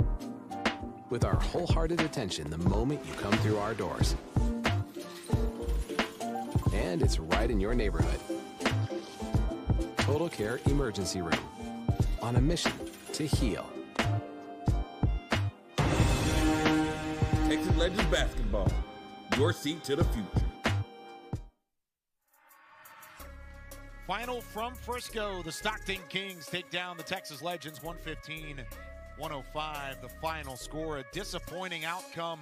with our wholehearted attention the moment you come through our doors. And it's right in your neighborhood. Total Care Emergency Room. On a mission to heal. Texas Legends basketball. Your seat to the future. Final from Frisco. The Stockton Kings take down the Texas Legends 115-105. The final score. A disappointing outcome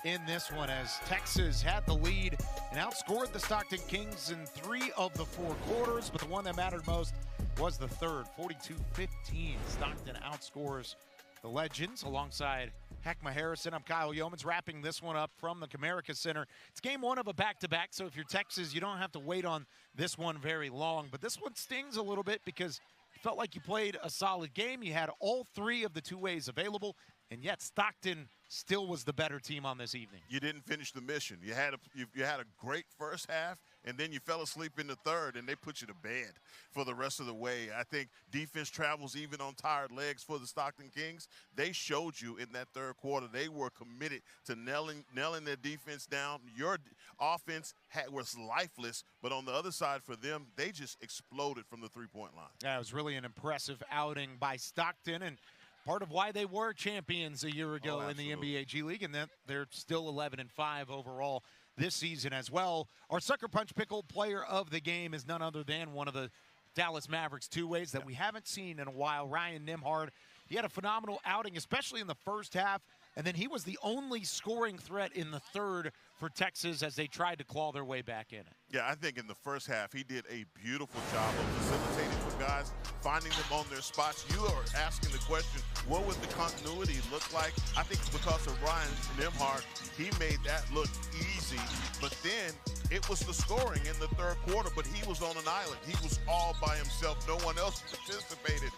in this one as Texas had the lead and outscored the Stockton Kings in 3 of the 4 quarters, but the one that mattered most was the third, 42-15. Stockton outscores the Legends alongside Heckma Harrison. I'm Kyle Yeomans wrapping this one up from the Comerica Center. It's game 1 of a back-to-back, so if you're Texas, you don't have to wait on this one very long, but this one stings a little bit because it felt like you played a solid game. You had all 3 of the 2 ways available, and yet Stockton still was the better team on this evening. You didn't finish the mission. You had a great first half, and then you fell asleep in the third, and they put you to bed for the rest of the way. I think defense travels even on tired legs for the Stockton Kings. They showed you in that third quarter they were committed to nailing their defense down. Your offense was lifeless, but on the other side for them, they just exploded from the three-point line. Yeah, it was really an impressive outing by Stockton, and part of why they were champions a year ago in the NBA G League, and that they're still 11-5 overall this season as well. Our Sucker Punch Pickle player of the game is none other than one of the Dallas Mavericks two-ways that we haven't seen in a while, Ryan Nembhard. He had a phenomenal outing, especially in the first half, and then he was the only scoring threat in the third for Texas as they tried to claw their way back in it. Yeah, I think in the first half, he did a beautiful job of facilitating for guys, finding them on their spots. You are asking the question, what would the continuity look like? I think it's because of Ryan Nembhard. He made that look easy, but then it was the scoring in the third quarter, but he was on an island. He was all by himself. No one else participated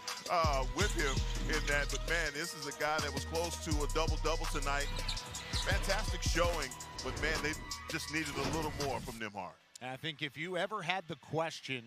with him in that. But, man, this is a guy that was close to a double-double tonight. Fantastic showing, but, man, they just needed a little more from Nembhard. I think if you ever had the question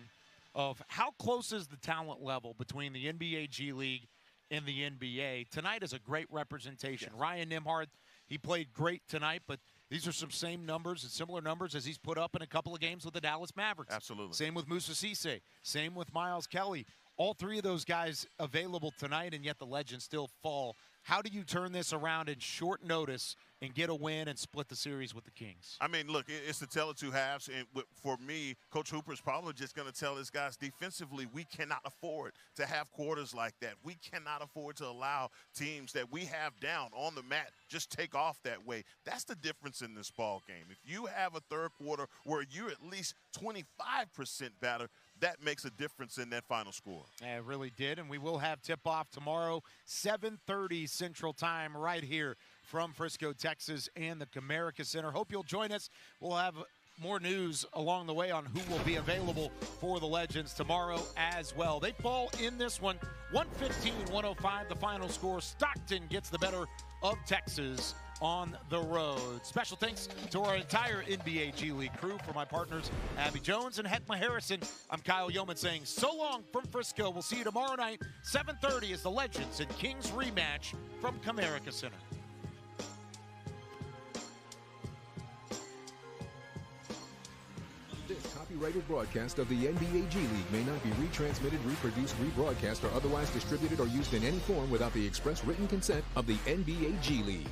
of how close is the talent level between the NBA G League and the NBA, tonight is a great representation. Yes. Ryan Nembhard, he played great tonight, but these are some same numbers and similar numbers as he's put up in a couple of games with the Dallas Mavericks. Absolutely. Same with Musa Cisse. Same with Miles Kelly. All 3 of those guys available tonight, and yet the Legends still fall. How do you turn this around in short notice and get a win and split the series with the Kings? I mean, look, it's the tale of 2 halves. And for me, Coach Hooper is probably just going to tell his guys defensively, we cannot afford to have quarters like that. We cannot afford to allow teams that we have down on the mat just take off that way. That's the difference in this ball game. If you have a third quarter where you're at least 25% better, that makes a difference in that final score. Yeah, it really did, and we will have tip-off tomorrow, 7:30 Central Time, right here from Frisco, Texas, and the Comerica Center. Hope you'll join us. We'll have more news along the way on who will be available for the Legends tomorrow as well. They fall in this one, 115-105, the final score. Stockton gets the better of Texas on the road. Special thanks to our entire NBA G League crew. For my partners, Abby Jones and Heckma Harrison, I'm Kyle Yeoman saying so long from Frisco. We'll see you tomorrow night, 7:30 is the Legends and Kings rematch from Comerica Center. This copyrighted broadcast of the NBA G League may not be retransmitted, reproduced, rebroadcast, or otherwise distributed or used in any form without the express written consent of the NBA G League.